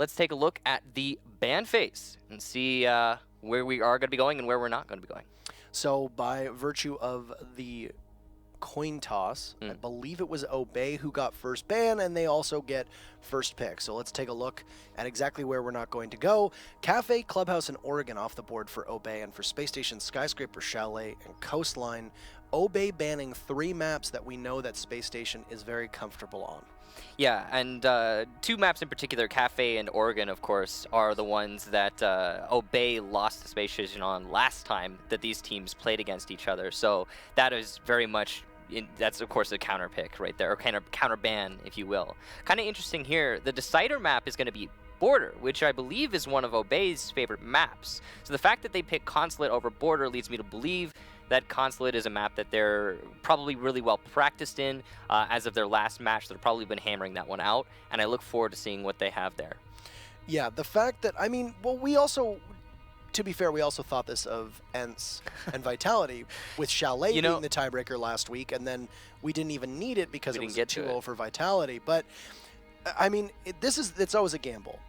let's take a look at the ban phase and see where we are going to be going and where we're not going to be going. So by virtue of the coin toss, I believe it was Obey who got first ban, and they also get first pick. So let's take a look at exactly where we're not going to go. Cafe, Clubhouse, and Oregon off the board for Obey, and for Space Station, Skyscraper, Chalet, and Coastline, Obey banning 3 maps that we know that Space Station is very comfortable on. Yeah, and 2 maps in particular, Cafe and Oregon, of course, are the ones that Obey lost the Space Station on last time that these teams played against each other. So that is very much, that's of course a counter pick right there, or kind of counter ban, if you will. Kind of interesting here, the Decider map is going to be Border, which I believe is one of Obey's favorite maps. So the fact that they pick Consulate over Border leads me to believe that Consulate is a map that they're probably really well practiced in. As of their last match, they've probably been hammering that one out, and I look forward to seeing what they have there. Yeah, the fact that, I mean, well, we also, to be fair, we also thought this of ENCE and Vitality, with Chalet being the tiebreaker last week, and then we didn't even need it because it was 2-0 for Vitality. But, I mean, it's always a gamble.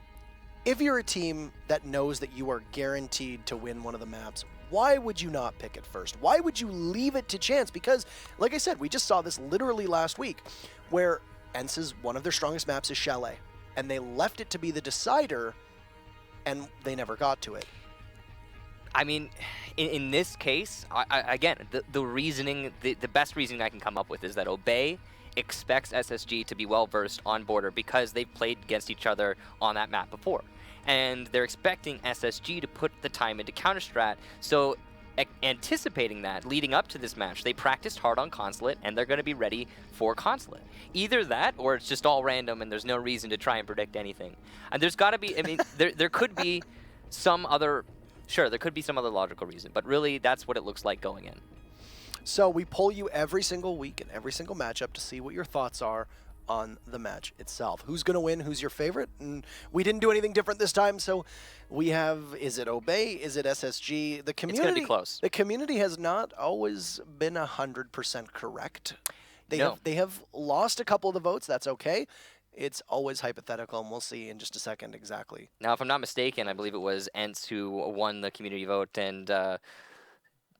If you're a team that knows that you are guaranteed to win one of the maps, why would you not pick it first? Why would you leave it to chance? Because, like I said, we just saw this literally last week, where ENCE's one of their strongest maps is Chalet, and they left it to be the decider, and they never got to it. I mean, in this case, again, the reasoning, the best reasoning I can come up with is that Obey expects SSG to be well-versed on Border because they've played against each other on that map before. And they're expecting SSG to put the time into counter-strat, so anticipating that, leading up to this match, they practiced hard on Consulate, and they're going to be ready for Consulate. Either that, or it's just all random, and there's no reason to try and predict anything. And there's got to be, I mean, there could be some other, sure, there could be some other logical reason, but really, that's what it looks like going in. So we poll you every single week and every single matchup to see what your thoughts are on the match itself. Who's going to win? Who's your favorite? And we didn't do anything different this time, so we have, is it Obey? Is it SSG? The community, it's going to be close. The community has not always been 100% correct. They have lost a couple of the votes. That's okay. It's always hypothetical, and we'll see in just a second exactly. Now, if I'm not mistaken, I believe it was ENCE who won the community vote, and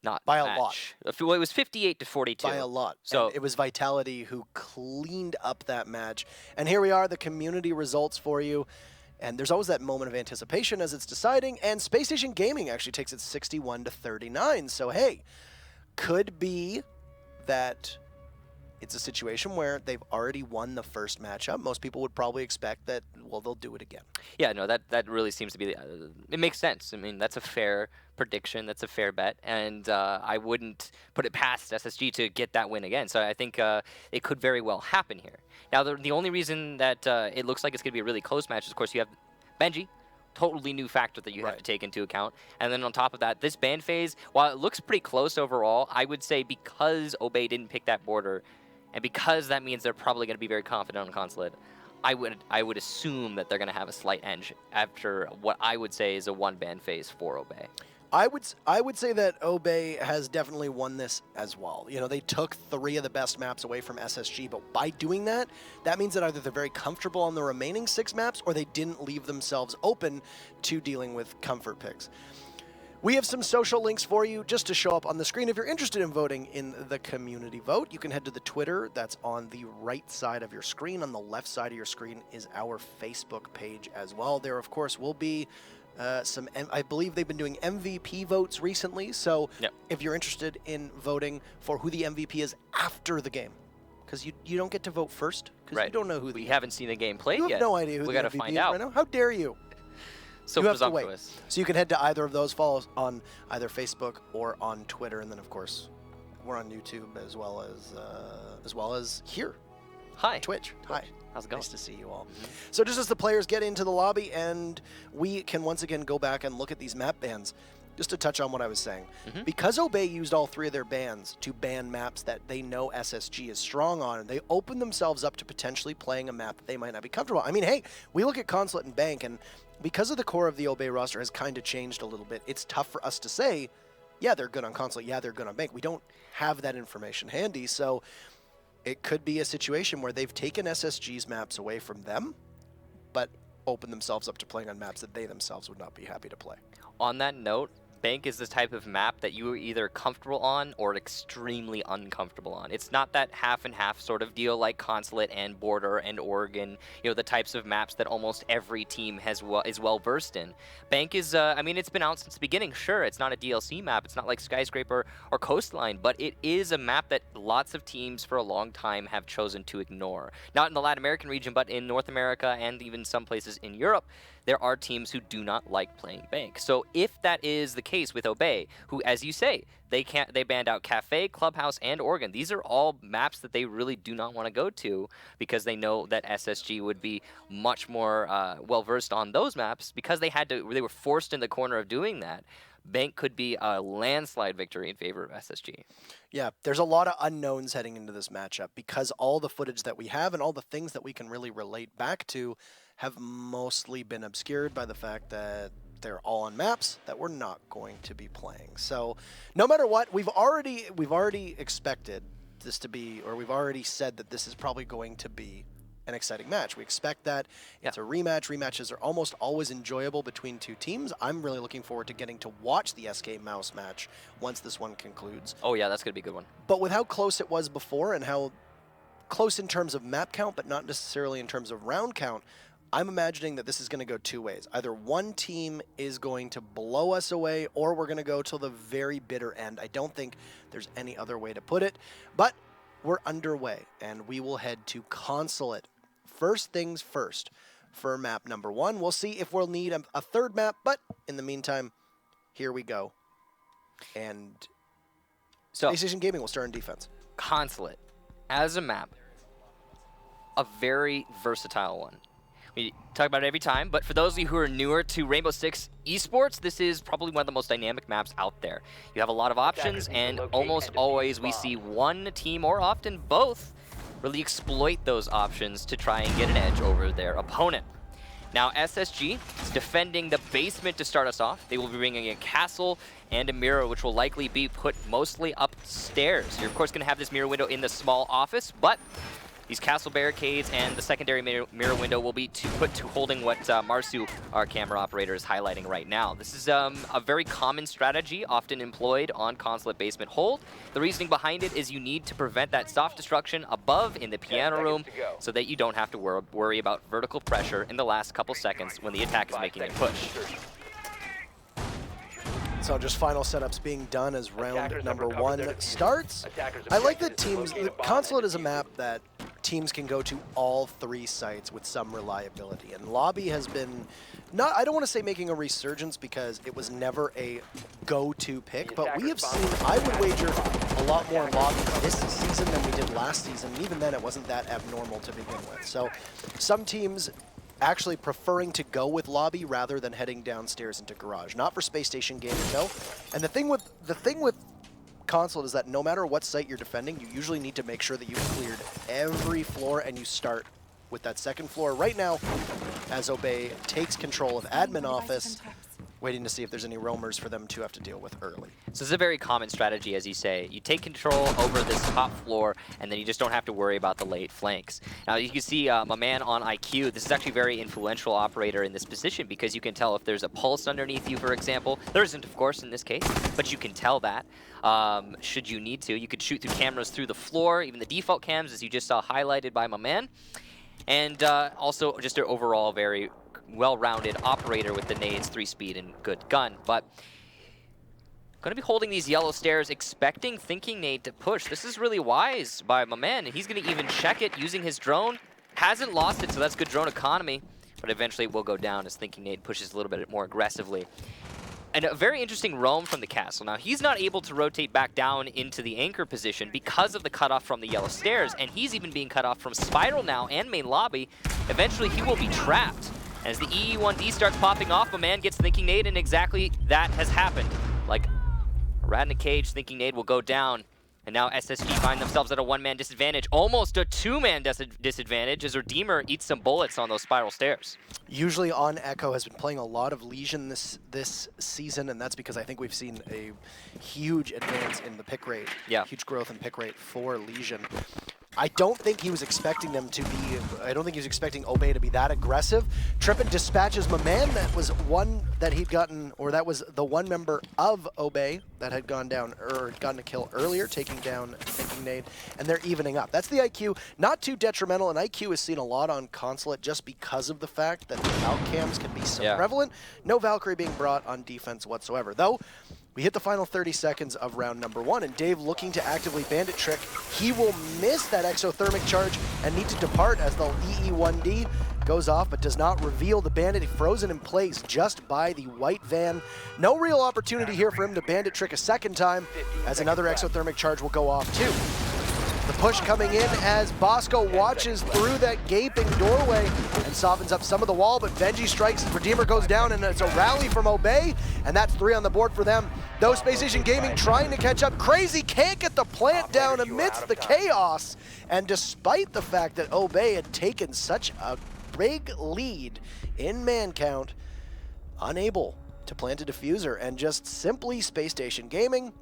not by match. A lot. Well, it was 58-42. By a lot. So and it was Vitality who cleaned up that match. And here we are, the community results for you. And there's always that moment of anticipation as it's deciding. And Space Station Gaming actually takes it 61-39. So hey, could be that it's a situation where they've already won the first matchup. Most people would probably expect that, well, they'll do it again. Yeah, no, that really seems to be, it makes sense. I mean, that's a fair prediction. That's a fair bet. And I wouldn't put it past SSG to get that win again. So I think it could very well happen here. Now, the only reason that it looks like it's going to be a really close match is, of course, you have Benji. Totally new factor that you have to take into account. And then on top of that, this ban phase, while it looks pretty close overall, I would say because Obey didn't pick that Border, and because that means they're probably going to be very confident on Consulate, I would assume that they're going to have a slight edge after what I would say is a one-ban phase for Obey. I would say that Obey has definitely won this as well. You know, they took 3 of the best maps away from SSG, but by doing that, that means that either they're very comfortable on the remaining 6 maps, or they didn't leave themselves open to dealing with comfort picks. We have some social links for you just to show up on the screen. If you're interested in voting in the community vote, you can head to the Twitter. That's on the right side of your screen. On the left side of your screen is our Facebook page as well. There, of course, will be I believe they've been doing MVP votes recently. So if you're interested in voting for who the MVP is after the game, because you don't get to vote first, because you don't know who we haven't seen the game played yet. You have no idea who the MVP is right now. How dare you? So you have to wait. So you can head to either of those, follow us on either Facebook or on Twitter, and then of course we're on YouTube as well as here. Hi. Twitch. Hi. How's it going? Nice to see you all. So just as the players get into the lobby, and we can once again go back and look at these map bans, just to touch on what I was saying. Because Obey used all 3 of their bans to ban maps that they know SSG is strong on, they opened themselves up to potentially playing a map that they might not be comfortable on. I mean, hey, we look at Consulate and Bank, and because of the core of the Obey roster has kind of changed a little bit, it's tough for us to say, yeah, they're good on Consulate, yeah, they're good on Bank. We don't have that information handy, so it could be a situation where they've taken SSG's maps away from them, but open themselves up to playing on maps that they themselves would not be happy to play. On that note, Bank is the type of map that you are either comfortable on or extremely uncomfortable on. It's not that half and half sort of deal like Consulate and Border and Oregon, the types of maps that almost every team is well versed in. Bank is, I mean, it's been out since the beginning. Sure, it's not a DLC map. It's not like Skyscraper or Coastline, but it is a map that lots of teams for a long time have chosen to ignore. Not in the Latin American region, but in North America and even some places in Europe. There are teams who do not like playing Bank. So if that is the case with Obey, who, as you say, they banned out Cafe, Clubhouse, and Oregon. These are all maps that they really do not want to go to because they know that SSG would be much more well-versed on those maps because they were forced in the corner of doing that. Bank could be a landslide victory in favor of SSG. Yeah, there's a lot of unknowns heading into this matchup because all the footage that we have and all the things that we can really relate back to have mostly been obscured by the fact that they're all on maps that we're not going to be playing. So no matter what, we've already expected this to be, or we've already said that this is probably going to be an exciting match. We expect that. Yeah. It's a rematch. Rematches are almost always enjoyable between two teams. I'm really looking forward to getting to watch the SK Mouse match once this one concludes. Oh yeah, that's going to be a good one. But with how close it was before and how close in terms of map count, but not necessarily in terms of round count, I'm imagining that this is going to go two ways. Either one team is going to blow us away, or we're going to go till the very bitter end. I don't think there's any other way to put it, but we're underway, and we will head to Consulate. First things first for map number 1. We'll see if we'll need a third map, but in the meantime, here we go. And so Spacestation Gaming will start in defense. Consulate, as a map, a very versatile one. We talk about it every time, but for those of you who are newer to Rainbow Six esports, this is probably one of the most dynamic maps out there. You have a lot of options, and almost always we see one team, or often both, really exploit those options to try and get an edge over their opponent. Now, SSG is defending the basement to start us off. They will be bringing a castle and a mirror, which will likely be put mostly upstairs. You're, of course, going to have this mirror window in the small office, but these castle barricades and the secondary mirror window will be put to holding what Marsu, our camera operator, is highlighting right now. This is a very common strategy, often employed on Consulate basement hold. The reasoning behind it is you need to prevent that soft destruction above in the piano room so that you don't have to worry about vertical pressure in the last couple seconds when the attack is making a push. So just final setups being done as round number 1 starts. I like that the Consulate is a map that teams can go to all 3 sites with some reliability. And Lobby has been, I don't want to say making a resurgence because it was never a go-to pick, but we have seen, I would wager, a lot more Lobby this season than we did last season. And even then, it wasn't that abnormal to begin with. So some teams actually preferring to go with Lobby rather than heading downstairs into Garage. Not for Spacestation Gaming, though. And the thing with Consulate is that no matter what site you're defending, you usually need to make sure that you've cleared every floor and you start with that second floor. Right now, as Obey takes control of admin office, waiting to see if there's any roamers for them to have to deal with early. So this is a very common strategy, as you say. You take control over this top floor, and then you just don't have to worry about the late flanks. Now, you can see my man on IQ. This is actually a very influential operator in this position because you can tell if there's a pulse underneath you, for example. There isn't, of course, in this case, but you can tell that. Should you need to. You could shoot through cameras through the floor, even the default cams, as you just saw highlighted by my man. And also just an overall very well-rounded operator with the nades, 3-speed, and good gun. But going to be holding these yellow stairs, expecting Thinking Nade to push. This is really wise by my man. He's going to even check it using his drone. Hasn't lost it, so that's good drone economy. But eventually it will go down as Thinking Nade pushes a little bit more aggressively. And a very interesting roam from the castle. Now, he's not able to rotate back down into the anchor position because of the cutoff from the yellow stairs, and he's even being cut off from Spiral now and main lobby. Eventually, he will be trapped. As the EE1D starts popping off, a man gets Thinking Nade, and exactly that has happened. Like a rat in a cage, Thinking Nade will go down. And now SSG find themselves at a 1-man disadvantage, almost a 2-man disadvantage as Redeemer eats some bullets on those spiral stairs. Usually on Echo has been playing a lot of Legion this season, and that's because I think we've seen a huge advance in the pick rate. Yeah. Huge growth in pick rate for Legion. I don't think he was expecting them to be, I don't think he was expecting Obey to be that aggressive. Trippin dispatches Maman, that was one that he'd gotten, or that was the one member of Obey that had gone down, or gotten a kill earlier, taking down Thinking Nade, and they're evening up. That's the IQ, not too detrimental, and IQ is seen a lot on Consulate just because of the fact that the Valk cams can be so prevalent. No Valkyrie being brought on defense whatsoever, though. We hit the final 30 seconds of round number 1, and Dave looking to actively Bandit trick. He will miss that exothermic charge and need to depart as the EE1D goes off, but does not reveal the Bandit frozen in place just by the white van. No real opportunity here for him to Bandit trick a second time, as another exothermic charge will go off too. The push coming in as Bosco watches through that gaping doorway and softens up some of the wall, but Benji strikes as Redeemer goes down, and it's a rally from Obey, and that's 3 on the board for them. Though Spacestation Gaming trying to catch up. Crazy can't get the plant down amidst the chaos, and despite the fact that Obey had taken such a big lead in man count, unable to plant a diffuser, and just simply Spacestation Gaming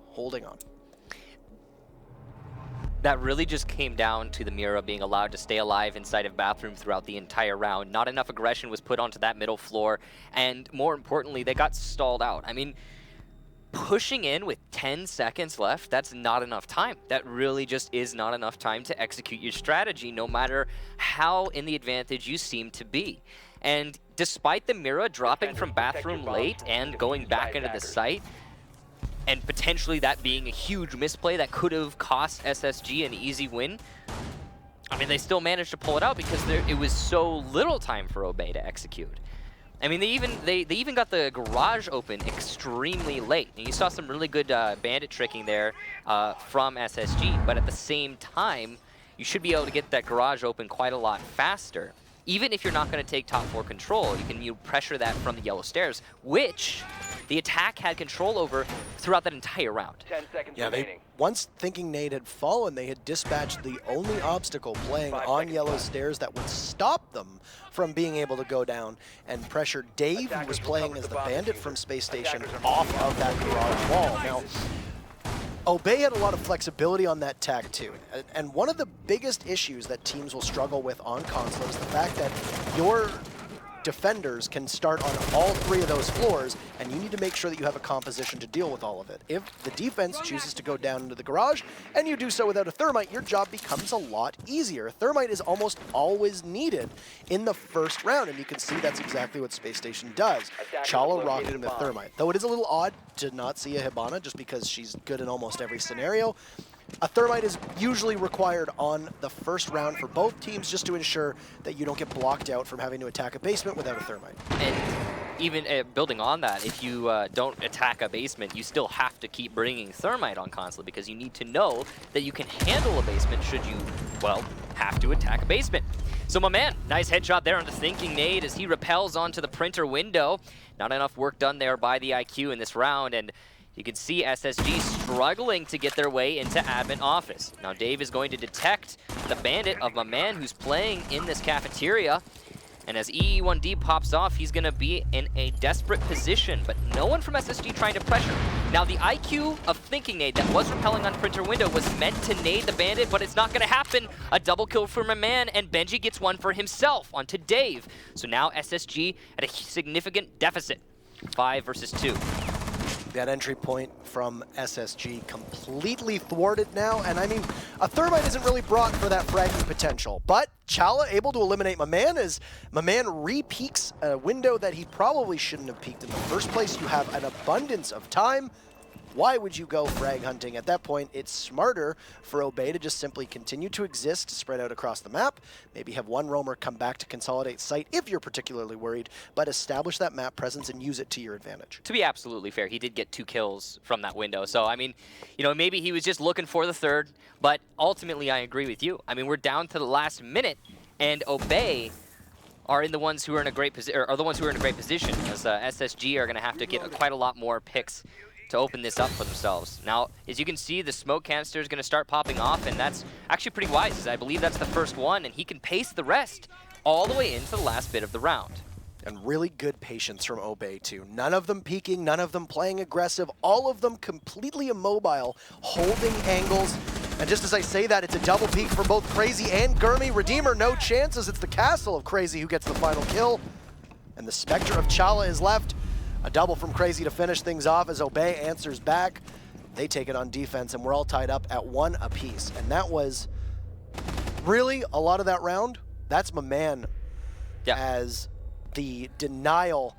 holding on. That really just came down to the Mira being allowed to stay alive inside of Bathroom throughout the entire round. Not enough aggression was put onto that middle floor, and more importantly, they got stalled out. I mean, pushing in with 10 seconds left, that's not enough time. That really just is not enough time to execute your strategy, no matter how in the advantage you seem to be. And despite the Mira dropping from Bathroom late and going back into the site, and potentially that being a huge misplay that could have cost SSG an easy win, I mean, they still managed to pull it out because it was so little time for Obey to execute. I mean, they even got the garage open extremely late, and you saw some really good bandit tricking there from SSG, but at the same time, you should be able to get that garage open quite a lot faster. Even if you're not going to take top 4 control, you can pressure that from the yellow stairs, which the attack had control over throughout that entire round. 10 seconds remaining. Once Thinking Nade had fallen, they had dispatched the only obstacle playing on yellow stairs that would stop them from being able to go down and pressure Dave, who was playing as the bandit from Space Station, off of that garage wall. Now, Obey had a lot of flexibility on that tack too, and one of the biggest issues that teams will struggle with on Consulate is the fact that your defenders can start on all 3 of those floors, and you need to make sure that you have a composition to deal with all of it. If the defense chooses to go down into the garage, and you do so without a thermite, your job becomes a lot easier. A thermite is almost always needed in the first round, and you can see that's exactly what Space Station does. Chala rocketed him with thermite. Though it is a little odd to not see a Hibana, just because she's good in almost every scenario. A thermite is usually required on the first round for both teams, just to ensure that you don't get blocked out from having to attack a basement without a thermite. And even building on that, if you don't attack a basement, you still have to keep bringing thermite on Consulate, because you need to know that you can handle a basement should you, well, have to attack a basement. So my man, nice headshot there on the Thinking Nade as he repels onto the printer window. Not enough work done there by the IQ in this round, and you can see SSG struggling to get their way into admin office. Now Dave is going to detect the bandit of my man who's playing in this cafeteria. And as EE1D pops off, he's going to be in a desperate position, but no one from SSG trying to pressure. Now the IQ of Thinking Nade that was repelling on printer window was meant to nade the bandit, but it's not going to happen. A double kill for my man, and Benji gets one for himself onto Dave. So now SSG at a significant deficit, 5 versus 2. That entry point from SSG completely thwarted now, and I mean, a thermite isn't really brought for that fragging potential, but Chala able to eliminate Maman as Maman re-peeks a window that he probably shouldn't have peeked in the first place. You have an abundance of time. Why would you go frag hunting? At that point, it's smarter for Obey to just simply continue to exist, spread out across the map, maybe have one roamer come back to consolidate site if you're particularly worried, but establish that map presence and use it to your advantage. To be absolutely fair, he did get 2 kills from that window. So, I mean, you know, maybe he was just looking for the third, but ultimately I agree with you. I mean, we're down to the last minute, and Obey are in the ones who are in a great position, are the ones who are in a great position, as SSG are going to have to get quite a lot more picks to open this up for themselves. Now, as you can see, the smoke canister is going to start popping off, and that's actually pretty wise, as I believe that's the first one, and he can pace the rest all the way into the last bit of the round. And really good patience from Obey, too. None of them peeking, none of them playing aggressive, all of them completely immobile, holding angles. And just as I say that, it's a double peek for both Crazy and Gurmy. Redeemer, no chances. It's the castle of Crazy who gets the final kill. And the Spectre of Chala is left. A double from Crazy to finish things off as Obey answers back. They take it on defense, and we're all tied up at 1 apiece. And that was really a lot of that round. That's my man as the denial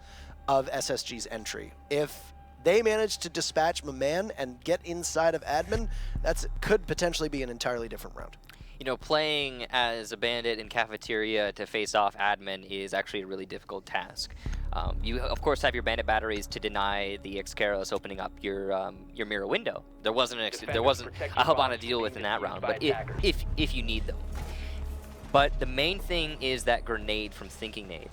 of SSG's entry. If they manage to dispatch my man and get inside of admin, that could potentially be an entirely different round. You know, playing as a bandit in cafeteria to face off admin is actually a really difficult task. You of course have your bandit batteries to deny the Excaros opening up your mirror window. There wasn't a Habana to deal with in that round, but if you need them. But the main thing is that grenade from Thinking Nade.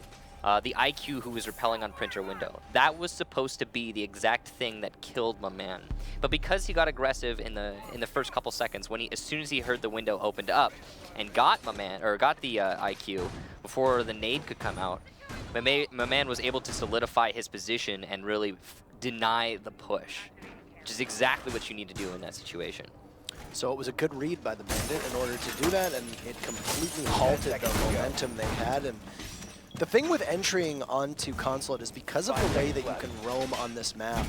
The IQ who was repelling on printer window. That was supposed to be the exact thing that killed my man. But because he got aggressive in the first couple seconds, when as soon as he heard the window opened up and got my man, or got the IQ before the nade could come out, my man was able to solidify his position and really deny the push, which is exactly what you need to do in that situation. So it was a good read by the bandit in order to do that, and it completely halted the momentum they had. And the thing with entering onto Consulate is because of the way that you can roam on this map,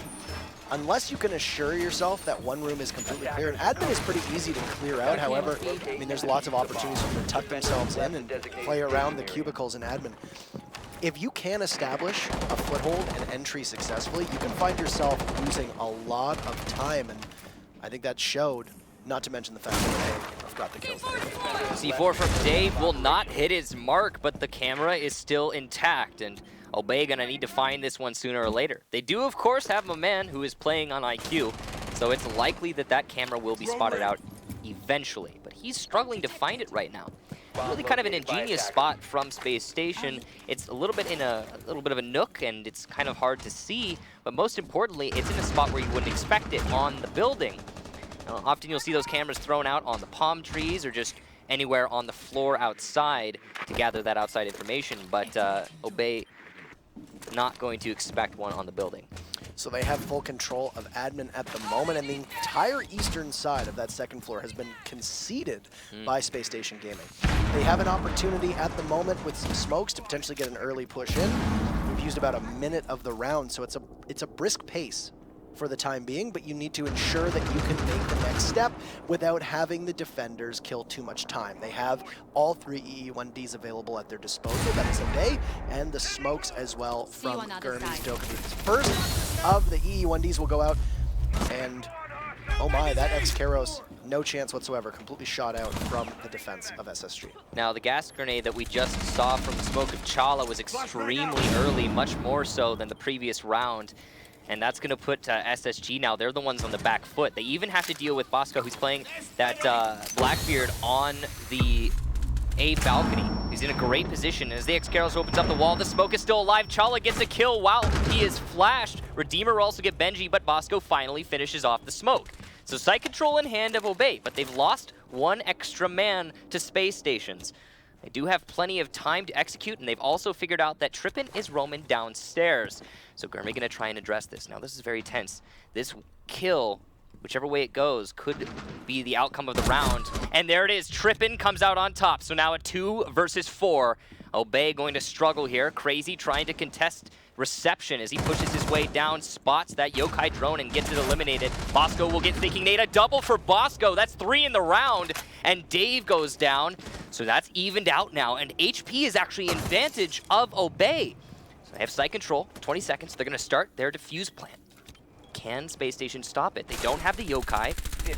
unless you can assure yourself that one room is completely clear, and admin is pretty easy to clear out. However, I mean, there's lots of opportunities for them to tuck themselves in and play around the cubicles in admin. If you can establish a foothold and entry successfully, you can find yourself losing a lot of time, and I think that showed, not to mention the fact that they've got the kills there. C4 from Dave will not hit his mark, but the camera is still intact, and Obey gonna need to find this one sooner or later. They do, of course, have a man who is playing on IQ, so it's likely that that camera will be spotted out eventually, but he's struggling to find it right now. Really kind of an ingenious spot from Spacestation. It's a little bit in a little bit of a nook, and it's kind of hard to see, but most importantly, it's in a spot where you wouldn't expect it on the building. Often you'll see those cameras thrown out on the palm trees or just anywhere on the floor outside to gather that outside information, but Obey not going to expect one on the building. So they have full control of admin at the moment, and the entire eastern side of that second floor has been conceded by Spacestation Gaming. They have an opportunity at the moment with some smokes to potentially get an early push in. We've used about a minute of the round, so it's a brisk pace for the time being, but you need to ensure that you can make the next step without having the defenders kill too much time. They have all 3 EE1Ds available at their disposal. That is Obey, and the smokes as well from Gurney's Dokkaebi. First of the EE1Ds will go out, and oh my, that Excaros, no chance whatsoever, completely shot out from the defense of SSG. Now, the gas grenade that we just saw from the smoke of Chala was extremely early, much more so than the previous round. And that's going to put SSG now. They're the ones on the back foot. They even have to deal with Bosco, who's playing that Blackbeard on the A balcony. He's in a great position. As the Excaros opens up the wall, the smoke is still alive. Chala gets a kill while he is flashed. Redeemer will also get Benji, but Bosco finally finishes off the smoke. So site control in hand of Obey, but they've lost one extra man to Space Stations. They do have plenty of time to execute, and they've also figured out that Trippin is roaming downstairs. So Gurmy gonna try and address this. Now this is very tense. This kill, whichever way it goes, could be the outcome of the round. And there it is, Trippin comes out on top. So now a 2 versus 4. Obey going to struggle here. Crazy trying to contest reception as he pushes his way down, spots that yokai drone and gets it eliminated. Bosco will get Thinking Nade, a double for Bosco. That's 3 in the round, and Dave goes down. So that's evened out now, and HP is actually in advantage of Obey. So they have site control, 20 seconds. They're gonna start their defuse plan. Can Space Station stop it? They don't have the yokai,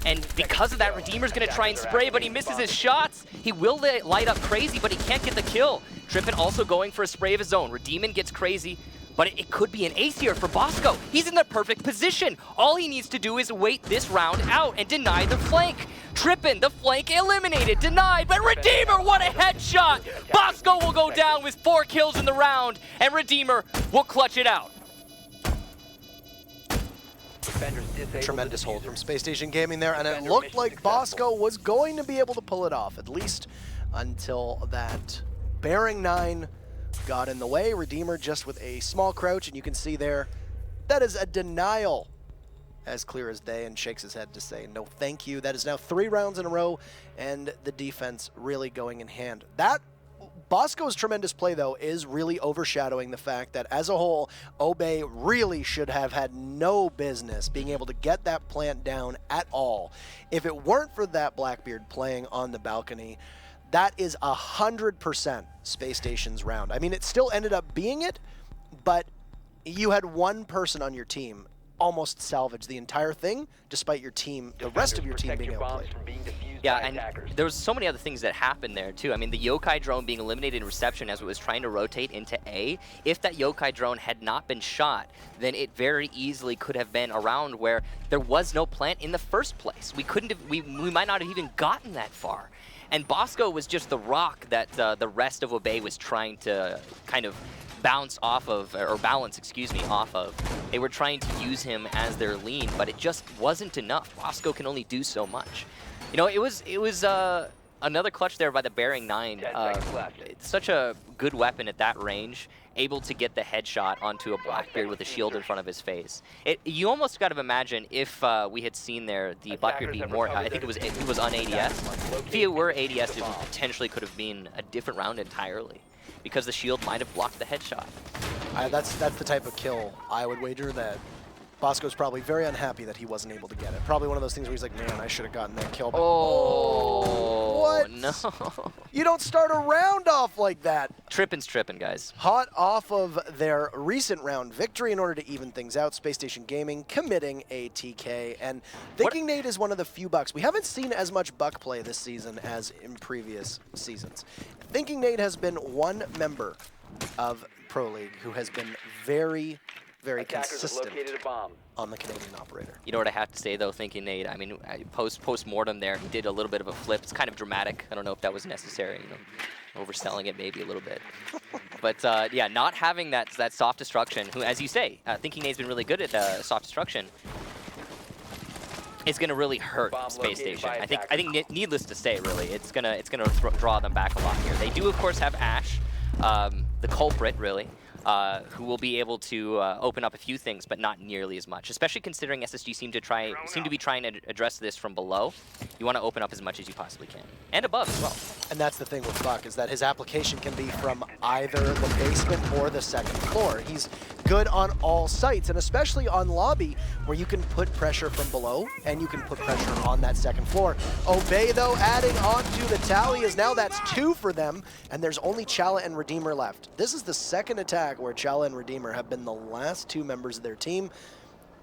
and because of that, Redeemer's gonna try and spray, but he misses his shots. He will light up Crazy, but he can't get the kill. Trippin also going for a spray of his own. Redeemer gets Crazy, but it could be an ace here for Bosco. He's in the perfect position. All he needs to do is wait this round out and deny the flank. Trippin, the flank eliminated, denied, but Redeemer, what a headshot! Bosco will go down with 4 kills in the round, and Redeemer will clutch it out. Tremendous hold from Space Station Gaming there, and it looked like Bosco was going to be able to pull it off, at least until that Bearing 9 got in the way. Redeemer just with a small crouch, and you can see there, that is a denial as clear as day and shakes his head to say no thank you. That is now 3 rounds in a row, and the defense really going in hand. That Bosco's tremendous play, though, is really overshadowing the fact that, as a whole, Obey really should have had no business being able to get that plant down at all. If it weren't for that Blackbeard playing on the balcony, that is 100% Space Station's round. I mean, it still ended up being it, but you had one person on your team almost salvage the entire thing, despite your team, the rest of your team being able to play. Yeah, and there was so many other things that happened there too. I mean, the Yokai drone being eliminated in reception as it was trying to rotate into A. If that Yokai drone had not been shot, then it very easily could have been around where there was no plant in the first place. We couldn't have, we might not have even gotten that far. And Bosco was just the rock that the rest of Obey was trying to kind of bounce off of, or balance, excuse me, off of. They were trying to use him as their lean, but it just wasn't enough. Bosco can only do so much. You know, it was another clutch there by the Bearing 9. It's such a good weapon at that range, able to get the headshot onto a Blackbeard with a shield in front of his face. You almost got to imagine if we had seen there the Blackbeard be more, I think it was on ADS. If he were ADS, it potentially could have been a different round entirely, because the shield might have blocked the headshot. That's the type of kill I would wager that Bosco's probably very unhappy that he wasn't able to get it. Probably one of those things where he's like, man, I should have gotten that kill. Oh, what? No. You don't start a round off like that. Trippin's trippin', guys. Hot off of their recent round victory in order to even things out, Space Station Gaming committing a TK. And Thinking Nate is one of the few Bucks. We haven't seen as much Buck play this season as in previous seasons. Thinking Nate has been one member of Pro League who has been very consistent on the Canadian operator. You know what I have to say, though, Thinking Nate? I mean, post-mortem there, he did a little bit of a flip. It's kind of dramatic. I don't know if that was necessary, you know, overselling it maybe a little bit. But, yeah, not having that soft destruction, who, as you say, Thinking Nate's been really good at soft destruction, is going to really hurt Space Station. I think, needless to say, really, it's gonna draw them back a lot here. They do, of course, have Ash, the culprit, really. Who will be able to open up a few things, but not nearly as much. Especially considering SSG seem to be trying to address this from below. You want to open up as much as you possibly can, and above as well. And that's the thing with Buck, is that his application can be from either the basement or the second floor. He's good on all sites, and especially on lobby, where you can put pressure from below and you can put pressure on that second floor. Obey, though, adding on to the tally, is now that's 2 for them, and there's only Chala and Redeemer left. This is the second attack where Chala and Redeemer have been the last 2 members of their team,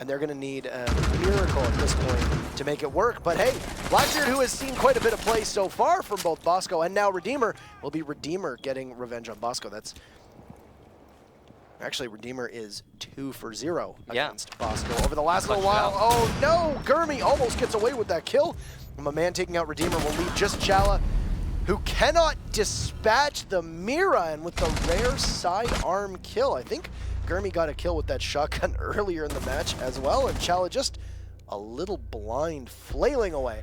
and they're going to need a miracle at this point to make it work. But hey, Blackbeard, who has seen quite a bit of play so far from both Bosco and now Redeemer, will be Redeemer getting revenge on Bosco. That's actually, Redeemer is 2 for 0 against Bosco over the last little while. Oh no, Gurmy almost gets away with that kill. And my man taking out Redeemer will leave just Chala, who cannot dispatch the Mira, and with the rare sidearm kill. I think Gurmy got a kill with that shotgun earlier in the match as well, and Chala just a little blind, flailing away.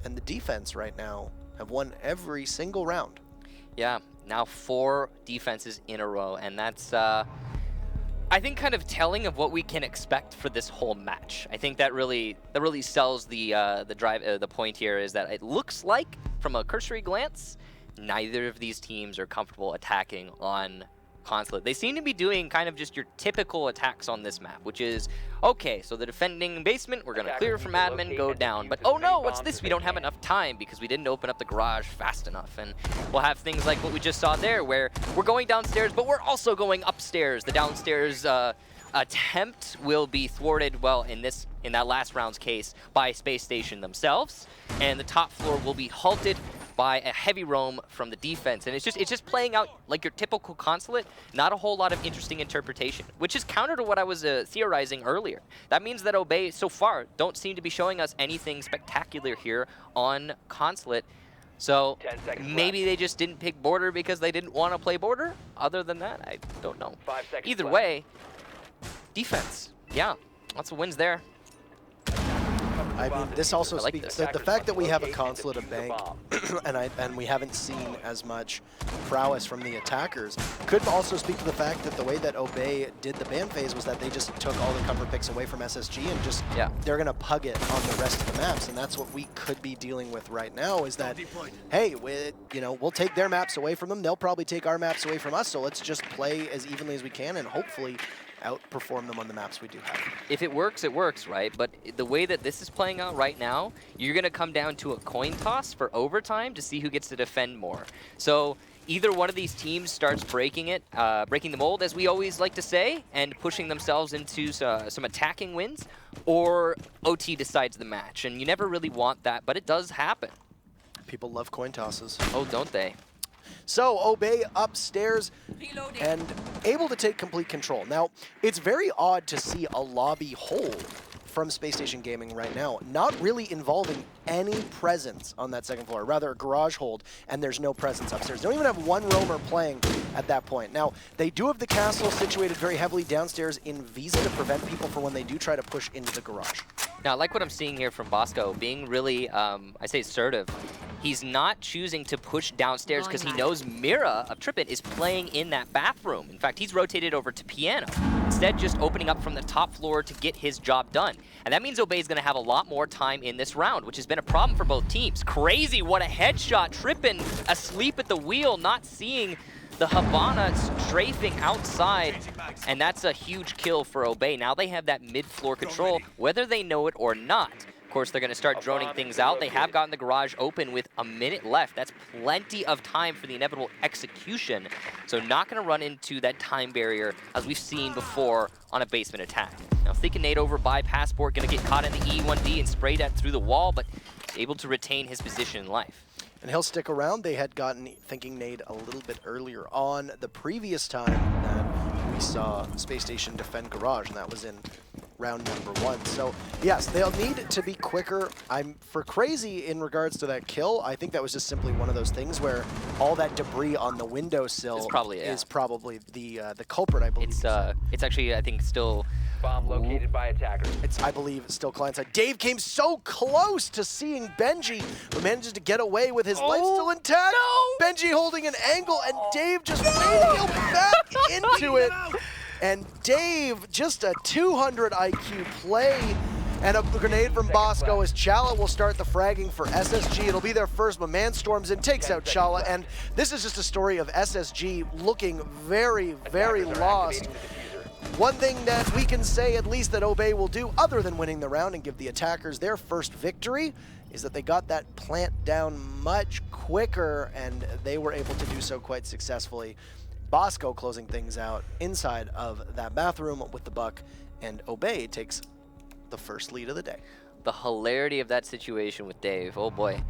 And the defense right now have won every single round. Yeah, now 4 defenses in a row, and that's, I think, kind of telling of what we can expect for this whole match. I think that really sells the point here, is that it looks like, from a cursory glance, neither of these teams are comfortable attacking on Consulate. They seem to be doing kind of just your typical attacks on this map, which is, okay, so the defending basement, we're going to clear from admin, go down. But oh no, what's this? We don't have enough time because we didn't open up the garage fast enough. And we'll have things like what we just saw there, where we're going downstairs, but we're also going upstairs. The downstairs attempt will be thwarted, well, in that last round's case, by Space Station themselves. And the top floor will be halted by a heavy roam from the defense. And it's just playing out like your typical Consulate, not a whole lot of interesting interpretation, which is counter to what I was theorizing earlier. That means that Obey, so far, don't seem to be showing us anything spectacular here on Consulate. So maybe they just didn't pick border because they didn't want to play border. Other than that, I don't know. Either way, defense. Yeah, lots of wins there. I mean, this also I like speaks this. the fact that we have a Consulate of Bank, and we haven't seen as much prowess from the attackers, could also speak to the fact that the way that Obey did the ban phase was that they just took all the cover picks away from SSG and just they're gonna pug it on the rest of the maps, and that's what we could be dealing with right now. Is that hey, we'll take their maps away from them, they'll probably take our maps away from us, so let's just play as evenly as we can and hopefully outperform them on the maps we do have. If it works, right? But the way that this is playing out right now, you're going to come down to a coin toss for overtime to see who gets to defend more. So either one of these teams starts breaking the mold, as we always like to say, and pushing themselves into some attacking wins, or OT decides the match. And you never really want that, but it does happen. People love coin tosses. Oh, don't they? So Obey upstairs and able to take complete control. Now, it's very odd to see a lobby hold from Spacestation Gaming right now, not really involving any presence on that second floor, rather a garage hold, and there's no presence upstairs. They don't even have one roamer playing at that point. Now, they do have the castle situated very heavily downstairs in Visa to prevent people from when they do try to push into the garage. Now, I like what I'm seeing here from Bosco, being really, I say assertive. He's not choosing to push downstairs because he knows Mira of Trippet is playing in that bathroom. In fact, he's rotated over to piano, instead just opening up from the top floor to get his job done. And that means Obey is going to have a lot more time in this round, which has been a problem for both teams. Crazy, what a headshot. Trippin asleep at the wheel, not seeing the Habana strafing outside, and that's a huge kill for Obey. Now they have that mid-floor control, whether they know it or not. Of course, they're going to start droning things out. They have gotten the garage open with a minute left. That's plenty of time for the inevitable execution. So not going to run into that time barrier as we've seen before on a basement attack. Now, thinking nade over by Passport, going to get caught in the E1D and sprayed that through the wall, but able to retain his position in life. And he'll stick around. They had gotten thinking nade a little bit earlier on the previous time that we saw Space Station defend garage, and that was in round number 1. So yes, they'll need to be quicker. I'm for crazy in regards to that kill. I think that was just simply one of those things where all that debris on the windowsill is probably the culprit, I believe. It's actually, I think, still bomb located by attackers. It's, I believe, still client side. Dave came so close to seeing Benji, but manages to get away with his life still intact. No! Benji holding an angle, and Dave just radial back into it. And Dave, just a 200 IQ play, and a grenade from Bosco as Chala will start the fragging for SSG. It'll be their first, but man storms in, takes out Chala, and this is just a story of SSG looking very, very lost. One thing that we can say, at least, that Obey will do, other than winning the round and give the attackers their first victory, is that they got that plant down much quicker, and they were able to do so quite successfully. Bosco closing things out inside of that bathroom with the buck, and Obey takes the first lead of the day. The hilarity of that situation with Dave, oh boy.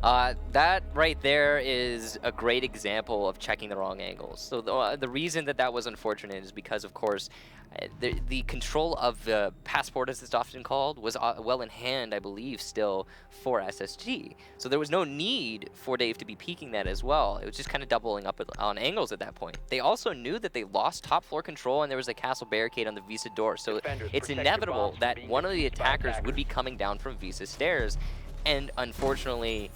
That right there is a great example of checking the wrong angles. So the reason that was unfortunate is because, of course, the control of the Passport, as it's often called, was well in hand, I believe, still for SSG. So there was no need for Dave to be peeking that as well. It was just kind of doubling up on angles at that point. They also knew that they lost top floor control and there was a castle barricade on the Visa door. So it's inevitable that one of the attackers would be coming down from Visa stairs. And unfortunately,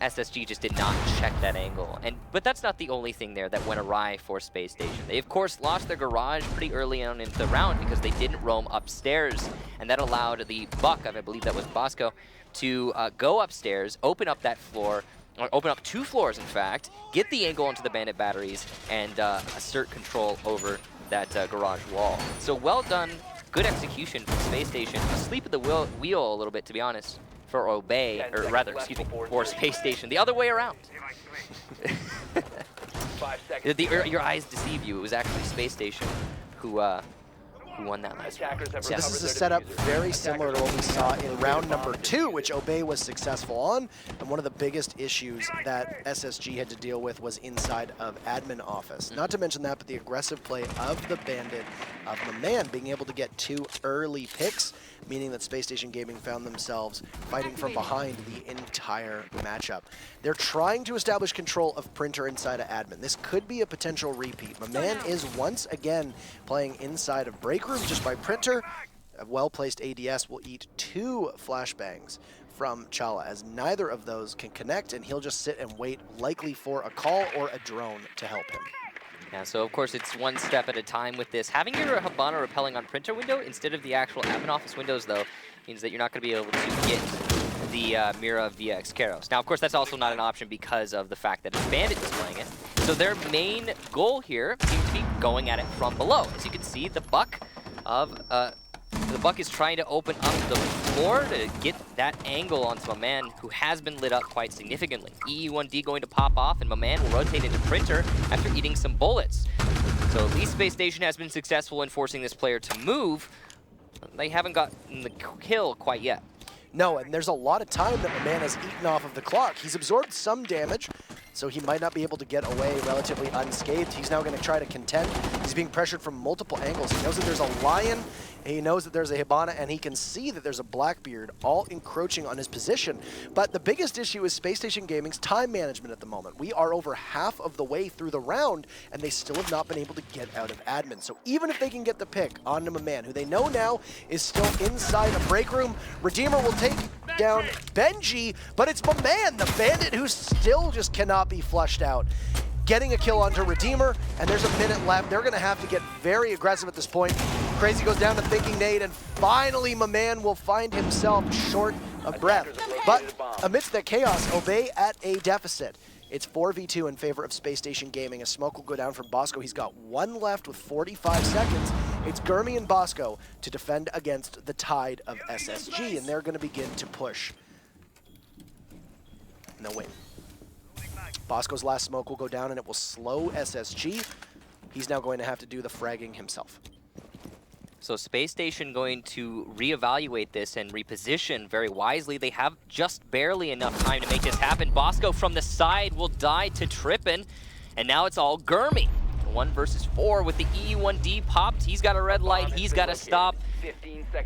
SSG just did not check that angle. But that's not the only thing there that went awry for Space Station. They, of course, lost their garage pretty early on into the round because they didn't roam upstairs, and that allowed the buck, I believe that was Bosco, to go upstairs, open up that floor, or open up 2 floors, in fact, get the angle onto the bandit batteries, and assert control over that garage wall. So well done, good execution from Space Station. Asleep at the wheel a little bit, to be honest, for Obey, or rather, excuse me, for Space Station. The other way around. Your eyes deceive you. It was actually Space Station who won that last round. So this is a setup very similar to what we saw in round number 2, which Obey was successful on. And one of the biggest issues that SSG had to deal with was inside of admin office. Not to mention that, but the aggressive play of the bandit, of the man, being able to get 2 early picks, meaning that Space Station Gaming found themselves fighting from behind the entire matchup. They're trying to establish control of Printer inside of admin. This could be a potential repeat. My man is once again playing inside of break room just by Printer. A well-placed ADS will eat 2 flashbangs from Chala, as neither of those can connect, and he'll just sit and wait, likely for a call or a drone to help him. Yeah, so of course it's one step at a time with this. Having your Habana repelling on printer window instead of the actual admin office windows, though, means that you're not going to be able to get the Mira via Excaros. Now, of course, that's also not an option because of the fact that it's Bandit who's playing it. So their main goal here seems to be going at it from below. As you can see, the Buck is trying to open up the floor to get that angle onto Maman, who has been lit up quite significantly. EE1D going to pop off, and Maman will rotate into Printer after eating some bullets. So at least Spacestation has been successful in forcing this player to move. They haven't gotten the kill quite yet. No, and there's a lot of time that Maman has eaten off of the clock. He's absorbed some damage, so he might not be able to get away relatively unscathed. He's now going to try to contend. He's being pressured from multiple angles. He knows that there's a Lion, he knows that there's a Hibana, and he can see that there's a Blackbeard all encroaching on his position. But the biggest issue is Spacestation Gaming's time management at the moment. We are over half of the way through the round, and they still have not been able to get out of admin. So even if they can get the pick onto Maman, who they know now is still inside a break room, Redeemer will take down Benji, but it's Maman, the bandit, who still just cannot be flushed out. Getting a kill onto Redeemer, and there's a minute left. They're going to have to get very aggressive at this point. Crazy goes down to Thinking Nade, and finally Maman will find himself short of breath. But amidst that chaos, Obey at a deficit. It's 4v2 in favor of Spacestation Gaming. A smoke will go down from Bosco. He's got 1 left with 45 seconds. It's Gurmy and Bosco to defend against the tide of SSG, and they're going to begin to push. No win. Bosco's last smoke will go down, and it will slow SSG. He's now going to have to do the fragging himself. So Spacestation going to reevaluate this and reposition very wisely. They have just barely enough time to make this happen. Bosco from the side will die to Trippin, and now it's all Gurmy. 1 versus 4 with the E1D popped. He's got a red light, he's got to stop.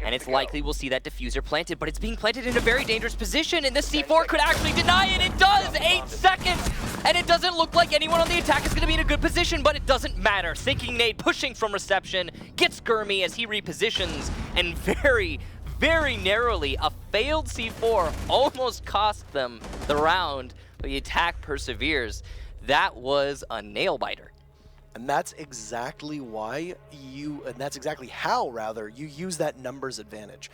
And it's likely we'll see that diffuser planted, but it's being planted in a very dangerous position, and the C4 could actually deny it. It does! 8 seconds! And it doesn't look like anyone on the attack is going to be in a good position, but it doesn't matter. Thinking Nade pushing from reception gets Gurmy as he repositions, and very, very narrowly, a failed C4 almost cost them the round, but the attack perseveres. That was a nail-biter. And that's exactly why that's exactly how, rather, you use that numbers advantage.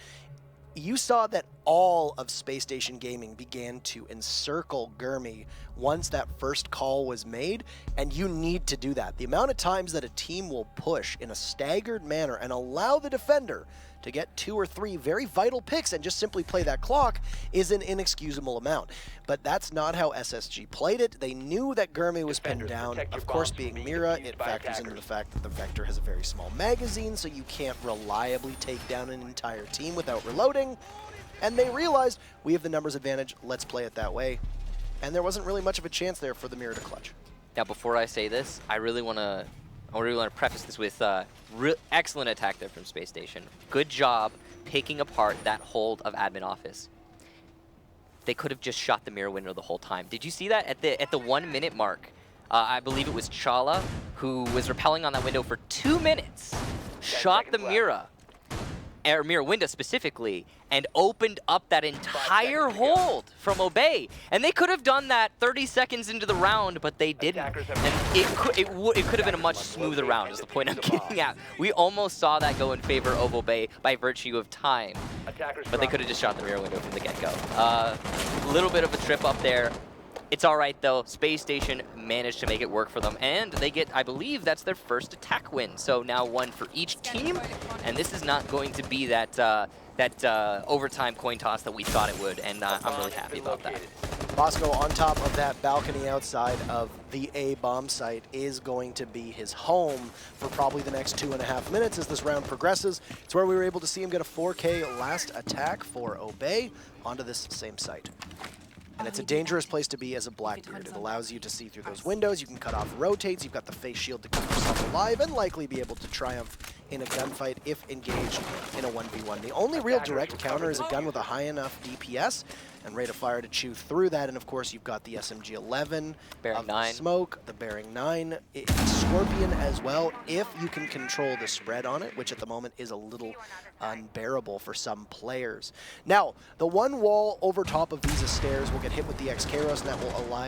You saw that all of Spacestation Gaming began to encircle Gurmy once that first call was made, and you need to do that. The amount of times that a team will push in a staggered manner and allow the defender to get 2 or 3 very vital picks and just simply play that clock is an inexcusable amount. But that's not how SSG played it. They knew that Gurmy was pinned down. Of course, being Mira, it factors into the fact that the Vector has a very small magazine, so you can't reliably take down an entire team without reloading. And they realized, we have the numbers advantage, let's play it that way. And there wasn't really much of a chance there for the Mira to clutch. Now, before I say this, I really want to preface this with excellent attack there from Spacestation. Good job picking apart that hold of admin office. They could have just shot the mirror window the whole time. Did you see that at the 1 minute mark? I believe it was Chala who was rappelling on that window for 2 minutes, shot the mirror window specifically, and opened up that entire hold from Obey. And they could have done that 30 seconds into the round, but they didn't. And it could have been a much smoother round, is the point I'm getting at. We almost saw that go in favor of Obey by virtue of time, but they could have just shot the mirror window from the get-go. A little bit of a trip up there. It's all right, though. Spacestation managed to make it work for them, and they get, I believe, that's their first attack win. So now 1 for each team, and this is not going to be that overtime coin toss that we thought it would, and I'm really happy about that. Bosco on top of that balcony outside of the A bomb site is going to be his home for probably the next 2.5 minutes as this round progresses. It's where we were able to see him get a 4K last attack for Obey onto this same site. And it's a dangerous place to be as a Blackbeard. It allows you to see through those windows, you can cut off rotates, you've got the face shield to keep yourself alive, and likely be able to triumph in a gunfight if engaged in a 1v1. The only real direct counter is a gun with a high enough DPS and rate of fire to chew through that, and of course you've got the SMG-11, Bearing 9. smoke, the Bearing 9, Scorpion as well, if you can control the spread on it, which at the moment is a little unbearable for some players. Now, the one wall over top of Visa stairs will get hit with the X-Kairos,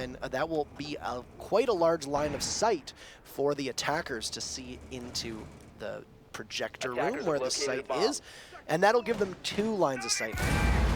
and that will be quite a large line of sight for the attackers to see into the projector room where the site is, and that'll give them 2 lines of sight,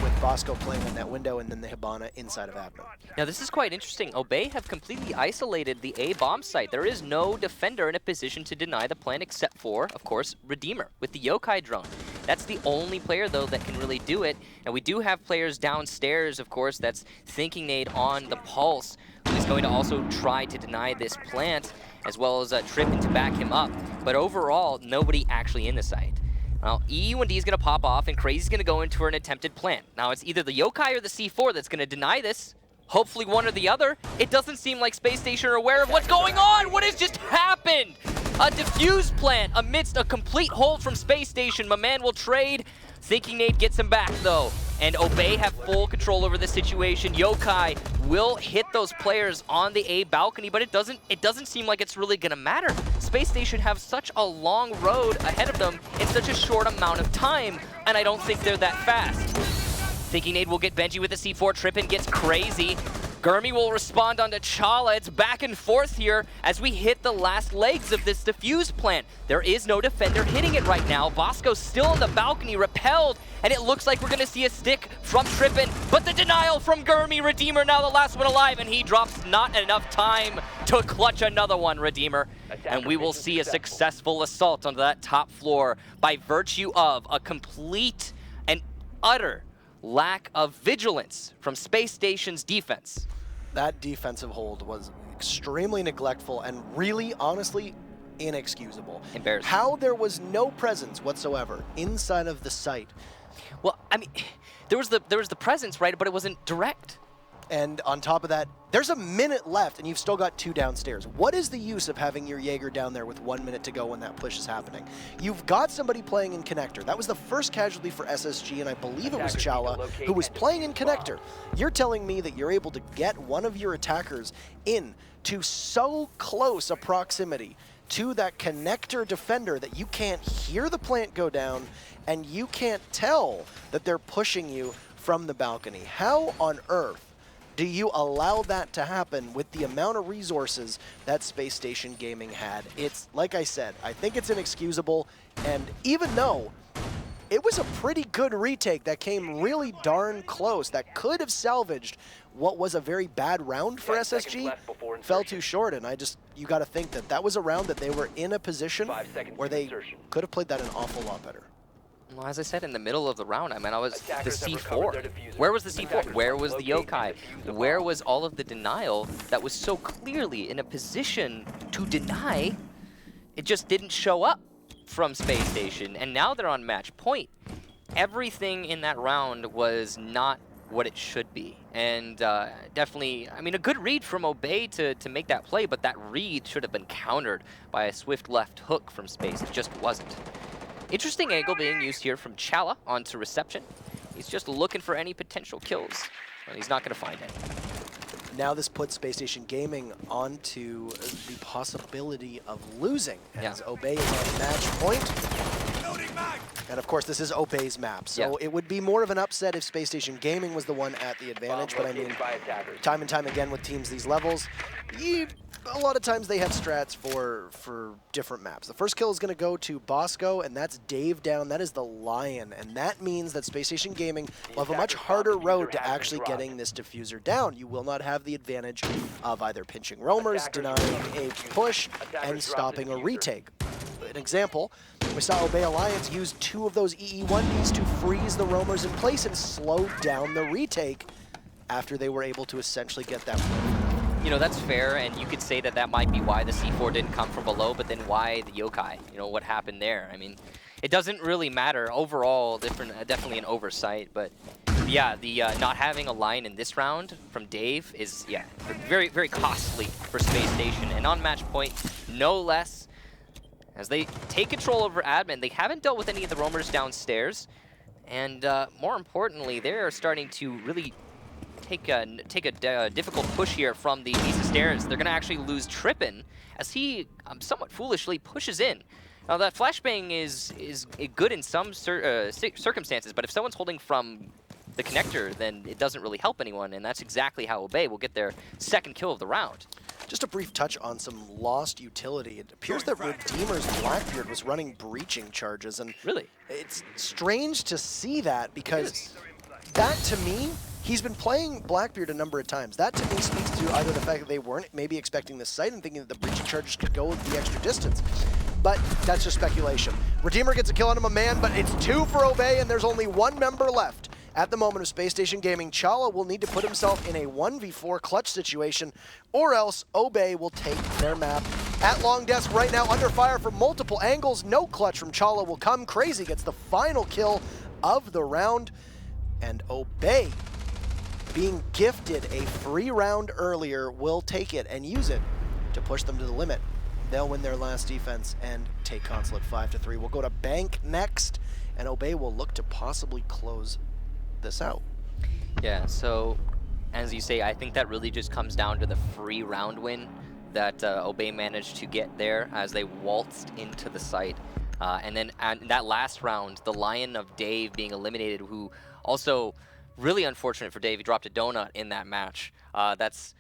with Bosco playing on that window and then the Hibana inside of Admin. Now this is quite interesting. Obey have completely isolated the A bomb site. There is no defender in a position to deny the plan except for, of course, Redeemer with the Yokai drone. That's the only player, though, that can really do it. And we do have players downstairs, of course, that's Thinking Nade on the Pulse, who is going to also try to deny this plant, as well as Trippin to back him up. But overall, nobody actually in the site. Well, EU1D is going to pop off, and Crazy's going to go into an attempted plant. Now, it's either the Yokai or the C4 that's going to deny this. Hopefully one or the other. It doesn't seem like Space Station are aware of what's going on. What has just happened? A defuse plant amidst a complete hold from Space Station. My man will trade. Thinking Nade gets him back, though. And Obey have full control over the situation. Yokai will hit those players on the A balcony, but it doesn't seem like it's really gonna matter. Space Station have such a long road ahead of them in such a short amount of time, and I don't think they're that fast. Thinking Nade will get Benji with the C4. Trippin gets Crazy. Gurmy will respond onto Chala. It's back and forth here as we hit the last legs of this defuse plant. There is no defender hitting it right now. Bosco's still on the balcony, repelled, and it looks like we're going to see a stick from Trippin, but the denial from Gurmy. Redeemer now the last one alive, and he drops not enough time to clutch another one, Redeemer. And we will see a successful assault onto that top floor by virtue of a complete and utter lack of vigilance from Space Station's defense. That defensive hold was extremely neglectful and really, honestly, inexcusable. Embarrassing. How there was no presence whatsoever inside of the site. Well, I mean, there was the presence, right? But it wasn't direct. And on top of that, there's a minute left and you've still got 2 downstairs. What is the use of having your Jaeger down there with 1 minute to go when that push is happening? You've got somebody playing in connector. That was the first casualty for SSG, and I believe it was Chala who was playing in connector. You're telling me that you're able to get one of your attackers in to so close a proximity to that connector defender that you can't hear the plant go down and you can't tell that they're pushing you from the balcony. How on earth do you allow that to happen with the amount of resources that Space Station Gaming had? It's, like I said, I think it's inexcusable, and even though it was a pretty good retake that came really darn close, that could have salvaged what was a very bad round for SSG, fell too short, and you got to think that that was a round that they were in a position where they could have played that an awful lot better. Well, as I said, in the middle of the round, I mean, I was the C4. Where was the C4? Where was the Yokai? Where was all of the denial that was so clearly in a position to deny? It just didn't show up from Space Station, and now they're on match point. Everything in that round was not what it should be, and definitely, I mean, a good read from Obey to make that play, but that read should have been countered by a swift left hook from Space. It just wasn't. Interesting angle being used here from Chala onto reception. He's just looking for any potential kills. Well, he's not going to find any. Now this puts Space Station Gaming onto the possibility of losing as Obey is on match point. And of course, this is Obey's map, so it would be more of an upset if Space Station Gaming was the one at the advantage, but I mean, time and time again with teams these levels, a lot of times they have strats for different maps. The first kill is going to go to Bosco, and that's Dave down. That is the Lion, and that means that Space Station Gaming will have a much harder road to actually getting this diffuser down. You will not have the advantage of either pinching roamers, denying a push, and stopping a retake. An example, we saw Obey Alliance use 2 of those EE1Ds to freeze the roamers in place and slow down the retake after they were able to essentially get that win. You know, that's fair, and you could say that that might be why the C4 didn't come from below, but then why the Yokai? You know, what happened there? I mean, it doesn't really matter. Overall, definitely an oversight, but yeah, the not having a line in this round from Dave is, very, very costly for Space Station. And on match point, no less, as they take control over admin. They haven't dealt with any of the roamers downstairs, and more importantly, they're starting to really take a difficult push here from the east of stairs. They're going to actually lose Trippin as he somewhat foolishly pushes in. Now that flashbang is good in some circumstances, but if someone's holding from the connector, then it doesn't really help anyone, and that's exactly how Obey will get their second kill of the round. Just a brief touch on some lost utility. It appears that Redeemer's Blackbeard was running breaching charges, and Really? it's strange to see that because that, to me, he's been playing Blackbeard a number of times. That, to me, speaks to either the fact that they weren't maybe expecting this sight and thinking that the breaching charges could go the extra distance. But that's just speculation. Redeemer gets a kill on him, a man, but it's 2 for Obey, and there's only 1 member left. At the moment of Space Station Gaming, Chala will need to put himself in a 1v4 clutch situation, or else Obey will take their map. At long desk right now, under fire from multiple angles. No clutch from Chala will come. Crazy gets the final kill of the round, and Obey, being gifted a free round earlier, will take it and use it to push them to the limit. They'll win their last defense and take Consulate 5-3. We'll go to Bank next, and Obey will look to possibly close this out. Yeah, so as you say, I think that really just comes down to the free round win that Obey managed to get there as they waltzed into the site. And then in that last round, the Lion of Dave being eliminated, who also really unfortunate for Dave. He dropped a donut in that match. That's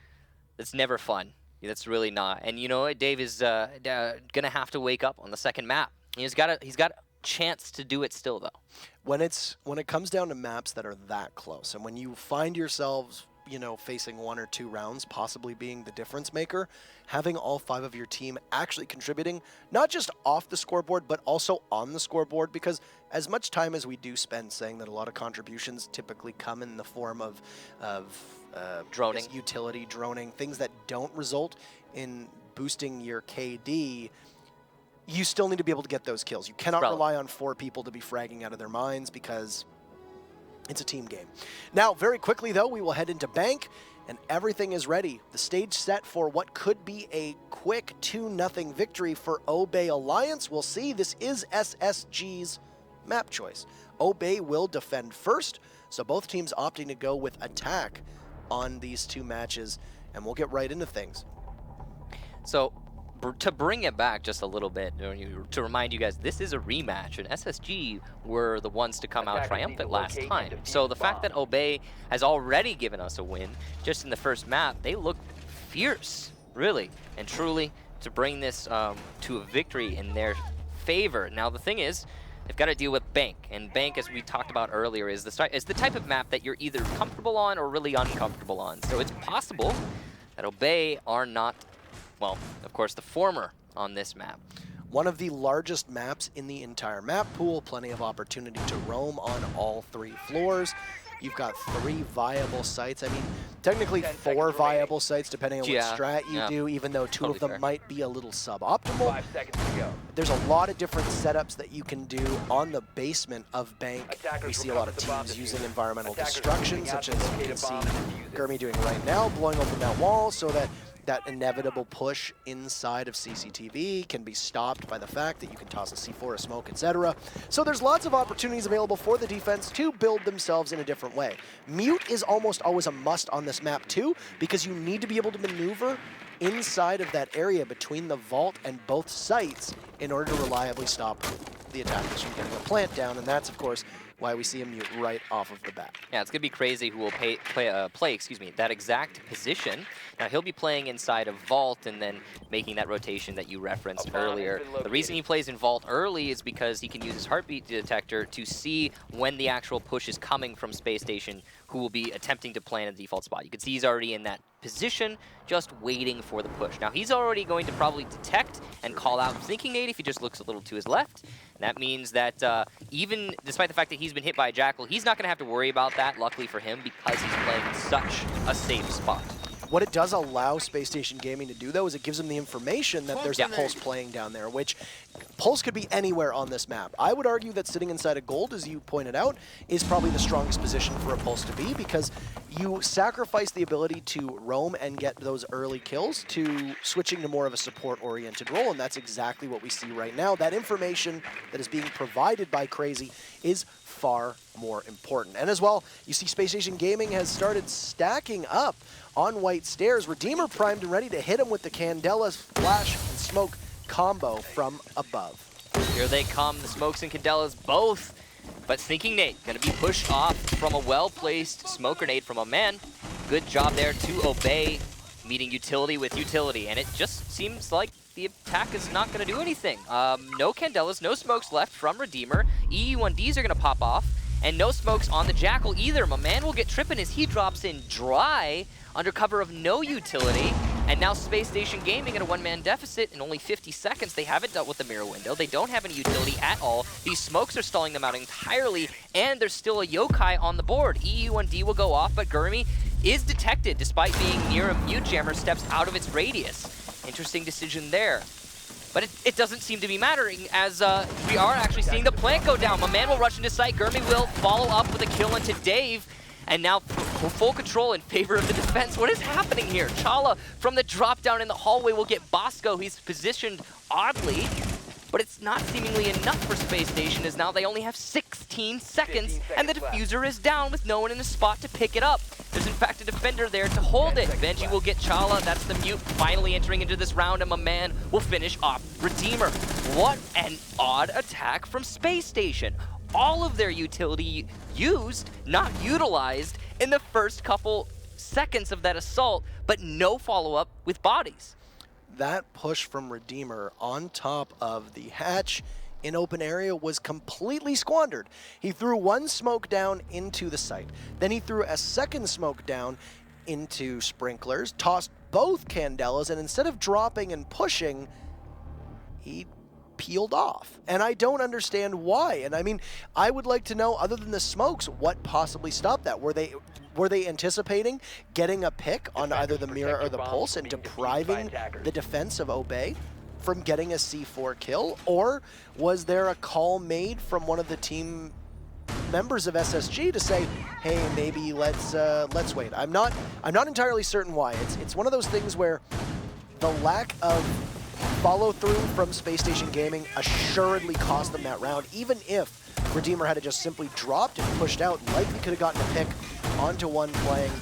never fun. That's really not. And you know, Dave is gonna have to wake up on the second map. He's got a chance to do it still, though. When it comes down to maps that are that close, and when you find yourselves, you know, facing 1 or 2 rounds, possibly being the difference maker, having all 5 of your team actually contributing, not just off the scoreboard, but also on the scoreboard, because as much time as we do spend saying that a lot of contributions typically come in the form of droning, utility, droning, things that don't result in boosting your KD, you still need to be able to get those kills. You cannot rely on 4 people to be fragging out of their minds because it's a team game. Now, very quickly, though, we will head into Bank, and everything is ready. The stage set for what could be a quick 2-0 victory for Obey Alliance. We'll see. This is SSG's map choice. Obey will defend first, so both teams opting to go with attack on these 2 matches, and we'll get right into things. So, to bring it back just a little bit, to remind you guys, this is a rematch, and SSG were the ones to come out triumphant last time. So the fact that Obey has already given us a win just in the first map, they look fierce, really and truly, to bring this to a victory in their favor. Now the thing is, they've got to deal with Bank, and Bank, as we talked about earlier, is the type of map that you're either comfortable on or really uncomfortable on. So it's possible that Obey are not, well, of course, the former on this map. One of the largest maps in the entire map pool, plenty of opportunity to roam on all 3 floors. You've got 3 viable sites. I mean, technically 4 viable sites, depending on what strat you do, even though 2 of them might be a little suboptimal. 5 seconds to go. There's a lot of different setups that you can do on the basement of Bank. We see a lot of teams using environmental destruction, such as you can see Gurmy doing right now, blowing open that wall so that that inevitable push inside of CCTV can be stopped by the fact that you can toss a C4, a smoke, etc. So there's lots of opportunities available for the defense to build themselves in a different way. Mute is almost always a must on this map too, because you need to be able to maneuver inside of that area between the vault and both sites in order to reliably stop the attackers from getting a plant down, and that's, of course, why we see a Mute right off of the bat. Yeah, it's going to be crazy who will play that exact position. Now, he'll be playing inside of Vault and then making that rotation that you referenced earlier. The reason he plays in Vault early is because he can use his heartbeat detector to see when the actual push is coming from Space Station, who will be attempting to plant a default spot. You can see he's already in that position, just waiting for the push. Now, he's already going to probably detect and call out Thinking Nate if he just looks a little to his left. And that means that even despite the fact that he's been hit by a Jackal, he's not going to have to worry about that, luckily for him, because he's playing in such a safe spot. What it does allow Spacestation Gaming to do, though, is it gives them the information that there's a Pulse playing down there, which Pulse could be anywhere on this map. I would argue that sitting inside a Gold, as you pointed out, is probably the strongest position for a Pulse to be, because you sacrifice the ability to roam and get those early kills to switching to more of a support-oriented role, and that's exactly what we see right now. That information that is being provided by Crazy is far more important. And as well, you see Spacestation Gaming has started stacking up on White Stairs. Redeemer primed and ready to hit him with the Candela flash and smoke combo from above. Here they come, the smokes and Candelas both. But Thinking Nate gonna be pushed off from a well-placed smoke grenade from a man. Good job there to Obey, meeting utility with utility. And it just seems like the attack is not gonna do anything. No Candelas, no smokes left from Redeemer. EE1Ds are gonna pop off. And no smokes on the Jackal either. My man will get tripping as he drops in dry under cover of no utility. And now Spacestation Gaming at a one-man deficit in only 50 seconds. They haven't dealt with the mirror window. They don't have any utility at all. These smokes are stalling them out entirely, and there's still a yokai on the board. EU1D will go off, but Gurmy is detected despite being near a mute jammer, steps out of its radius. Interesting decision there. But it doesn't seem to be mattering, as we are actually seeing the plant go down. My man will rush into sight. Gurmy will follow up with a kill into Dave. And now full control in favor of the defense. What is happening here? Chala from the drop down in the hallway will get Bosco. He's positioned oddly, but it's not seemingly enough for Space Station, as now they only have 16 seconds and the diffuser is down with no one in the spot to pick it up. There's in fact a defender there to hold it. Benji will get Chala. That's the mute finally entering into this round, and my man will finish off Redeemer. What an odd attack from Space Station. All of their utility used, not utilized, in the first couple seconds of that assault, but no follow-up with bodies. That push from Redeemer on top of the hatch in open area was completely squandered. He threw one smoke down into the site. Then he threw a second smoke down into sprinklers, tossed both Candelas, and instead of dropping and pushing, he peeled off. And I don't understand why. And I mean, I would like to know, other than the smokes, what possibly stopped that? Were they anticipating getting a pick on either the mirror or the pulse and depriving the defense of Obey from getting a C4 kill? Or was there a call made from one of the team members of SSG to say, hey, maybe let's wait? I'm not entirely certain why. It's one of those things where the lack of follow through from Space Station Gaming assuredly cost them that round. Even if Redeemer had just simply dropped and pushed out, likely could have gotten a pick onto one playing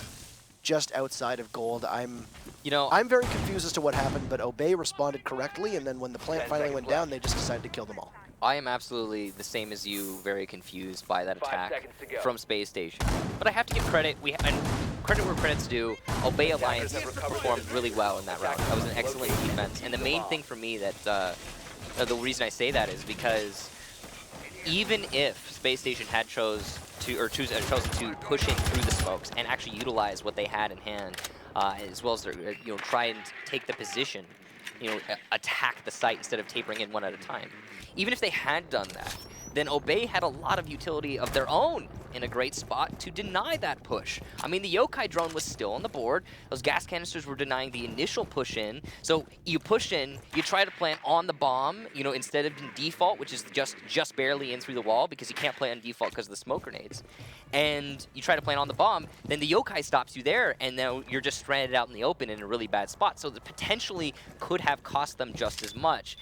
just outside of gold. I'm very confused as to what happened, but Obey responded correctly, and then when the plant finally went down, they just decided to kill them all. I am absolutely the same as you, very confused by that attack from Space Station. But I have to give credit, and credit where credit's due. Obey Alliance performed really well in that round. That was an excellent defense. And the main thing for me that, the reason I say that is because even if Space Station had chosen to push in through the smokes and actually utilize what they had in hand, as well as try and take the position, attack the site instead of tapering in one at a time. Even if they had done that, then Obey had a lot of utility of their own in a great spot to deny that push. I mean, the Yokai drone was still on the board. Those gas canisters were denying the initial push in. So you push in, you try to plant on the bomb, instead of in default, which is just barely in through the wall because you can't plant on default because of the smoke grenades. And you try to plant on the bomb, then the Yokai stops you there, and now you're just stranded out in the open in a really bad spot. So that potentially could have cost them just as much.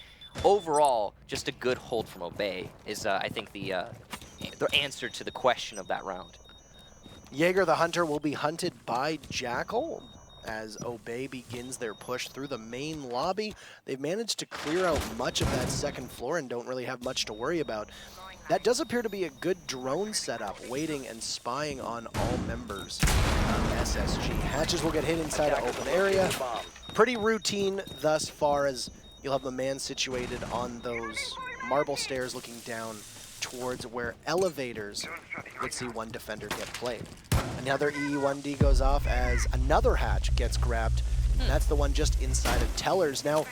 Overall, just a good hold from Obey is, I think, the answer to the question of that round. Jaeger the Hunter will be hunted by Jackal as Obey begins their push through the main lobby. They've managed to clear out much of that second floor and don't really have much to worry about. That does appear to be a good drone setup, waiting and spying on all members of SSG. Hatches will get hit inside an open area. Pretty routine thus far, as you'll have a man situated on those marble stairs looking down towards where elevators would see one defender get played. Another EE1D goes off as another hatch gets grabbed, and that's the one just inside of Tellers. Now,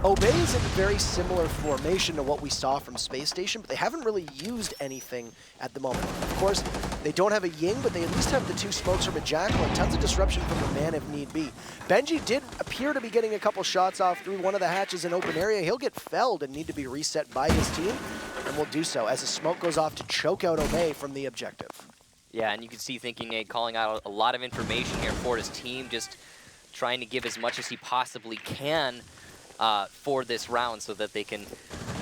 Obey is in a very similar formation to what we saw from Space Station, but they haven't really used anything at the moment. Of course, they don't have a Ying, but they at least have the 2 smokes from a Jackal and tons of disruption from the Man if need be. Benji did appear to be getting a couple shots off through one of the hatches in open area. He'll get felled and need to be reset by his team, and will do so as a smoke goes off to choke out Obey from the objective. Yeah, and you can see Thinking Nate calling out a lot of information here for his team, just trying to give as much as he possibly can for this round so that they can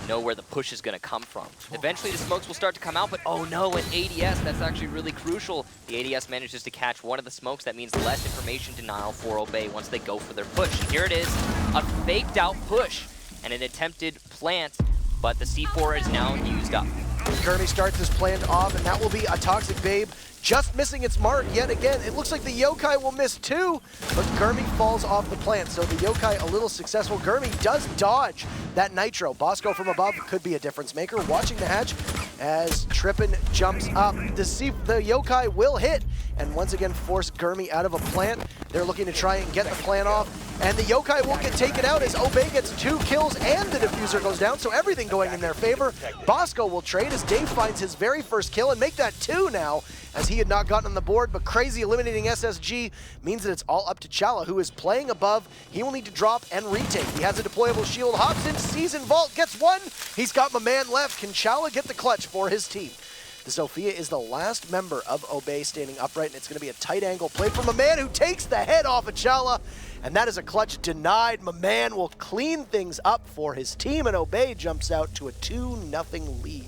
know where the push is going to come from. Eventually the smokes will start to come out, but oh no, an ADS, that's actually really crucial. The ADS manages to catch one of the smokes. That means less information denial for Obey once they go for their push. Here it is, a faked out push and an attempted plant, but the C4 is now used up. Gurmy starts his plant off, and that will be a Toxic Babe just missing its mark yet again. It looks like the Yokai will miss too, but Gurmy falls off the plant, so the Yokai a little successful. Gurmy does dodge that Nitro. Bosco from above could be a difference maker. Watching the hatch as Trippin jumps up. The Yokai will hit, and once again force Gurmy out of a plant. They're looking to try and get the plant off, and the Yokai will get taken out as Obey gets 2 kills and the diffuser goes down, so everything going in their favor. Bosco will trade as Dave finds his very first kill and make that 2 now, as he had not gotten on the board, but Crazy eliminating SSG means that it's all up to Chala, who is playing above. He will need to drop and retake. He has a deployable shield, hops in, sees in vault, gets 1. He's got my man left. Can Chala get the clutch for his team? The Sophia is the last member of Obey standing upright, and it's going to be a tight angle play from a man who takes the head off of Chala, and that is a clutch denied. My man will clean things up for his team, and Obey jumps out to a 2-0 lead.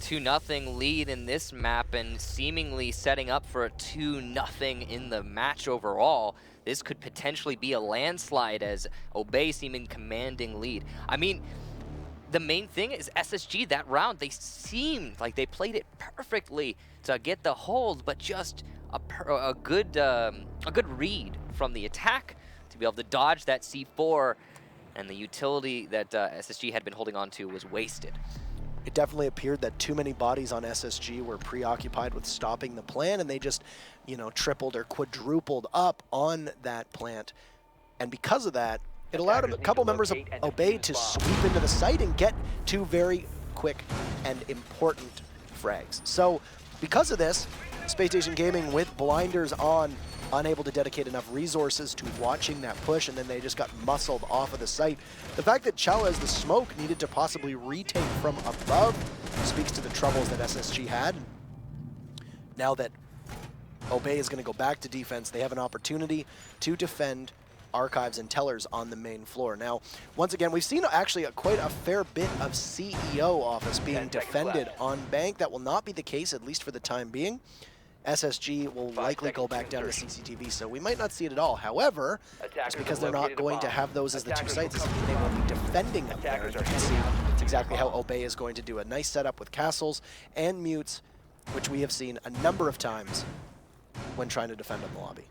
2-0 lead in this map, and seemingly setting up for a 2-0 in the match overall. This could potentially be a landslide as Obey seeming commanding lead. I mean, the main thing is SSG that round, they seemed like they played it perfectly to get the hold, but just a good read from the attack to be able to dodge that C4, and the utility that SSG had been holding on to was wasted. It definitely appeared that too many bodies on SSG were preoccupied with stopping the plant, and they just, you know, tripled or quadrupled up on that plant. And because of that, it allowed a couple members of Obey to sweep into the site and get 2 very quick and important frags. So because of this, Space Station Gaming with blinders on, unable to dedicate enough resources to watching that push, and then they just got muscled off of the site. The fact that Chala as the smoke needed to possibly retake from above speaks to the troubles that SSG had. Now that Obey is going to go back to defense, they have an opportunity to defend archives and tellers on the main floor. Now, once again, we've seen actually quite a fair bit of CEO office being defended on Bank. That will not be the case, at least for the time being. SSG will likely go back down to CCTV, so we might not see it at all. However, it's because they're not going to have those as the 2 sites, they will be defending up there. And you can see it's exactly how Obey is going to do a nice setup with castles and mutes, which we have seen a number of times when trying to defend on the lobby.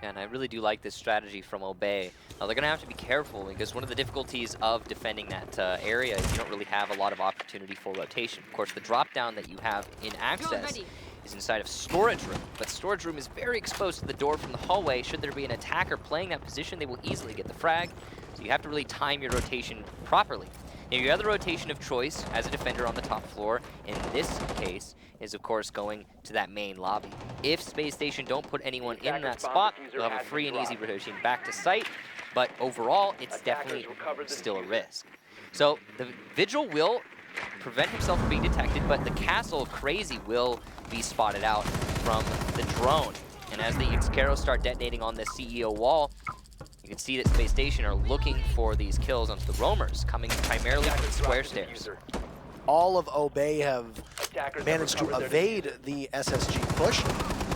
Yeah, and I really do like this strategy from Obey. Now, they're going to have to be careful, because one of the difficulties of defending that area is you don't really have a lot of opportunity for rotation. Of course, the drop down that you have in access is inside of storage room, but storage room is very exposed to the door from the hallway. Should there be an attacker playing that position, they will easily get the frag, so you have to really time your rotation properly. Now, your other rotation of choice as a defender on the top floor, in this case, is of course going to that main lobby. If Space Station don't put anyone in that spot, they'll have a free and easy rotation back to site, but overall, it's definitely still a risk. So the Vigil will prevent himself from being detected, but the castle Crazy will be spotted out from the drone. And as the Xcaros start detonating on the CEO wall, you can see that Space Station are looking for these kills onto the roamers, coming primarily from the square stairs. All of Obey have managed to evade the SSG push.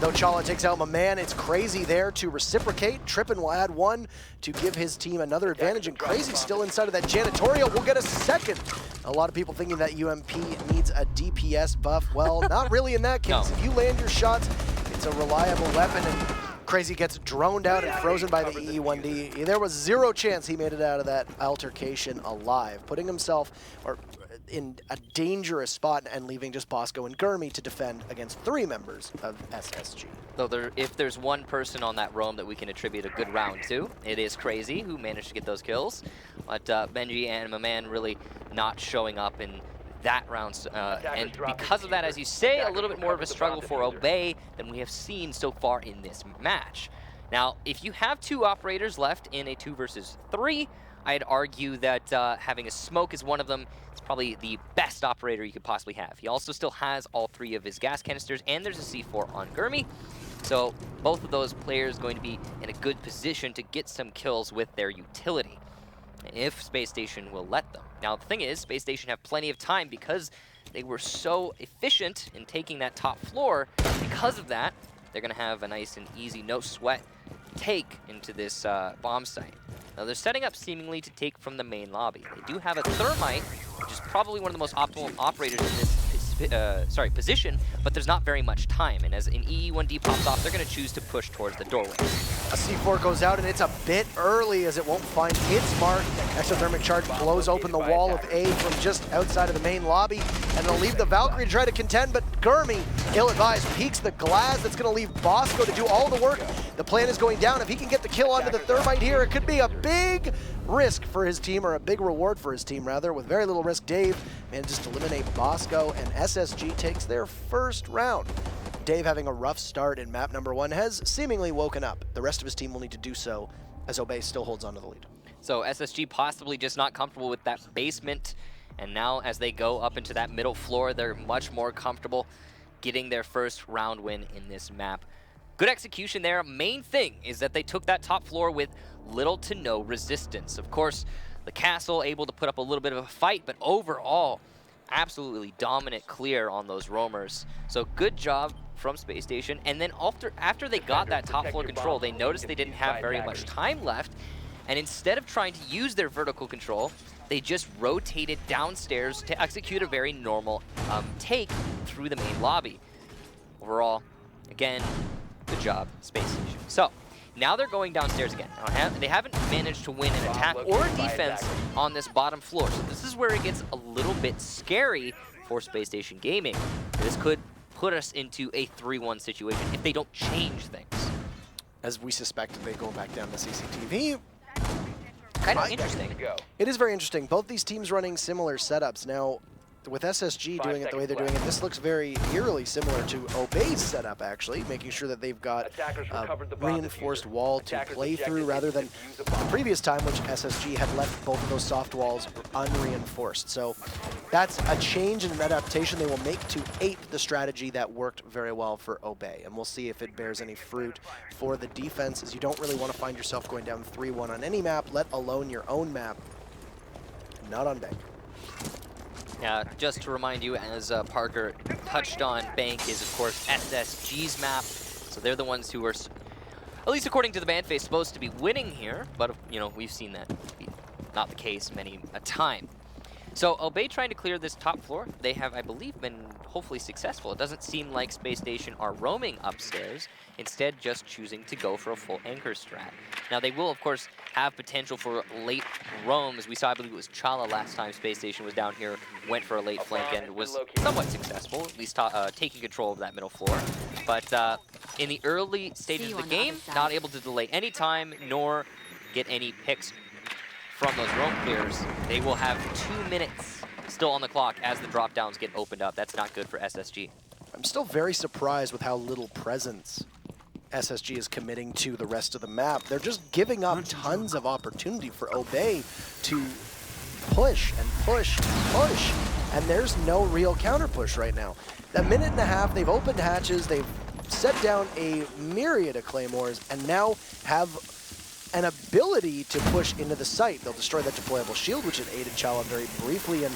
Though Chala takes out my man, it's Crazy there to reciprocate. Trippin will add 1 to give his team another advantage, and Crazy's still inside of that janitorial. We'll get a second. A lot of people thinking that UMP needs a DPS buff. Well, not really in that case. No. If you land your shots, it's a reliable weapon, and Crazy gets droned out and frozen by the E1D. There was 0 chance he made it out of that altercation alive, putting himself in a dangerous spot and leaving just Bosco and Gurmy to defend against 3 members of SSG. So if there's one person on that roam that we can attribute a good round to, it is Crazy, who managed to get those kills. But Benji and my man really not showing up in that round. And because of that, as you say, a little bit more of a struggle for Obey than we have seen so far in this match. Now, if you have 2 operators left in a 2 versus 3, I'd argue that having a smoke is one of them. It's probably the best operator you could possibly have. He also still has all 3 of his gas canisters, and there's a C4 on Gurmy. So both of those players going to be in a good position to get some kills with their utility, if Space Station will let them. Now, the thing is, Space Station have plenty of time because they were so efficient in taking that top floor. Because of that, they're going to have a nice and easy, no sweat take into this bomb site. Now, they're setting up seemingly to take from the main lobby. They do have a thermite, which is probably one of the most optimal operators in this position, but there's not very much time. And as an EE1D pops off, they're going to choose to push towards the doorway. A C4 goes out, and it's a bit early as it won't find its mark. Exothermic charge blows open the wall of A from just outside of the main lobby, and it'll leave the Valkyrie to try to contend, but Gurmy, ill-advised, peeks the glass. That's going to leave Bosco to do all the work. The plan is going down. If he can get the kill onto the thermite here, it could be a big risk for his team, or a big reward for his team, rather. With very little risk, Dave manages to eliminate Bosco, and SSG takes their first round. Dave, having a rough start in map number 1, has seemingly woken up. The rest of his team will need to do so, as Obey still holds onto the lead. So SSG possibly just not comfortable with that basement, and now as they go up into that middle floor, they're much more comfortable getting their first round win in this map. Good execution there. Main thing is that they took that top floor with little to no resistance. Of course, the castle able to put up a little bit of a fight, but overall, absolutely dominant clear on those roamers. So good job from Space Station. And then after they got that top floor control, they noticed they didn't have very much time left. And instead of trying to use their vertical control, they just rotated downstairs to execute a very normal take through the main lobby. Overall, again, good job, Space Station. So now they're going downstairs again. Now, they haven't managed to win an attack or defense on this bottom floor. So this is where it gets a little bit scary for Space Station Gaming. This could put us into a 3-1 situation if they don't change things. As we suspect, they go back down to CCTV. Kind of interesting. It is very interesting. Both these teams running similar setups. Now, with SSG doing it the way they're doing it, this looks very eerily similar to Obey's setup, actually, making sure that they've got a reinforced wall to play through rather than the previous time, which SSG had left both of those soft walls unreinforced. So that's a change and an adaptation they will make to ape the strategy that worked very well for Obey. And we'll see if it bears any fruit for the defense, as you don't really want to find yourself going down 3-1 on any map, let alone your own map. Not on Bank. Just to remind you, as Parker touched on, Bank is, of course, SSG's map. So they're the ones who are, at least according to the ban face, supposed to be winning here. But, you know, we've seen that be not the case many a time. So Obey trying to clear this top floor. They have, I believe, been hopefully successful. It doesn't seem like Space Station are roaming upstairs, instead just choosing to go for a full anchor strat. Now they will, of course, have potential for late roams. We saw, I believe it was Chala last time Space Station was down here, went for a late flank and was somewhat successful, at least taking control of that middle floor. But in the early stages of the game, not able to delay any time nor get any picks from those roam clears. They will have 2 minutes still on the clock as the drop downs get opened up. That's not good for SSG. I'm still very surprised with how little presence SSG is committing to the rest of the map. They're just giving up tons of opportunity for Obey to push and push and push, and there's no real counter push right now. A minute and a half, they've opened hatches, they've set down a myriad of claymores, and now have an ability to push into the site. They'll destroy that deployable shield, which had aided Chala very briefly, and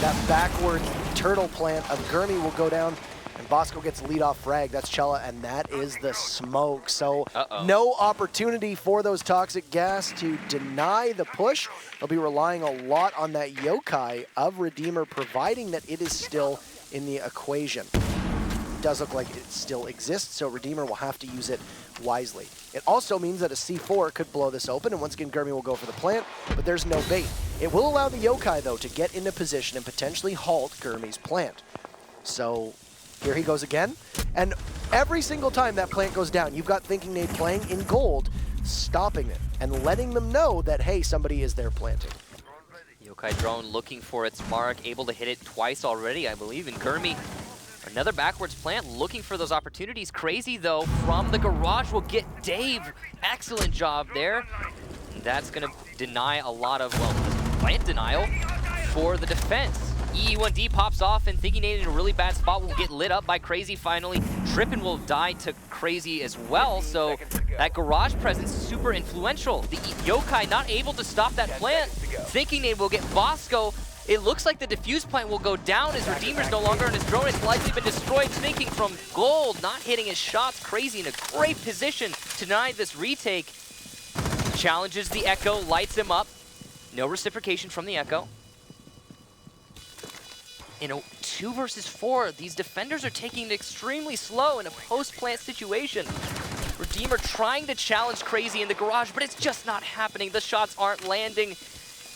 that backward turtle plant of Gurney will go down, and Bosco gets lead-off frag. That's Chala, and that is the smoke. So no opportunity for those toxic gas to deny the push. They'll be relying a lot on that yokai of Redeemer, providing that it is still in the equation. It does look like it still exists, so Redeemer will have to use it wisely. It also means that a C4 could blow this open, and once again, Gurmy will go for the plant, but there's no bait. It will allow the yokai, though, to get into position and potentially halt Gurmy's plant. So here he goes again, and every single time that plant goes down, you've got Thinking Nade playing in gold, stopping it, and letting them know that, hey, somebody is there planting. Yokai drone looking for its mark, able to hit it twice already, I believe. And Gurmi, another backwards plant, looking for those opportunities. Crazy, though, from the garage will get Dave. Excellent job there. That's going to deny a lot of, well, plant denial for the defense. EE1D pops off, and Thinking Nate in a really bad spot will get lit up by Crazy finally. Trippin will die to Crazy as well, so that garage presence super influential. The Yokai not able to stop that plant. Thinking Nate will get Bosco. It looks like the defuse plant will go down as Redeemer's no longer on his drone. It's likely been destroyed. Thinking from Gold, not hitting his shots. Crazy in a great position to deny this retake. Challenges the Echo, lights him up. No reciprocation from the Echo. In a 2 versus 4, these defenders are taking it extremely slow in a post-plant situation. Redeemer trying to challenge Crazy in the garage, but it's just not happening. The shots aren't landing,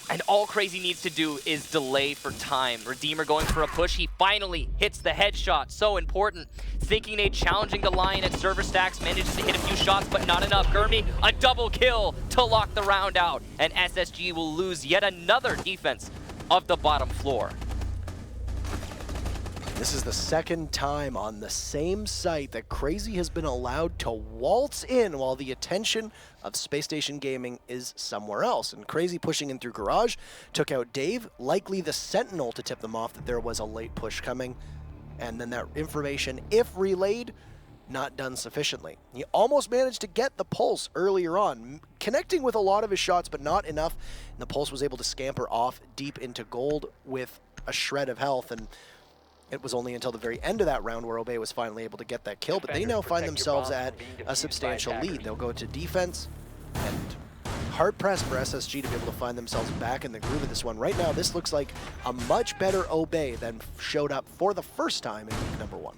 and all Crazy needs to do is delay for time. Redeemer going for a push. He finally hits the headshot. So important. Thinking Nate challenging the Lion at server stacks, manages to hit a few shots, but not enough. Gurmi, a double kill to lock the round out, and SSG will lose yet another defense of the bottom floor. This is the second time on the same site that Crazy has been allowed to waltz in while the attention of Space Station Gaming is somewhere else. And Crazy pushing in through Garage took out Dave, likely the Sentinel to tip them off that there was a late push coming. And then that information, if relayed, not done sufficiently. He almost managed to get the Pulse earlier on, connecting with a lot of his shots, but not enough. And the Pulse was able to scamper off deep into Gold with a shred of health. And it was only until the very end of that round where Obey was finally able to get that kill, but they now find themselves at a substantial lead. They'll go to defense, and hard-pressed for SSG to be able to find themselves back in the groove of this one. Right now, this looks like a much better Obey than showed up for the first time in week number 1.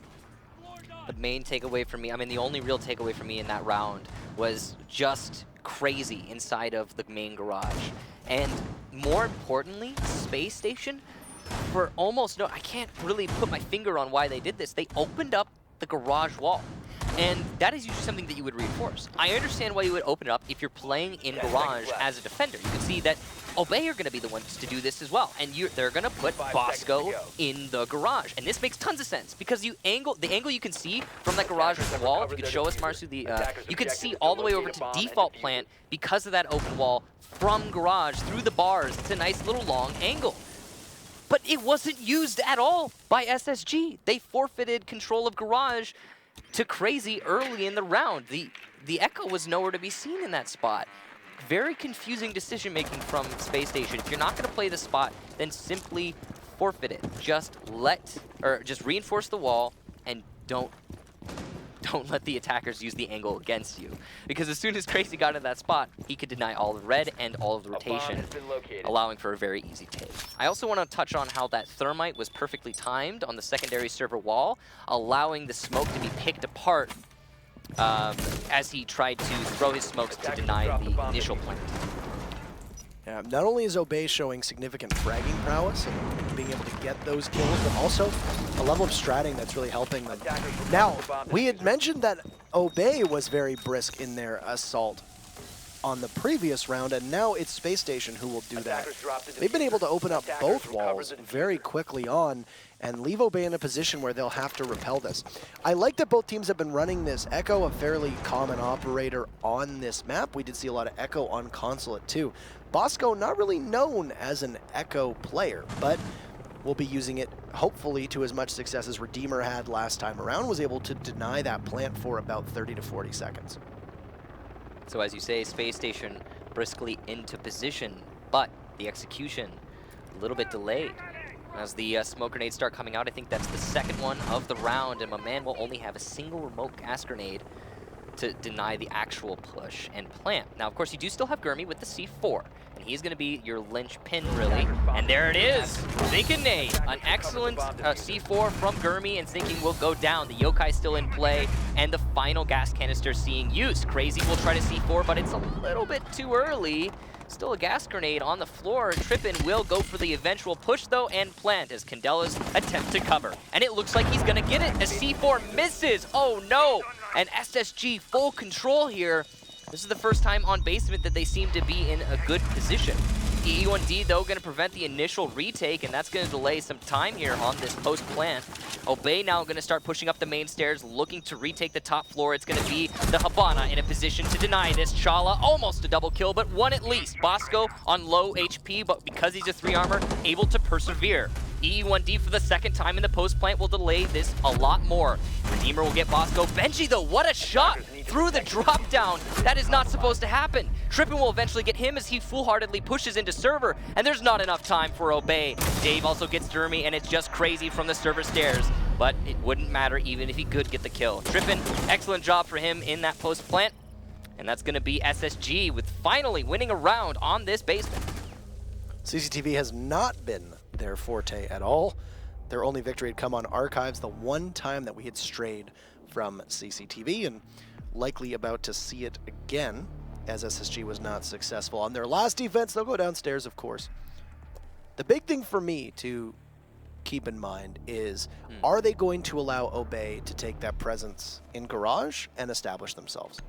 The main takeaway for me, I mean, the only real takeaway for me in that round was just Crazy inside of the main garage. And more importantly, Space Station, for almost no, I can't really put my finger on why they did this. They opened up the garage wall, and that is usually something that you would reinforce. I understand why you would open it up if you're playing in garage as a defender. You can see that Obey are going to be the ones to do this as well, and they're going to put Bosco in the garage, and this makes tons of sense because the angle you can see from that garage wall. If you could show us, Marsu, you can see all the way over to default plant because of that open wall from garage through the bars. It's a nice little long angle. But it wasn't used at all by SSG. They forfeited control of Garage to Crazy early in the round. The Echo was nowhere to be seen in that spot. Very confusing decision-making from Space Station. If you're not going to play the spot, then simply forfeit it. Just reinforce the wall and don't let the attackers use the angle against you. Because as soon as Crazy got in that spot, he could deny all the red and all of the rotation, allowing for a very easy take. I also want to touch on how that thermite was perfectly timed on the secondary server wall, allowing the smoke to be picked apart as he tried to throw his smokes to deny the initial plant. Yeah, not only is Obey showing significant fragging prowess and being able to get those kills, but also a level of stratting that's really helping them. Now, we had mentioned that Obey was very brisk in their assault on the previous round, and now it's Space Station who will do that. They've been able to open up both walls very quickly on and leave Obey in a position where they'll have to repel this. I like that both teams have been running this Echo, a fairly common operator on this map. We did see a lot of Echo on Consulate too. Bosco, not really known as an Echo player, but will be using it hopefully to as much success as Redeemer had last time around, was able to deny that plant for about 30 to 40 seconds. So as you say, Space Station briskly into position, but the execution a little bit delayed. As the smoke grenades start coming out, I think that's the second one of the round, and my man will only have a single remote gas grenade to deny the actual push and plant. Now, of course, you do still have Gurmi with the C4, and he's going to be your linchpin, really. And there it is, Thinking Nate, an excellent C4 from Gurmi, and Thinking will go down. The Yokai still in play, and the final gas canister seeing use. Crazy will try to C4, but it's a little bit too early. Still a gas grenade on the floor. Trippin will go for the eventual push, though, and plant as Candela's attempt to cover. And it looks like he's going to get it. A C4 misses. Oh, no. And SSG full control here. This is the first time on basement that they seem to be in a good position. E1D, though, going to prevent the initial retake, and that's going to delay some time here on this post plant. Obey now going to start pushing up the main stairs, looking to retake the top floor. It's going to be the Hibana in a position to deny this. Chala almost a double kill, but one at least. Bosco on low HP, but because he's a 3 armor, able to persevere. E1D for the second time in the post plant will delay this a lot more. Redeemer will get Bosco. Benji, though, what a shot through the drop down. That is not supposed to happen. Trippin will eventually get him as he foolhardily pushes into server, and there's not enough time for Obey. Dave also gets Dermy, and it's just crazy from the server stairs, but it wouldn't matter even if he could get the kill. Trippin, excellent job for him in that post plant, and that's going to be SSG with finally winning a round on this basement. CCTV has not been their forte at all. Their only victory had come on Archives, the one time that we had strayed from CCTV, and likely about to see it again as SSG was not successful on their last defense. They'll go downstairs, of course. The big thing for me to keep in mind is, are they going to allow Obey to take that presence in Garage and establish themselves?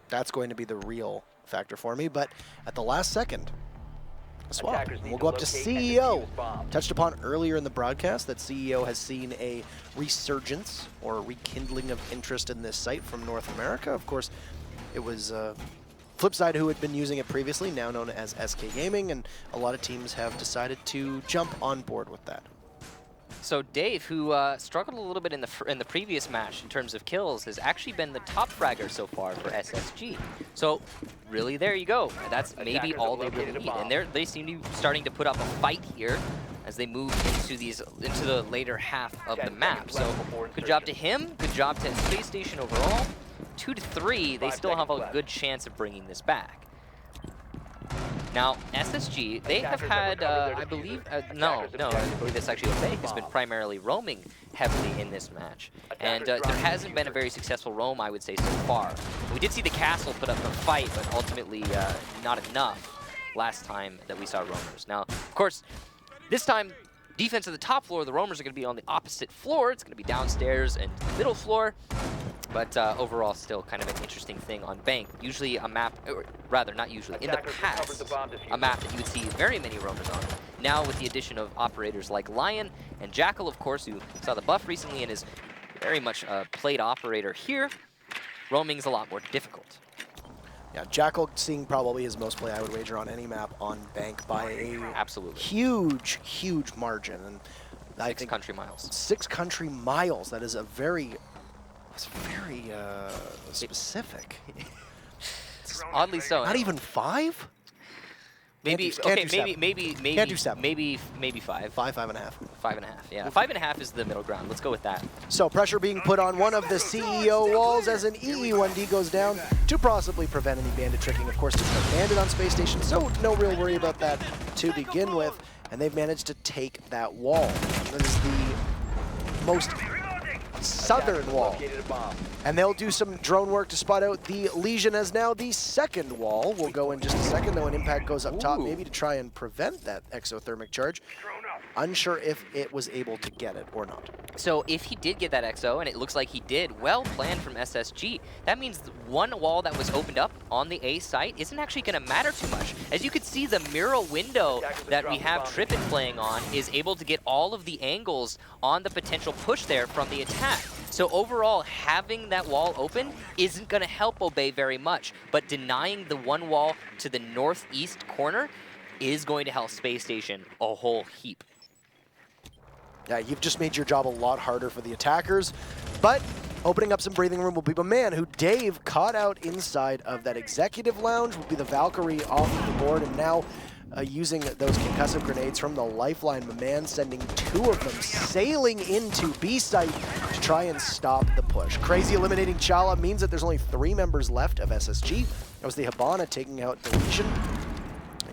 That's going to be the real factor for me, but at the last second, swap. We'll go up to CEO. Touched upon earlier in the broadcast that CEO has seen a resurgence or a rekindling of interest in this site from North America. Of course, it was Flipside who had been using it previously, now known as SK Gaming, and a lot of teams have decided to jump on board with that. So Dave, who struggled a little bit in the previous match in terms of kills, has actually been the top fragger so far for SSG. So really, there you go. That's maybe all they really need. And they seem to be starting to put up a fight here as they move into the later half of the map. So good job to him. Good job to Spacestation overall. 2-3, they still have a good chance of bringing this back. Now, SSG, they have had, I believe, I believe this actually Obey has been primarily roaming heavily in this match. And there hasn't been a very successful roam, I would say, so far. We did see the Castle put up a fight, but ultimately not enough last time that we saw roamers. Now, of course, this time, defense of the top floor, the roamers are going to be on the opposite floor. It's going to be downstairs and middle floor. But overall, still kind of an interesting thing on Bank. Usually a map, or rather not usually, in the past, a map that you would see very many roamers on. Now with the addition of operators like Lion and Jackal, of course, who saw the buff recently and is very much a played operator here, roaming is a lot more difficult. Yeah, Jackal seeing probably his most play, I would wager, on any map on Bank by a huge, huge margin. And I think 6 country miles. 6 country miles, that is a very... It's very specific. Oddly so. Not even 5? Maybe Can't do 7. Maybe 5. 5.5. 5.5. Yeah, 5.5 is the middle ground. Let's go with that. So pressure being put on one of the CEO walls as an EE1D goes down to possibly prevent any bandit tricking. Of course, there's no bandit on Spacestation, so no real worry about that to begin with. And they've managed to take that wall. That is the most southern wall. And they'll do some drone work to spot out the Legion as now the second wall. We'll go in just a second, though an impact goes up top, maybe to try and prevent that exothermic charge. Unsure if it was able to get it or not. So if he did get that XO, and it looks like he did, well planned from SSG, that means one wall that was opened up on the A site isn't actually going to matter too much. As you can see, the mural window that we have Trippin playing on is able to get all of the angles on the potential push there from the attack. So overall, having that wall open isn't going to help Obey very much, but denying the one wall to the northeast corner is going to help Space Station a whole heap. Yeah, you've just made your job a lot harder for the attackers, but opening up some breathing room will be the man who Dave caught out inside of that executive lounge will be the Valkyrie off of the board, and now using those concussive grenades from the lifeline, the man sending 2 of them sailing into B site to try and stop the push. Crazy eliminating Chala means that there's only 3 members left of SSG. That was the Hibana taking out the Legion.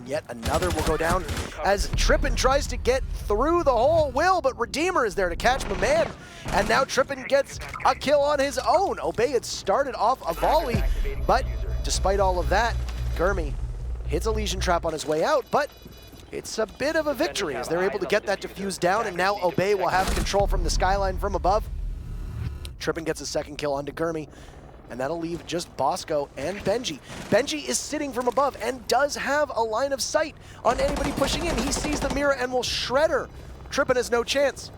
Yet another will go down as Trippin tries to get through the whole will, but Redeemer is there to catch my man. And now Trippin gets a kill on his own. Obey had started off a volley, but despite all of that, Gurmy hits a Legion trap on his way out, but it's a bit of a victory as they're able to get that defuse down, and now Obey will have control from the skyline from above. Trippin gets his second kill onto Gurmy. and that'll leave just Bosco and Benji. Benji is sitting from above and does have a line of sight on anybody pushing in. He sees the mirror and will shred her. Trippin has no chance.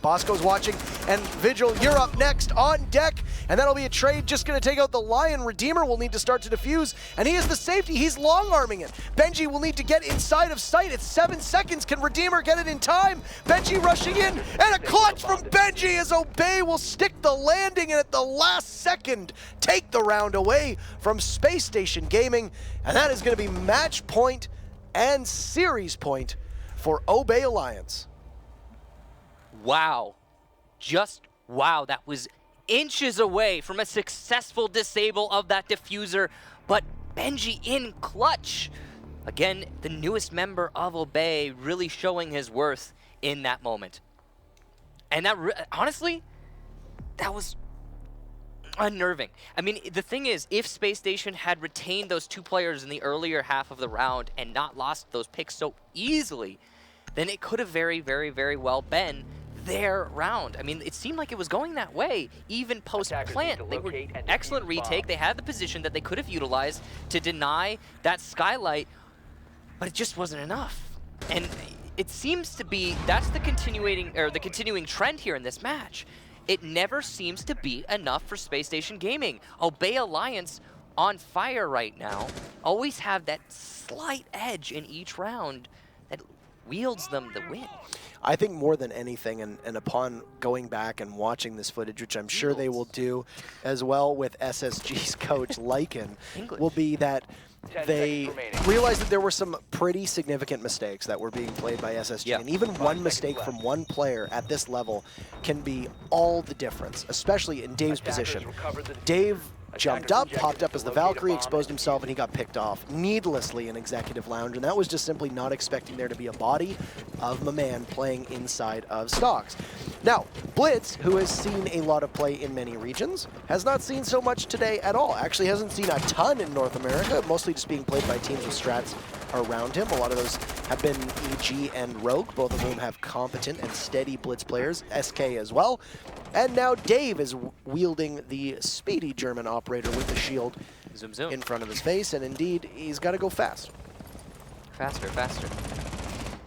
Bosco's watching, and Vigil, you're up next on deck, and that'll be a trade just going to take out the Lion. Redeemer will need to start to defuse, and he is the safety. He's long-arming it. Benji will need to get inside of sight. It's 7 seconds. Can Redeemer get it in time? Benji rushing in, and a clutch from Benji as Obey will stick the landing, and at the last second, take the round away from Space Station Gaming, and that is going to be match point and series point for Obey Alliance. Wow. Just wow. That was inches away from a successful disable of that diffuser, but Benji in clutch. Again, the newest member of Obey really showing his worth in that moment. And that, honestly, that was unnerving. I mean, the thing is, if Space Station had retained those 2 players in the earlier half of the round and not lost those picks so easily, then it could have very, very, very well been their round. I mean, it seemed like it was going that way, even post-plant. They were excellent retake. They had the position that they could have utilized to deny that skylight, but it just wasn't enough. And it seems to be, that's the continuing trend here in this match. It never seems to be enough for Space Station Gaming. Obey Alliance on fire right now, always have that slight edge in each round that wields them the win. I think more than anything, and upon going back and watching this footage, which I'm sure they will do as well with SSG's coach, Lycan, will be that they realized that there were some pretty significant mistakes that were being played by SSG, and even one mistake from one player at this level can be all the difference, especially in Dave's position. Dave jumped up, popped up as the Valkyrie, exposed himself, and he got picked off needlessly in Executive Lounge, and that was just simply not expecting there to be a body of my man playing inside of stocks. Now, Blitz, who has seen a lot of play in many regions, has not seen so much today at all. Actually hasn't seen a ton in North America, mostly just being played by teams with strats around him. A lot of those have been EG and Rogue, both of whom have competent and steady Blitz players, SK as well. And now Dave is wielding the speedy German operator with the shield Zoom, zoom. in front of his face, and indeed, he's got to go fast. Faster, faster.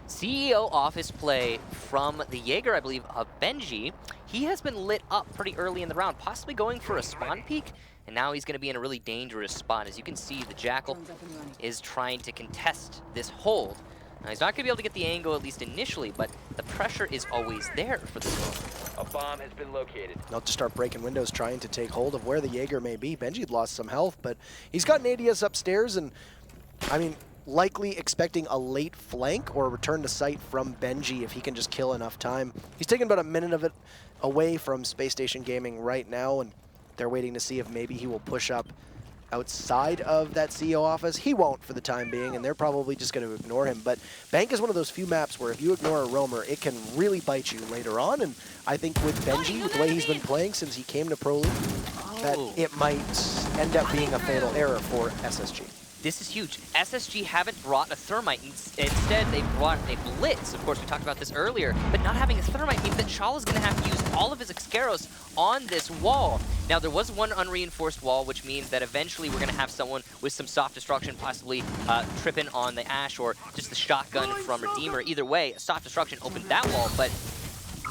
CEO office play from the Jaeger, I believe, of Benji. He has been lit up pretty early in the round, possibly going for a spawn peek, and now he's going to be in a really dangerous spot. As you can see, the Jackal is trying to contest this hold. Now, he's not going to be able to get the angle, at least initially, but the pressure is always there for this one. A bomb has been located. They'll just start breaking windows, trying to take hold of where the Jaeger may be. Benji'd lost some health, but he's got an ADS upstairs, and, I mean, likely expecting a late flank or a return to sight from Benji if he can just kill enough time. He's taking about a minute of it away from Space Station Gaming right now, and they're waiting to see if maybe he will push up outside of that CEO office. He won't for the time being, and they're probably just going to ignore him. But Bank is one of those few maps where if you ignore a roamer, it can really bite you later on. And I think with Benji, with the way he's been playing since he came to Pro League, that it might end up being a fatal error for SSG. This is huge. SSG haven't brought a Thermite. Instead, they brought a Blitz. Of course, we talked about this earlier, but not having a Thermite means that Chala's going to have to use all of his Excaros on this wall. Now, there was one unreinforced wall, which means that eventually we're going to have someone with some soft destruction possibly tripping on the Ash or just the shotgun from Redeemer. Either way, soft destruction opened that wall, but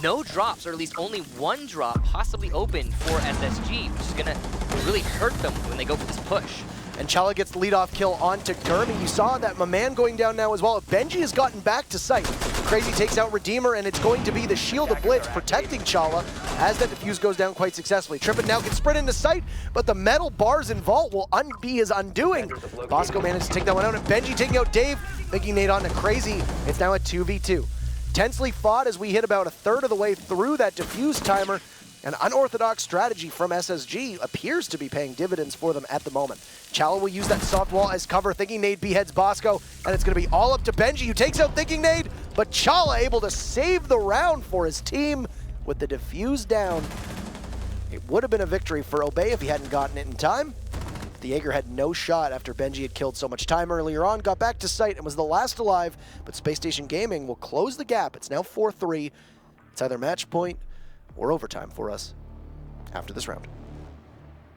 no drops, or at least only one drop possibly open for SSG, which is going to really hurt them when they go for this push. And Chala gets the leadoff kill onto Gurmy. You saw that my man going down now as well. Benji has gotten back to sight. Crazy takes out Redeemer, and it's going to be the shield of Blitz protecting Chala as that defuse goes down quite successfully. Trippin now can sprint into sight, but the metal bars in Vault will be his undoing. Bosco managed to take that one out, and Benji taking out Dave, making Nate on to Crazy. It's now a 2v2. Tensely fought as we hit about a third of the way through that defuse timer. An unorthodox strategy from SSG appears to be paying dividends for them at the moment. Chala will use that soft wall as cover. Thinking Nade beheads Bosco, and it's going to be all up to Benji, who takes out Thinking Nade, but Chala able to save the round for his team with the defuse down. It would have been a victory for Obey if he hadn't gotten it in time. The Jaeger had no shot after Benji had killed so much time earlier on, got back to sight, and was the last alive, but Space Station Gaming will close the gap. It's now 4-3. It's either match point or overtime for us after this round.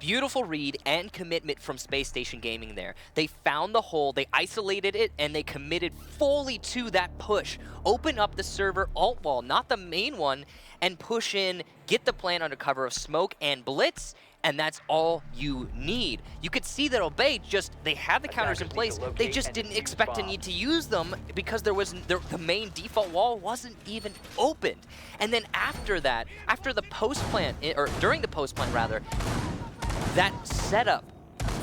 beautiful read and commitment from Spacestation Gaming there. They found the hole, they isolated it, and they committed fully to that push. Open up the server alt wall, not the main one, and push in, get the plant under cover of smoke and blitz, and that's all you need. You could see that Obey they had the counters in place, they just didn't expect to need to use them because the main default wall wasn't even opened. And then after that, after the post plant, or during the post plant rather, that setup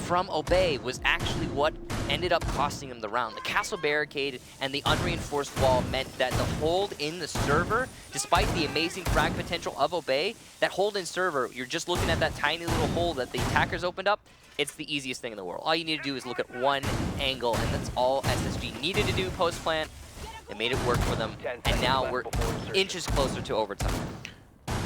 from Obey was actually what ended up costing them the round. The castle barricade and the unreinforced wall meant that the hold in the server, despite the amazing frag potential of Obey, that hold in server, you're just looking at that tiny little hole that the attackers opened up, it's the easiest thing in the world. All you need to do is look at one angle, and that's all SSG needed to do post-plant. They made it work for them, and now we're inches closer to overtime.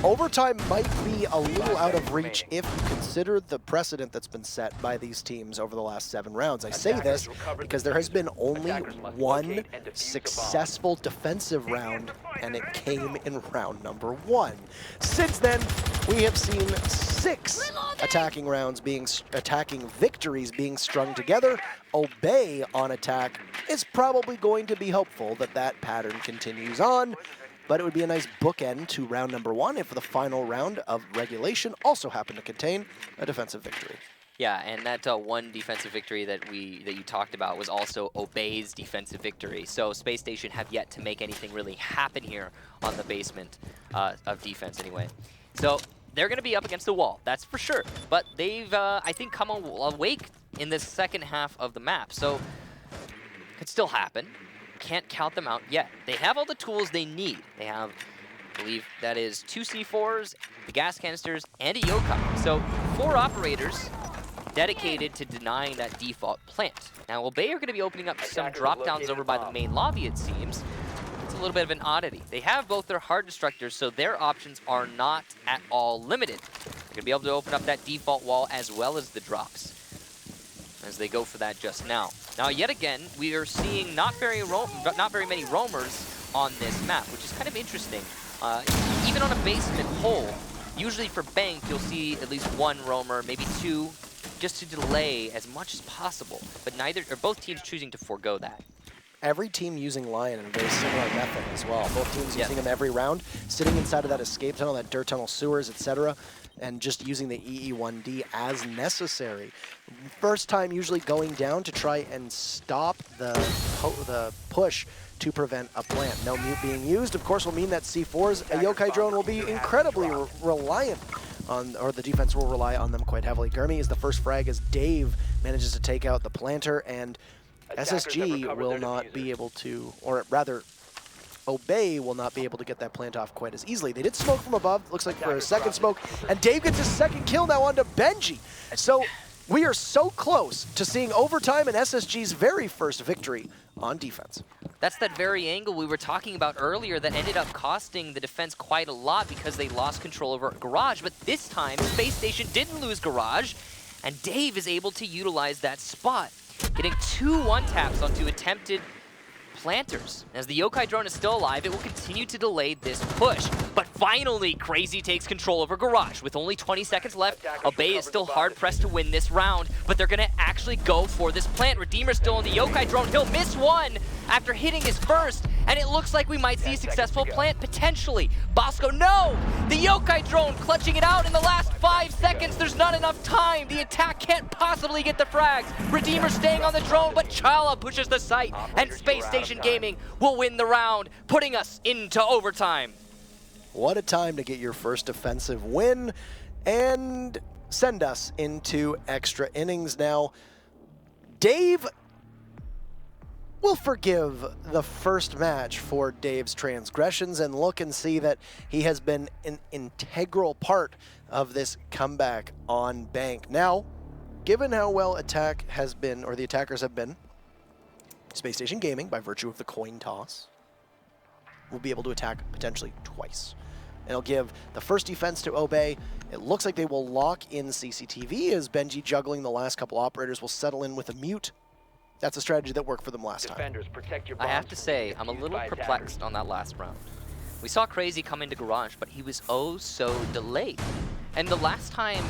Overtime might be a little out of reach if you consider the precedent that's been set by these teams over the last 7 rounds. I say this because there has been only one successful defensive round, and it came in round number 1. Since then, we have seen 6 attacking victories being strung together. Obey on attack is probably going to be hopeful that that pattern continues on. But it would be a nice bookend to round number 1 if the final round of regulation also happened to contain a defensive victory. Yeah, and that one defensive victory that you talked about was also Obey's defensive victory. So Spacestation have yet to make anything really happen here on the basement of defense anyway. So they're going to be up against the wall, that's for sure. But they've, I think, come awake in the second half of the map. So it could still happen. Can't count them out yet. They have all the tools they need. They have, I believe that is 2 C4s, the gas canisters, and a yokai. So 4 operators dedicated to denying that default plant. Now Obey are going to be opening up some drop downs over by the main lobby, it seems. It's a little bit of an oddity. They have both their hard destructors, so their options are not at all limited. They're going to be able to open up that default wall as well as the drops as they go for that just now. Now, yet again, we are seeing not very many roamers on this map, which is kind of interesting. Even on a basement hole, usually for Bank, you'll see at least 1 roamer, maybe 2, just to delay as much as possible. But both teams choosing to forego that. Every team using Lion in a very similar method as well. Both teams using him every round, sitting inside of that escape tunnel, that dirt tunnel sewers, etc., and just using the EE1D as necessary. First time usually going down to try and stop the push to prevent a plant. No mute being used, of course, will mean that C4s, a yokai drone will be incredibly reliant on, or the defense will rely on them quite heavily. Gurmy is the first frag as Dave manages to take out the planter, and SSG will not be able to, or rather, Obey will not be able to get that plant off quite as easily. They did smoke from above, looks like for a second smoke, and Dave gets his second kill now onto Benji. So we are so close to seeing overtime and SSG's very first victory on defense. That's that very angle we were talking about earlier that ended up costing the defense quite a lot because they lost control over Garage. But this time, Spacestation didn't lose Garage, and Dave is able to utilize that spot, getting 2 one-taps onto attempted planters. As the yokai drone is still alive, it will continue to delay this push. But finally, Crazy takes control over Garage. With only 20 seconds left, Obey is still hard-pressed to win this round, but they're gonna actually go for this plant. Redeemer's still on the yokai drone. He'll miss 1 after hitting his first, and it looks like we might see a successful plant, potentially. Bosco, no! The yokai drone clutching it out in the last 5 seconds. There's not enough time. The attack can't possibly get the frags. Redeemer staying on the drone, but Chala pushes the site, and Spacestation Gaming will win the round, putting us into overtime. What a time to get your first defensive win and send us into extra innings now. Dave, we'll forgive the first match for Dave's transgressions and look and see that he has been an integral part of this comeback on Bank. Now, given how well attack has been, or the attackers have been, Spacestation Gaming, by virtue of the coin toss, will be able to attack potentially twice. And it'll give the first defense to Obey. It looks like they will lock in CCTV as Benji, juggling the last couple operators, will settle in with a mute. That's a strategy that worked for them last time. I have to say, I'm a little perplexed on that last round. We saw Crazy come into Garage, but he was oh so delayed. And the last time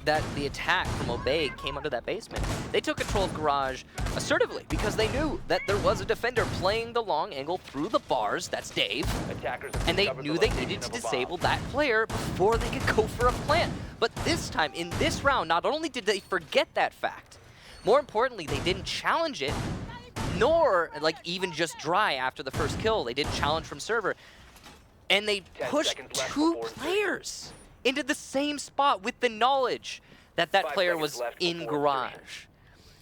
that the attack from Obey came under that basement. They took control of Garage assertively because they knew that there was a defender playing the long angle through the bars, that's Dave, Attackers have and they discovered knew the they location needed to of a bomb. disable that player before they could go for a plant. But this time, in this round, not only did they forget that fact, more importantly, they didn't challenge it, nor like even just dry after the first kill. They didn't challenge from server. And they 10 pushed seconds left 2 before players into the same spot with the knowledge that that 5 player seconds was left in before Garage. insertion.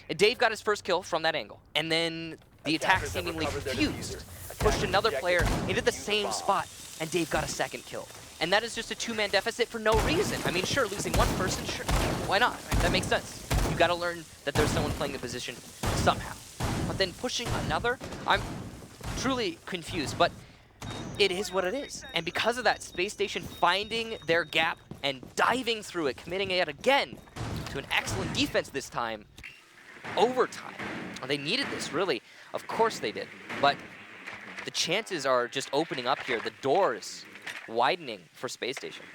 And Dave got his first kill from that angle. And then the attack Attackers have seemingly recovered their confused, diffuser. pushed Attackers another ejected player the into the defuse same bomb. spot, and Dave got a second kill. And that is just a 2-man deficit for no reason. I mean, sure, losing one person, sure, why not? Right? That makes sense. You got to learn that there's someone playing the position somehow. But then pushing another, I'm truly confused. But it is what it is. And because of that, Space Station finding their gap and diving through it, committing it again to an excellent defense this time, overtime. They needed this, really. Of course they did. But the chances are just opening up here. The doors widening for Space Station.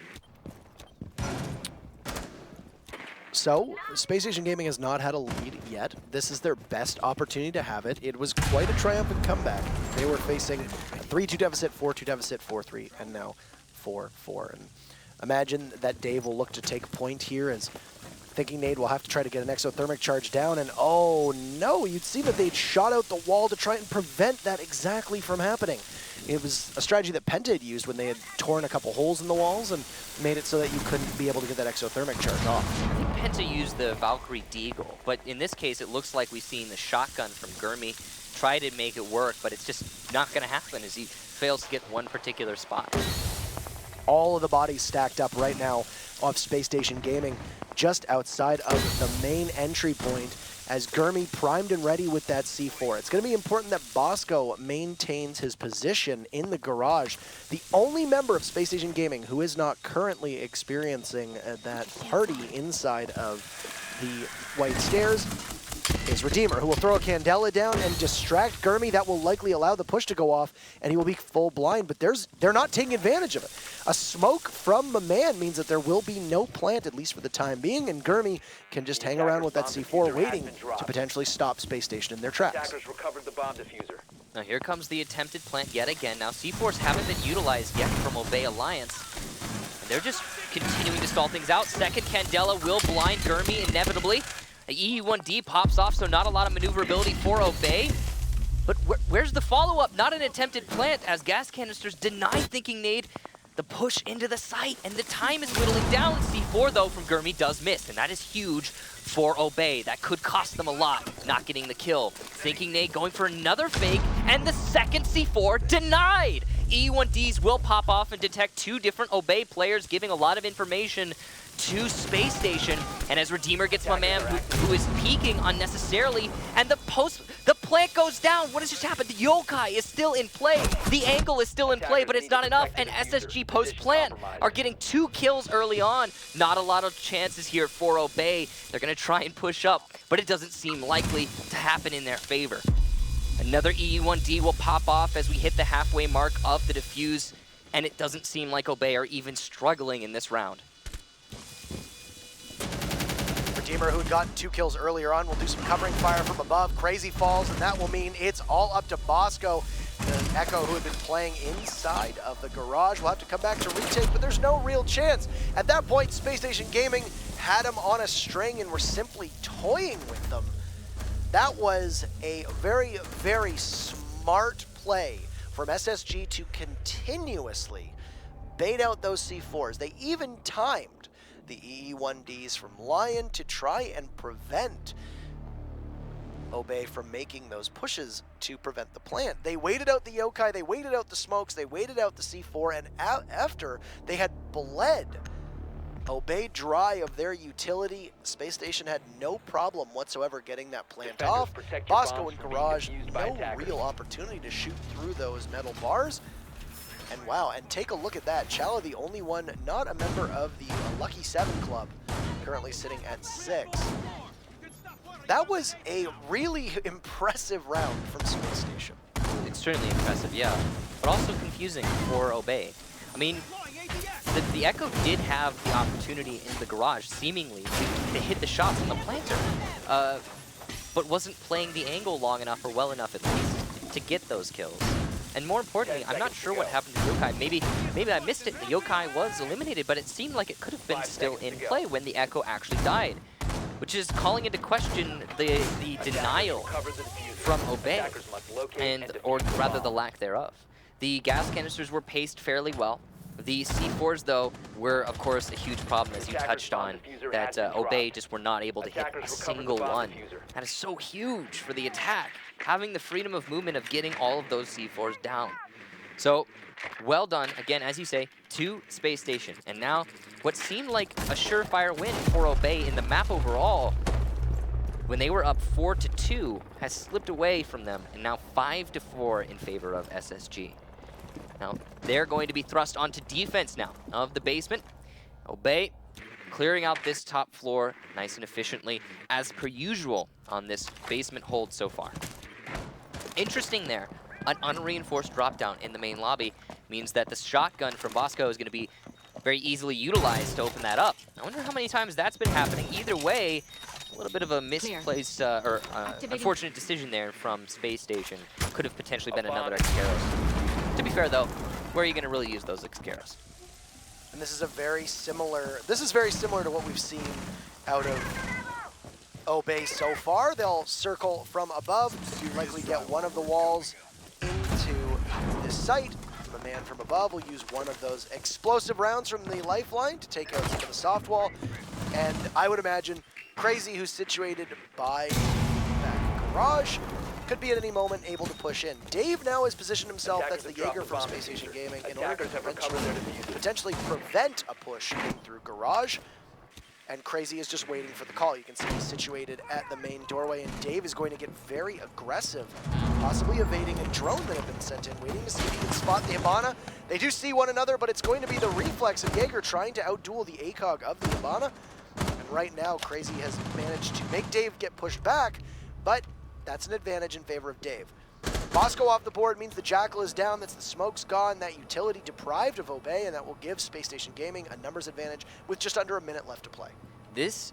So, Space Station Gaming has not had a lead yet. This is their best opportunity to have it. It was quite a triumphant comeback. They were facing 3-2 deficit, 4-2 deficit, 4-3, and now 4-4. And imagine that Dave will look to take point here as thinking Nade will have to try to get an exothermic charge down, and oh no, you'd see that they'd shot out the wall to try and prevent that exactly from happening. It was a strategy that Penta had used when they had torn a couple holes in the walls and made it so that you couldn't be able to get that exothermic charge off. I think Penta used the Valkyrie Deagle, but in this case, it looks like we've seen the shotgun from Gurmy try to make it work, but it's just not going to happen as he fails to get one particular spot. All of the bodies stacked up right now off Space Station Gaming, just outside of the main entry point, as Gurmy primed and ready with that C4. It's going to be important that Bosco maintains his position in the garage. The only member of Space Station Gaming who is not currently experiencing that party inside of the White Stairs is Redeemer, who will throw a Candela down and distract Gurmy. That will likely allow the push to go off, and he will be full blind, but they're not taking advantage of it. A smoke from the man means that there will be no plant, at least for the time being, and Gurmy can just hang around with that C4 waiting to potentially stop Space Station in their tracks. Attackers recovered the bomb diffuser. Now here comes the attempted plant yet again. Now C4s haven't been utilized yet from Obey Alliance. And they're just continuing to stall things out. Second Candela will blind Gurmy inevitably. The EE1D pops off, so not a lot of maneuverability for Obey. But where's the follow-up? Not an attempted plant, as gas canisters deny thinking Nade the push into the site, and the time is whittling down. C4, though, from Gurmy does miss, and that is huge for Obey. That could cost them a lot, not getting the kill. Thinking Nade going for another fake, and the second C4 denied! E1Ds will pop off and detect 2 different Obey players, giving a lot of information to Space Station, and as Redeemer gets my man who is peeking unnecessarily, and the plant goes down. What has just happened? The Yokai is still in play. The angle is still in play, but it's not enough, and SSG post-plant are getting 2 kills early on. Not a lot of chances here for Obey. They're going to try and push up, but it doesn't seem likely to happen in their favor. Another EE1D will pop off as we hit the halfway mark of the defuse, and it doesn't seem like Obey are even struggling in this round. Redeemer, who had gotten 2 kills earlier on, will do some covering fire from above. Crazy falls, and that will mean it's all up to Bosco. The Echo, who had been playing inside of the garage, will have to come back to retake, but there's no real chance. At that point, Space Station Gaming had him on a string and were simply toying with them. That was a very, very smart play from SSG to continuously bait out those C4s. They even timed the EE1Ds from Lion to try and prevent Obey from making those pushes to prevent the plant. They waited out the Yokai, they waited out the smokes, they waited out the C4, and after they had bled Obey dry of their utility, Space Station had no problem whatsoever getting that plant off. Bosco and Garage, no real opportunity to shoot through those metal bars. And wow, and take a look at that. Chala, the only one not a member of the Lucky 7 Club, currently sitting at 6. That was a really impressive round from Space Station. It's certainly impressive, yeah, but also confusing for Obey. I mean, the Echo did have the opportunity in the garage, seemingly, to hit the shots on the planter, but wasn't playing the angle long enough, or well enough at least, to get those kills. And more importantly, I'm not sure what happened to Yokai. Maybe I missed it. The Yokai was eliminated, but it seemed like it could have been still in play when the Echo actually died, which is calling into question the denial from Obey, or rather the lack thereof. The gas canisters were paced fairly well. The C4s, though, were, of course, a huge problem, as you touched on, that Obey just were not able to hit a single one. That is so huge for the attack, having the freedom of movement of getting all of those C4s down. So, well done, again, as you say, to Space Station. And now, what seemed like a surefire win for Obey in the map overall, when they were up 4-2, has slipped away from them, and now 5-4 in favor of SSG. Now, they're going to be thrust onto defense now of the basement. Obey clearing out this top floor nice and efficiently, as per usual on this basement hold so far. Interesting there, an unreinforced drop down in the main lobby means that the shotgun from Bosco is going to be very easily utilized to open that up. I wonder how many times that's been happening. Either way, a little bit of a misplaced unfortunate decision there from Space Station. Could have potentially been another Xcaros. To be fair, though, where are you going to really use those Xcaros? And this is very similar to what we've seen out of Obey so far. They'll circle from above. You likely get one of the walls into this site. The man from above will use one of those explosive rounds from the lifeline to take out some of the soft wall. And I would imagine Crazy, who's situated by that garage, could be at any moment able to push in. Dave now has positioned himself, that's the Jaeger from Space Station Gaming, in order to potentially prevent a push in through garage. And Crazy is just waiting for the call. You can see he's situated at the main doorway, and Dave is going to get very aggressive, possibly evading a drone that had been sent in, waiting to see if he can spot the Hibana. They do see one another, but it's going to be the reflex of Jaeger trying to outduel the ACOG of the Hibana. And right now, Crazy has managed to make Dave get pushed back, but that's an advantage in favor of Dave. Bosco off the board means the Jackal is down, that's the smoke's gone, that utility deprived of Obey, and that will give Space Station Gaming a numbers advantage with just under a minute left to play. This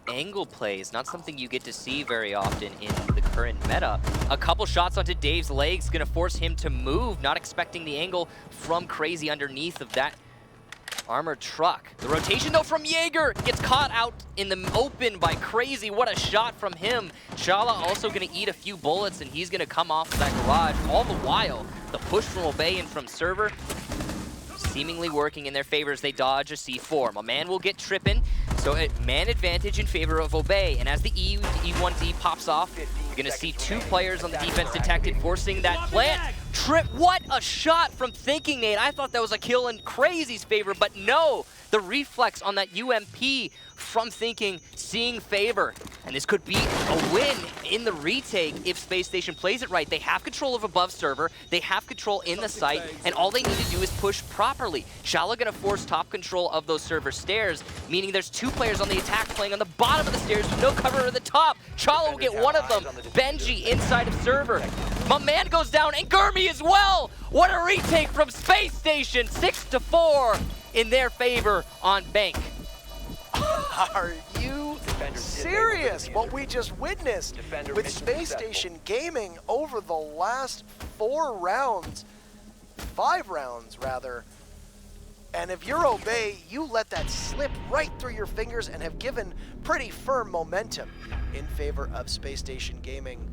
angle play is not something you get to see very often in the current meta. A couple shots onto Dave's legs gonna force him to move, not expecting the angle from Crazy underneath of that armored truck. The rotation, though, from Jaeger gets caught out in the open by Crazy. What a shot from him. Chala also going to eat a few bullets, and he's going to come off of that garage. All the while, the push from Obey and from Server seemingly working in their favor as they dodge a C4. My man will get tripping, so man advantage in favor of Obey. And as the E1D pops off, you're going to see two players on the defense detected, forcing that plant. Trip, what a shot from Thinking Nate. I thought that was a kill in Crazy's favor, but no. The reflex on that UMP from Thinking, seeing favor. And this could be a win in the retake if Space Station plays it right. They have control of above server, they have control in the site, and all they need to do is push properly. Shala gonna force top control of those server stairs, meaning there's two players on the attack playing on the bottom of the stairs with no cover at the top. Chala will get one of them. Benji inside of server. My man goes down, and Gurmy as well! What a retake from Space Station, 6-4 in their favor on Bank. Are you serious? What we just witnessed with Space Station Gaming over the last 5 rounds rather. And if you're Obey, you let that slip right through your fingers and have given pretty firm momentum in favor of Space Station Gaming.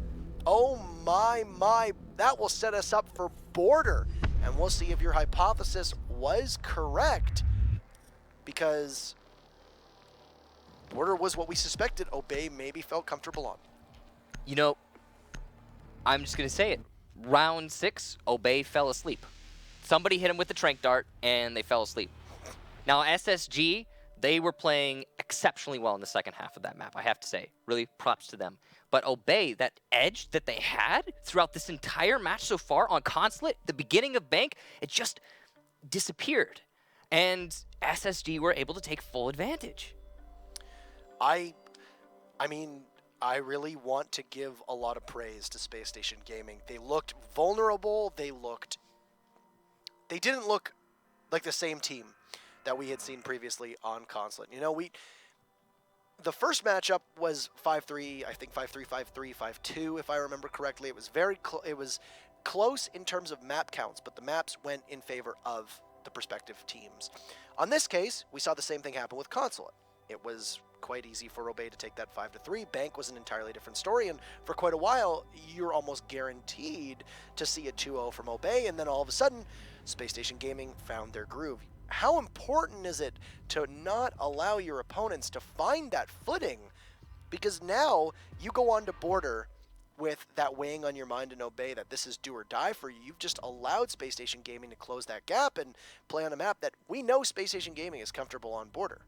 Oh my, that will set us up for Border. And we'll see if your hypothesis was correct, because Border was what we suspected Obey maybe felt comfortable on. You know, I'm just going to say it. Round 6, Obey fell asleep. Somebody hit him with the tranq dart, and they fell asleep. Now, SSG, they were playing exceptionally well in the second half of that map, I have to say. Really props to them. But Obey, that edge that they had throughout this entire match so far on Consulate, the beginning of Bank, it just disappeared. And SSG were able to take full advantage. I mean, I really want to give a lot of praise to Space Station Gaming. They looked vulnerable. They didn't look like the same team that we had seen previously on Consulate. You know, the first matchup was 5-3, I think 5-3, 5-3, 5-2, if I remember correctly. It was it was close in terms of map counts, but the maps went in favor of the prospective teams. On this case, we saw the same thing happen with Consulate. It was quite easy for Obey to take that 5-3. Bank was an entirely different story, and for quite a while, you're almost guaranteed to see a 2-0 from Obey, and then all of a sudden, Spacestation Gaming found their groove. How important is it to not allow your opponents to find that footing? Because now you go on to Border with that weighing on your mind and Obey that this is do or die for you. You've just allowed Spacestation Gaming to close that gap and play on a map that we know Spacestation Gaming is comfortable on Border.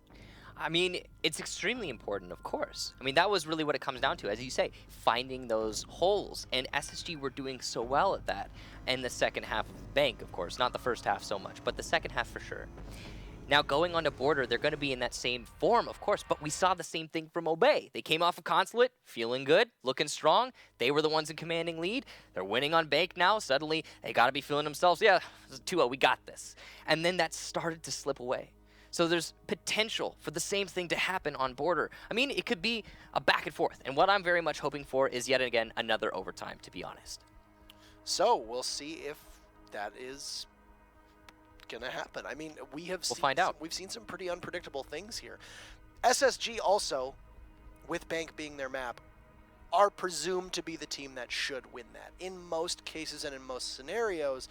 I mean, it's extremely important, of course. I mean, that was really what it comes down to, as you say, finding those holes. And SSG were doing so well at that in the second half of the Bank, of course. Not the first half so much, but the second half for sure. Now, going on to Border, they're going to be in that same form, of course, but we saw the same thing from Obey. They came off of Consulate, feeling good, looking strong. They were the ones in commanding lead. They're winning on Bank now. Suddenly, they got to be feeling themselves, yeah, 2-0, we got this. And then that started to slip away. So there's potential for the same thing to happen on Border. I mean, it could be a back and forth. And what I'm very much hoping for is yet again another overtime, to be honest. So we'll see if that is gonna happen. I mean, we'll find out. We've seen some pretty unpredictable things here. SSG also, with Bank being their map, are presumed to be the team that should win that. In most cases and in most scenarios,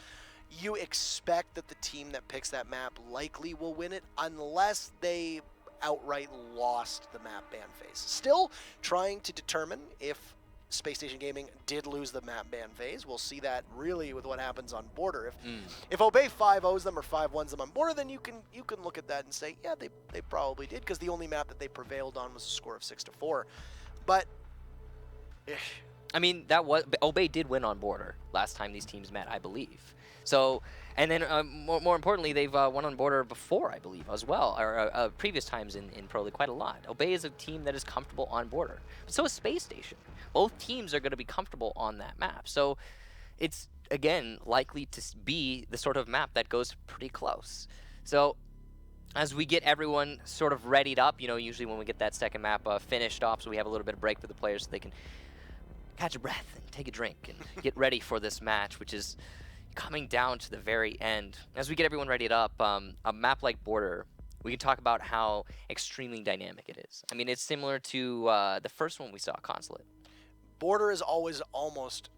you expect that the team that picks that map likely will win it unless they outright lost the map ban phase. Still trying to determine if Spacestation Gaming did lose the map ban phase. We'll see that really with what happens on Border. If Obey 5-0s them or 5-1s them on Border, then you can look at that and say, yeah, they probably did, because the only map that they prevailed on was a score of 6-4. But I mean, Obey did win on Border last time these teams met, I believe. So, and then more importantly, they've won on Border before, I believe, as well, or previous times in Pro League quite a lot. Obey is a team that is comfortable on Border. But so is Space Station. Both teams are going to be comfortable on that map. So it's, again, likely to be the sort of map that goes pretty close. So as we get everyone sort of readied up, you know, usually when we get that second map finished off, so we have a little bit of break for the players so they can catch a breath and take a drink and get ready for this match, which is coming down to the very end. As we get everyone readied up, a map like Border, we can talk about how extremely dynamic it is. I mean, it's similar to the first one we saw, Consulate. Border is always almost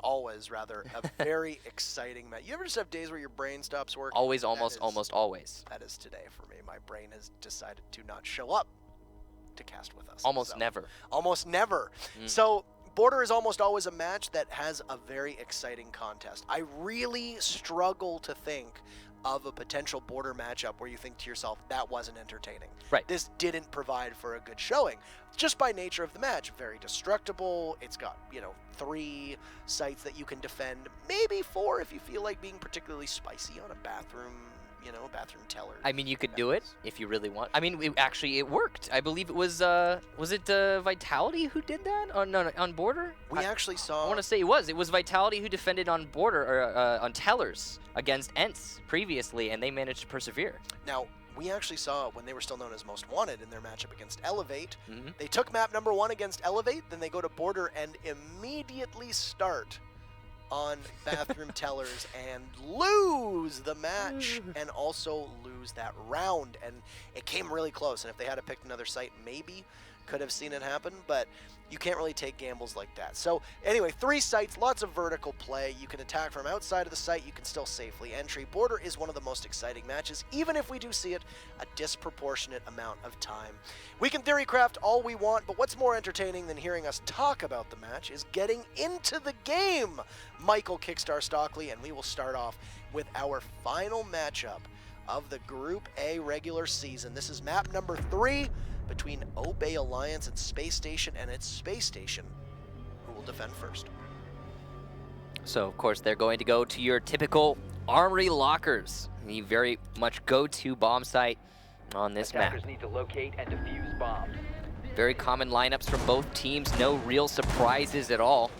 always rather a very exciting map. You ever just have days where your brain stops working? Always, almost always. That is today for me. My brain has decided to not show up to cast with us. Almost never. Almost never. So Border is almost always a match that has a very exciting contest. I really struggle to think of a potential Border matchup where you think to yourself, that wasn't entertaining. Right. This didn't provide for a good showing. Just by nature of the match, very destructible. It's got, 3 sites that you can defend, maybe 4 if you feel like being particularly spicy on a bathroom, bathroom teller. I mean, you could do it if you really want. I mean, it worked. I believe it was it Vitality who did that on Border? We actually saw. I want to say it was Vitality who defended on Border or on Tellers against Ents previously, and they managed to persevere. Now, we actually saw when they were still known as Most Wanted in their matchup against Elevate. They took map number 1 against Elevate, then they go to Border and immediately start on bathroom tellers and lose the match and also lose that round. And it came really close, and if they had picked another site, maybe could have seen it happen, but you can't really take gambles like that. So anyway, 3 sites, lots of vertical play. You can attack from outside of the site, you can still safely entry. Border is one of the most exciting matches, even if we do see it a disproportionate amount of time. We can theory craft all we want, but what's more entertaining than hearing us talk about the match is getting into the game. Michael Kickstar Stockley, and we will start off with our final matchup of the Group A regular season. This is map number 3 between Obey Alliance and Space Station, and it's Space Station who will defend first. So, of course, they're going to go to your typical armory lockers, the very much go-to bomb site on this map. Attackers need to locate and defuse bombs. Very common lineups from both teams, no real surprises at all.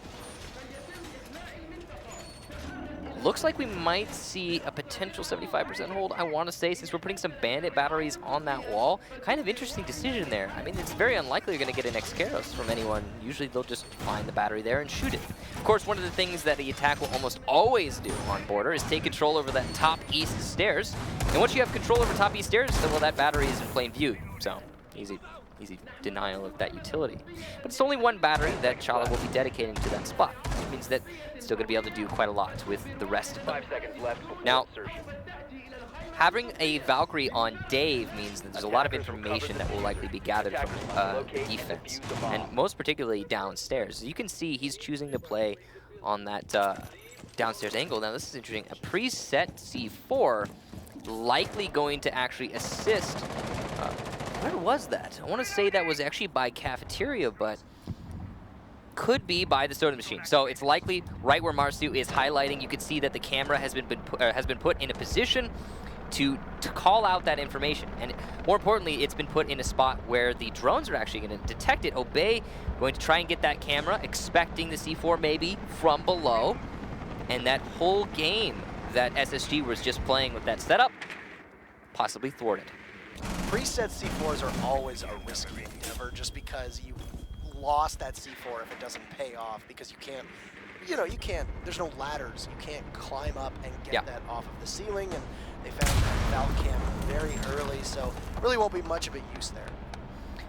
looks like we might see a potential 75% hold, I want to say, since we're putting some bandit batteries on that wall. Kind of interesting decision there. I mean, it's very unlikely you're going to get an Excaros from anyone. Usually they'll just find the battery there and shoot it. Of course, one of the things that the attack will almost always do on border is take control over that top east stairs. And once you have control over top east stairs, then, well, that battery is in plain view. So, easy denial of that utility. But it's only one battery that Chala will be dedicating to that spot. Which means that it's still going to be able to do quite a lot with the rest of them. 5 seconds left before Now, insertion. having a Valkyrie on Dave means that there's a lot of information that will likely be gathered from defense, and most particularly downstairs. As you can see, he's choosing to play on that downstairs angle. Now, this is interesting. A preset C4 likely going to actually assist. Where was that? I want to say that was actually by cafeteria, but could be by the soda machine. So it's likely right where Marsu is highlighting. You can see that the camera has been put in a position to call out that information. And more importantly, it's been put in a spot where the drones are actually going to detect it. Obey going to try and get that camera, expecting the C4 maybe from below. And that whole game that SSG was just playing with that setup, possibly thwarted. Preset C4s are always a risky endeavor just because you lost that C4 if it doesn't pay off, because you can't, you can't, there's no ladders. You can't climb up and get that off of the ceiling, and they found that valve cam very early, so really won't be much of a use there.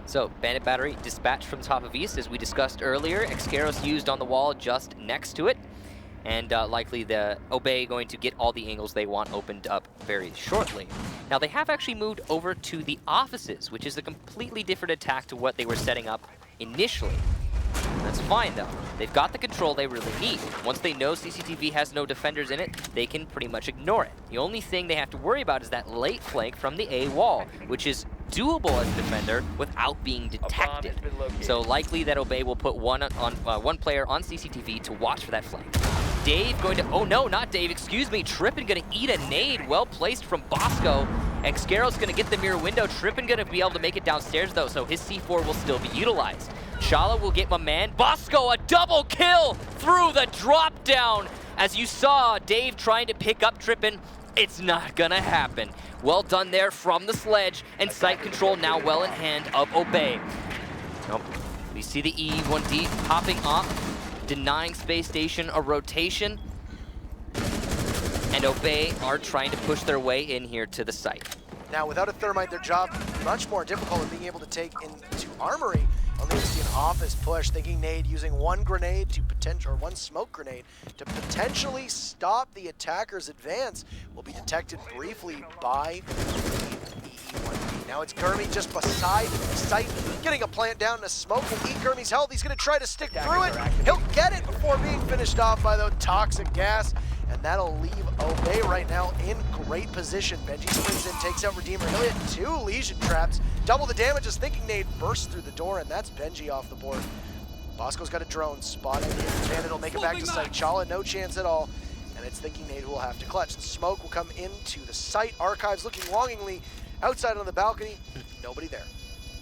So, Bandit Battery dispatched from the top of East, as we discussed earlier. Excaros used on the wall just next to it. And likely the Obey going to get all the angles they want opened up very shortly. Now, they have actually moved over to the offices, which is a completely different attack to what they were setting up initially. That's fine, though. They've got the control they really need. Once they know CCTV has no defenders in it, they can pretty much ignore it. The only thing they have to worry about is that late flank from the A wall, which is doable as a defender without being detected. So likely that Obey will put one player on CCTV to watch for that flank. Dave going to, oh no, not Dave, excuse me. Trippin gonna eat a nade, well placed from Bosco. Excaro's gonna get the mirror window. Trippin gonna be able to make it downstairs though, so his C4 will still be utilized. Chala will get my man. Bosco, a double kill through the drop down. As you saw, Dave trying to pick up Trippin. It's not gonna happen. Well done there from the sledge, and site control now well in hand of Obey. Nope. We see the E1D popping off, denying Space Station a rotation. And Obey are trying to push their way in here to the site. Now, without a thermite, their job much more difficult in being able to take into Armory. Only to see an office push, thinking nade, using one grenade to or one smoke grenade to potentially stop the attacker's advance. Will be detected briefly by the EE1D. Now it's Gurmy just beside the site, getting a plant down in a smoke will eat Gurmy's health. He's gonna try to stick through it. He'll get it before being finished off by the toxic gas. And that'll leave Obey right now in great position. Benji springs in, takes out Redeemer. He'll hit 2 Legion traps. Double the damage as Thinking Nade bursts through the door, and that's Benji off the board. Bosco's got a drone spotted. Bandit will make it back to site. Chala, no chance at all. And it's Thinking Nade who will have to clutch. The smoke will come into the site. Archives looking longingly outside on the balcony. Nobody there.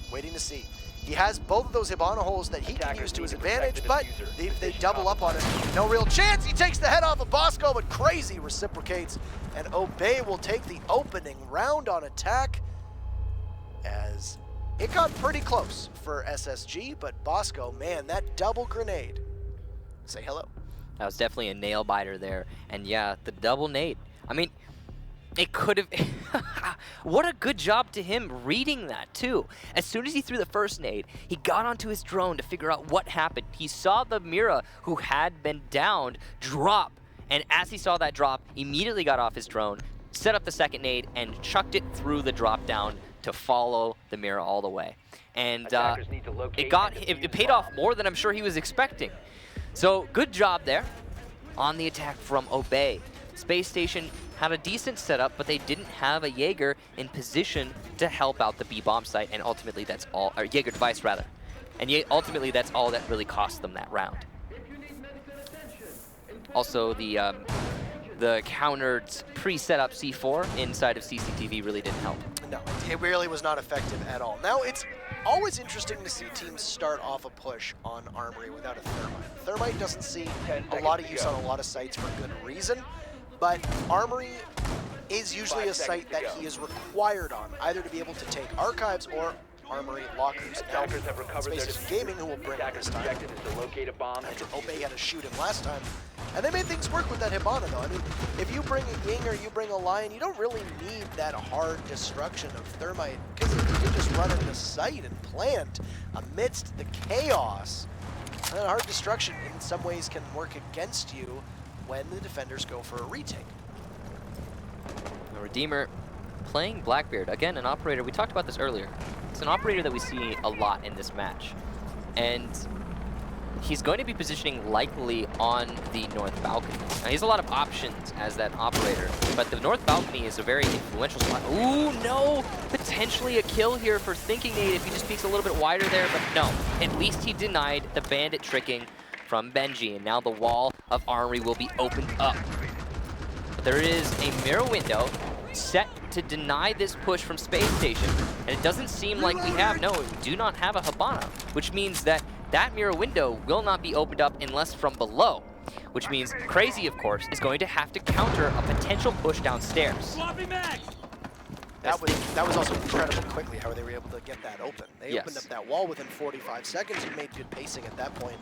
Waiting to see. He has both of those Hibana holes that he can use to his advantage, but they double up on it. No real chance. He takes the head off of Bosco, but Crazy reciprocates. And Obey will take the opening round on attack, as it got pretty close for SSG, but Bosco, man, that double grenade. Say hello. That was definitely a nail biter there. And yeah, the double nade. I mean, it could have... What a good job to him reading that, too. As soon as he threw the first nade, he got onto his drone to figure out what happened. He saw the Mira, who had been downed, drop. And as he saw that drop, immediately got off his drone, set up the second nade, and chucked it through the drop down to follow the Mira all the way. And it paid off more than I'm sure he was expecting. So good job there on the attack from Obey. Space Station had a decent setup, but they didn't have a Jaeger in position to help out the B-bomb site, and ultimately that's all, or Jaeger device rather. And ultimately that's all that really cost them that round. Also, the countered pre-set up C4 inside of CCTV really didn't help. No, it really was not effective at all. Now, it's always interesting to see teams start off a push on Armory without a Thermite. Thermite doesn't see a lot of use on a lot of sites for good reason, but Armory is usually 5 a seconds site to that go. he is required on, either to be able to take archives or Armory lockers. Now, Attackers have recovered their Spacestation defense. Gaming, who will bring it Attacker's this time. objective is to locate a bomb I and think defuse Obey it. had to shoot him last time. And they made things work with that Hibana, though. I mean, if you bring a Ying or you bring a Lion, you don't really need that hard destruction of Thermite, because you can just run into sight and plant amidst the chaos. And hard destruction, in some ways, can work against you when the defenders go for a retake. The Redeemer playing Blackbeard. Again, an operator. We talked about this earlier. It's an operator that we see a lot in this match. And he's going to be positioning likely on the north balcony. Now, he has a lot of options as that operator, but the north balcony is a very influential spot. Ooh, no! Potentially a kill here for Thinking Nate if he just peeks a little bit wider there, but no. At least he denied the bandit tricking from Benji, and now the wall of Armory will be opened up. But there is a mirror window set to deny this push from Space Station, and it doesn't seem like we do not have a Hibana, which means that that mirror window will not be opened up unless from below, which means Crazy, of course, is going to have to counter a potential push downstairs. That was also incredibly quickly how they were able to get that open. They opened up that wall within 45 seconds and made good pacing at that point.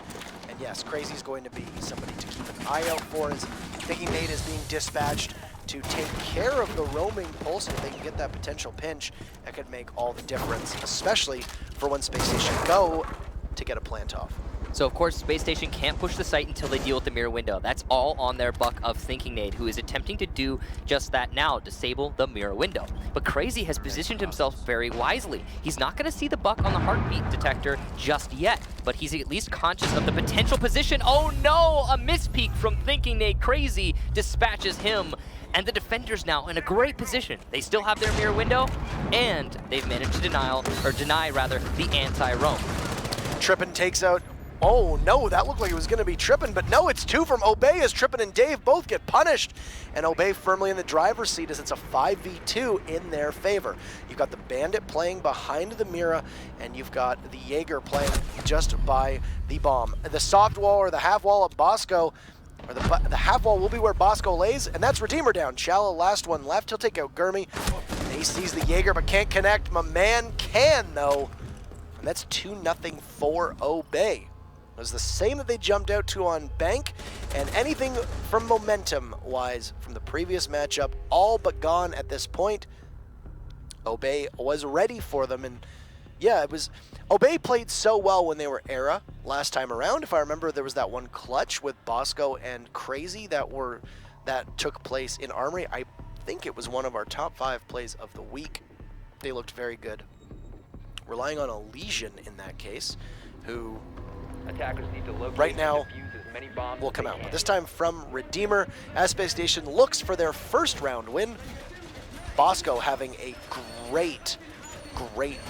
And yes, Crazy's going to be somebody to keep an eye out for, as Thinking Nate is being dispatched to take care of the roaming pulse. If they can get that potential pinch, that could make all the difference, especially for when Space Station go to get a plant off. So of course, Space Station can't push the site until they deal with the mirror window. That's all on their buck of Thinking Nate, who is attempting to do just that now, disable the mirror window. But Crazy has positioned himself very wisely. He's not going to see the buck on the heartbeat detector just yet, but he's at least conscious of the potential position. Oh no, a misspeak from Thinking Nate. Crazy dispatches him, and the defenders now in a great position. They still have their mirror window, and they've managed to deny the anti-roam. Trippin takes out. Oh no, that looked like it was going to be Trippin, but no, it's two from Obey as Trippin and Dave both get punished. And Obey firmly in the driver's seat as it's a 5v2 in their favor. You've got the Bandit playing behind the Mira, and you've got the Jaeger playing just by the bomb. The soft wall or the half wall of Bosco, or the half wall will be where Bosco lays, and that's Redeemer down. Shallow, last one left. He'll take out Gurmy. He sees the Jaeger but can't connect. My man can, though. And that's 2-0 for Obey. It was the same that they jumped out to on Bank, and anything from momentum-wise from the previous matchup, all but gone at this point. Obey was ready for them, and yeah, it was... Obey played so well when they were Era last time around. If I remember, there was that one clutch with Bosco and Crazy that took place in Armory. I think it was one of our top 5 plays of the week. They looked very good. Relying on a Legion in that case, who... Attackers need to locate right now and defuse as many bombs will as come they out. can. But this time from Redeemer, as Space Station looks for their first round win. Bosco having a great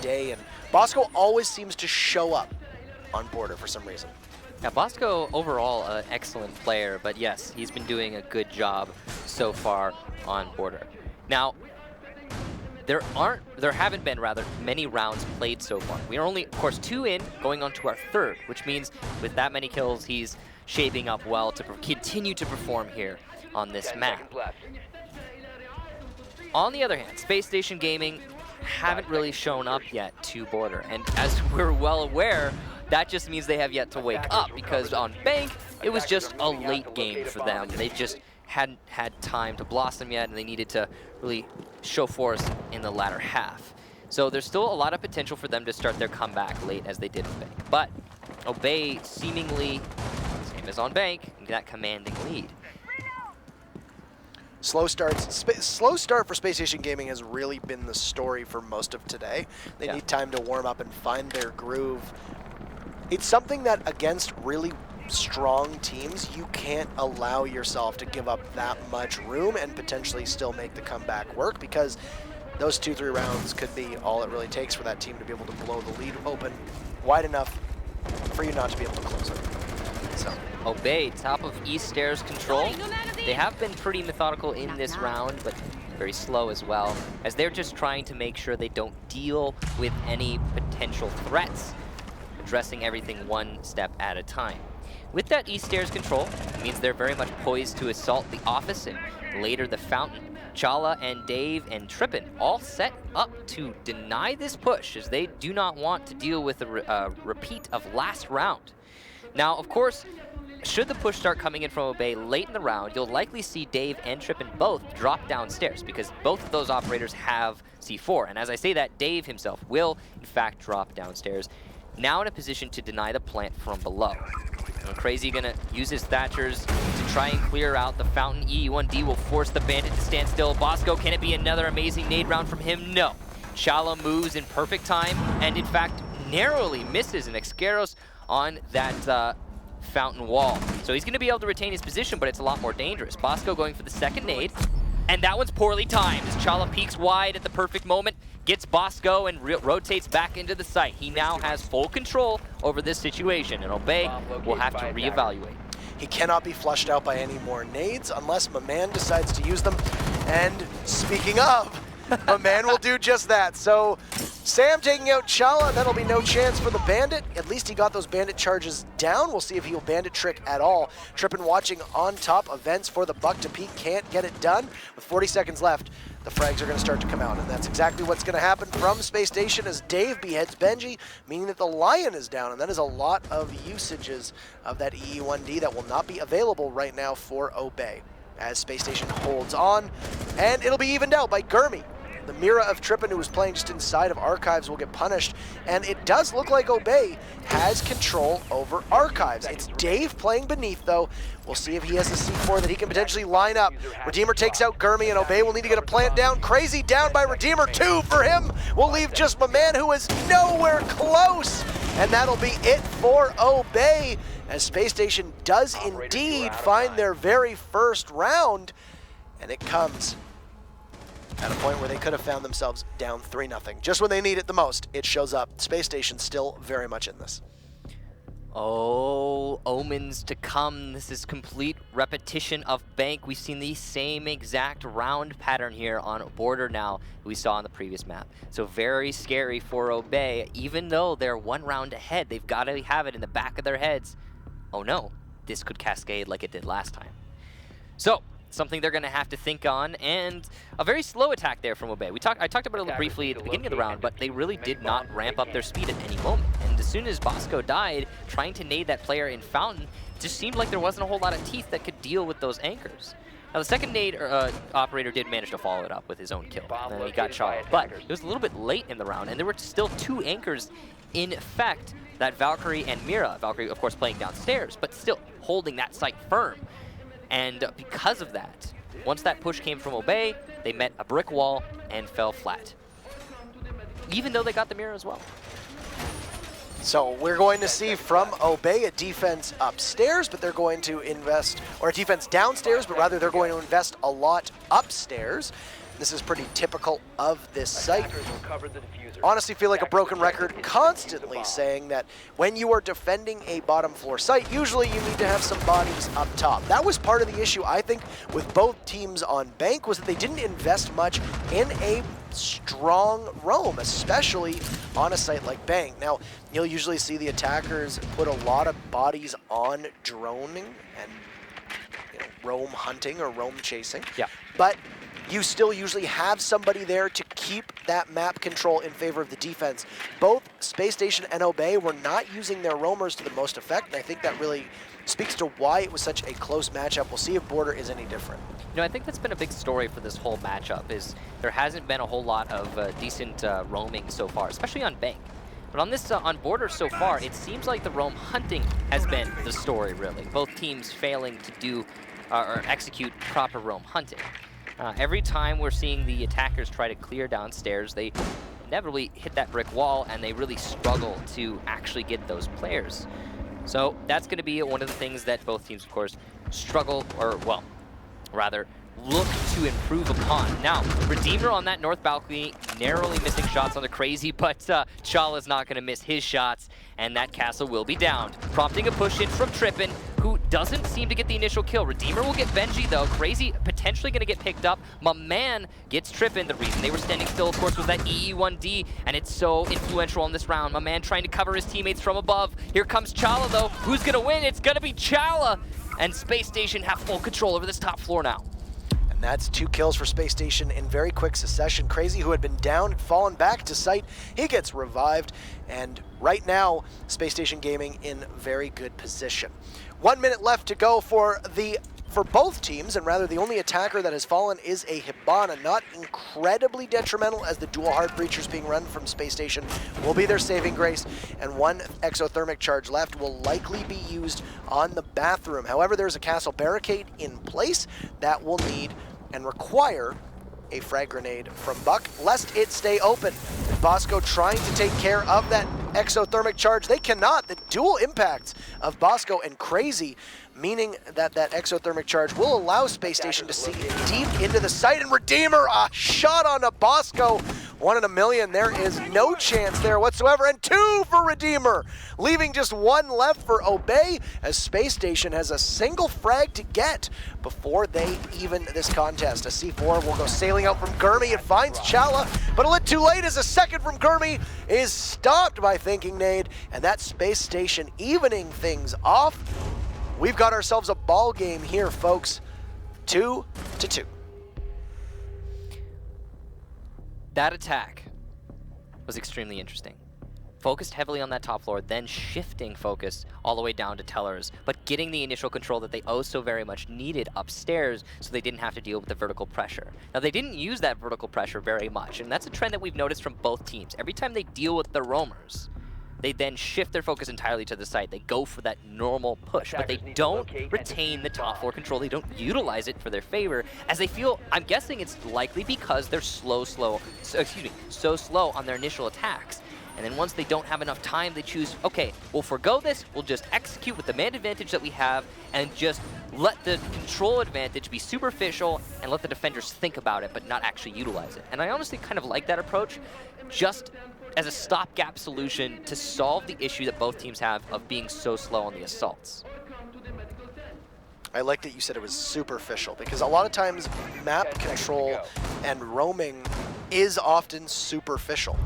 day, and Bosco always seems to show up on Border for some reason. Yeah, Bosco overall an excellent player, but yes, he's been doing a good job so far on Border. Now, there haven't been many rounds played so far. We are only, of course, 2 in, going on to our 3rd, which means with that many kills, he's shaping up well to continue to perform here on this 10 map. seconds left. On the other hand, Space Station Gaming haven't really shown up yet to Border, and as we're well aware, that just means they have yet to wake up, because on Bank, it was just a late game for them. They just hadn't had time to blossom yet, and they needed to really show force in the latter half. So there's still a lot of potential for them to start their comeback late as they did in Bank. But Obey seemingly, same as on Bank, that commanding lead. Slow start for Space Station Gaming has really been the story for most of today. They need time to warm up and find their groove. It's something that against really strong teams, you can't allow yourself to give up that much room and potentially still make the comeback work, because those 2-3 rounds could be all it really takes for that team to be able to blow the lead open wide enough for you not to be able to close it. So Obey, top of East Stairs control. They have been pretty methodical in this round, but very slow as well, as they're just trying to make sure they don't deal with any potential threats, addressing everything one step at a time. With that east stairs control, it means they're very much poised to assault the office and later the fountain. Chala and Dave and Trippin all set up to deny this push as they do not want to deal with a repeat of last round. Now, of course, should the push start coming in from Obey late in the round, you'll likely see Dave and Trippin both drop downstairs because both of those operators have C4. And as I say that, Dave himself will, in fact, drop downstairs, now in a position to deny the plant from below. And Crazy gonna use his Thatchers to try and clear out the fountain. E1D will force the Bandit to stand still. Bosco, can it be another amazing nade round from him? No. Chala moves in perfect time and, in fact, narrowly misses an Excaros on that fountain wall. So he's going to be able to retain his position, but it's a lot more dangerous. Bosco going for the second nade, and that one's poorly timed as Chala peeks wide at the perfect moment, gets Bosco and rotates back into the site. He now has full control over this situation, and Obey will have to reevaluate. He cannot be flushed out by any more nades unless Maman decides to use them. And speaking of, Maman will do just that. So Sam taking out Chala, that'll be no chance for the Bandit. At least he got those Bandit charges down. We'll see if he'll Bandit trick at all. Trippin watching on top. Events for the Buck to peek, can't get it done. With 40 seconds left, the frags are going to start to come out, and that's exactly what's going to happen from Space Station as Dave beheads Benji, meaning that the Lion is down, and that is a lot of usages of that EE1D that will not be available right now for Obey. As Space Station holds on, and it'll be evened out by Gurmy. The Mira of Trippin, who was playing just inside of Archives, will get punished, and it does look like Obey has control over Archives. It's Dave playing beneath, though. We'll see if he has a C4 that he can potentially line up. Redeemer takes out Gurmy, and Obey will need to get a plant down. Crazy down by Redeemer. 2 for him. We'll leave just Maman, who is nowhere close. And that'll be it for Obey, as Space Station does indeed find their very first round, and it comes at a point where they could have found themselves down 3-0. Just when they need it the most, it shows up. Space Station still very much in this. Oh, omens to come. This is complete repetition of Bank. We've seen the same exact round pattern here on Border now we saw on the previous map. So very scary for Obey. Even though they're 1 round ahead, they've got to have it in the back of their heads. Oh no, this could cascade like it did last time. So, something they're going to have to think on, and a very slow attack there from Obey. I talked about it a little briefly at the beginning of the round, but they really did not ramp up their speed at any moment. And as soon as Bosco died, trying to nade that player in Fountain, it just seemed like there wasn't a whole lot of teeth that could deal with those anchors. Now, the second nade operator did manage to follow it up with his own kill, and then he got shot. But it was a little bit late in the round, and there were still 2 anchors in effect, that Valkyrie and Mira. Valkyrie, of course, playing downstairs, but still holding that site firm. And because of that, once that push came from Obey, they met a brick wall and fell flat. Even though they got the Mira as well. So we're going to see from Obey a defense upstairs, but they're going to invest, or a defense downstairs, but rather they're going to invest a lot upstairs. This is pretty typical of this site. Honestly, feel like a broken record constantly saying that when you are defending a bottom floor site, usually you need to have some bodies up top. That was part of the issue, I think, with both teams on Bank, was that they didn't invest much in a strong roam, especially on a site like Bank. Now, you'll usually see the attackers put a lot of bodies on droning and roam hunting or roam chasing. Yeah. But you still usually have somebody there to keep that map control in favor of the defense. Both Space Station and Obey were not using their roamers to the most effect, and I think that really speaks to why it was such a close matchup. We'll see if Border is any different. You know, I think that's been a big story for this whole matchup, is there hasn't been a whole lot of decent roaming so far, especially on Bank. But on this, on Border so far, it seems like the roam hunting has been the story, really. Both teams failing to do or execute proper roam hunting. Every time we're seeing the attackers try to clear downstairs, they inevitably hit that brick wall, and they really struggle to actually get those players. So that's going to be one of the things that both teams, of course, struggle, or, well, rather, look to improve upon. Now, Redeemer on that north balcony, narrowly missing shots on the Crazy, but Chala's not going to miss his shots, and that castle will be downed, prompting a push in from Trippin, who doesn't seem to get the initial kill. Redeemer will get Benji though. Crazy potentially gonna get picked up. My man gets tripping. The reason they were standing still, of course, was that EE1D, and it's so influential on this round. My man trying to cover his teammates from above. Here comes Chala though. Who's gonna win? It's gonna be Chala. And Space Station have full control over this top floor now. And that's 2 kills for Space Station in very quick succession. Crazy, who had been down, fallen back to site, he gets revived. And right now, Space Station Gaming in very good position. 1 minute left to go for both teams, and rather the only attacker that has fallen is a Hibana. Not incredibly detrimental, as the dual hard breachers being run from Space Station will be their saving grace, and 1 exothermic charge left will likely be used on the bathroom. However, there's a castle barricade in place that will need and require a frag grenade from Buck, lest it stay open. Bosco trying to take care of that exothermic charge. They cannot. The dual impacts of Bosco and Crazy, meaning that that exothermic charge will allow Space Station to see deep into the site. And Redeemer, a shot on a Bosco. 1 in a million. There is no chance there whatsoever. And 2 for Redeemer, leaving just 1 left for Obey, as Space Station has a single frag to get before they even this contest. A C4 will go sailing out from Gurmy. It finds Chala, but a little too late as a second from Gurmy is stopped by Thinking Nade, and that Space Station evening things off. We've got ourselves a ball game here, folks. 2-2. That attack was extremely interesting. Focused heavily on that top floor, then shifting focus all the way down to Tellers, but getting the initial control that they oh so very much needed upstairs so they didn't have to deal with the vertical pressure. Now, they didn't use that vertical pressure very much, and that's a trend that we've noticed from both teams. Every time they deal with the roamers, they then shift their focus entirely to the side. They go for that normal push, but they don't retain the top floor control. They don't utilize it for their favor, as they feel, I'm guessing it's likely because they're so slow on their initial attacks. And then once they don't have enough time, they choose, okay, we'll forgo this, we'll just execute with the man advantage that we have, and just let the control advantage be superficial and let the defenders think about it, but not actually utilize it. And I honestly kind of like that approach, just as a stopgap solution to solve the issue that both teams have of being so slow on the assaults. I like that you said it was superficial, because a lot of times map control and roaming is often superficial.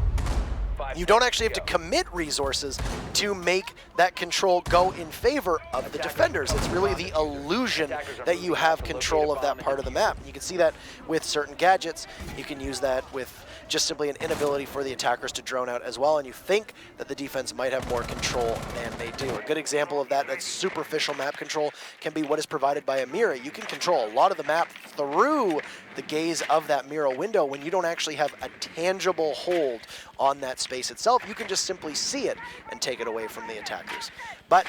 You don't actually have to commit resources to make that control go in favor of the defenders. It's really the illusion that you have control of that part of the map. You can see that with certain gadgets. You can use that with just simply an inability for the attackers to drone out as well, and you think that the defense might have more control than they do. A good example of that, superficial map control, can be what is provided by a mirror. You can control a lot of the map through the gaze of that mirror window when you don't actually have a tangible hold on that space itself. You can just simply see it and take it away from the attackers. But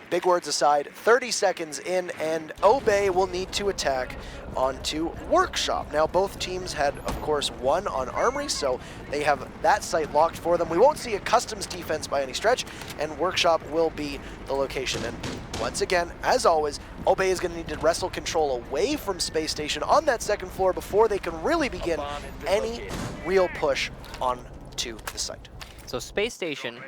big words aside, 30 seconds in, and Obey will need to attack onto Workshop. Now, both teams had, of course, won on Armory, so they have that site locked for them. We won't see a customs defense by any stretch, and Workshop will be the location. And once again, as always, Obey is going to need to wrestle control away from Space Station on that second floor before they can really begin any real push onto the site. So Space Station,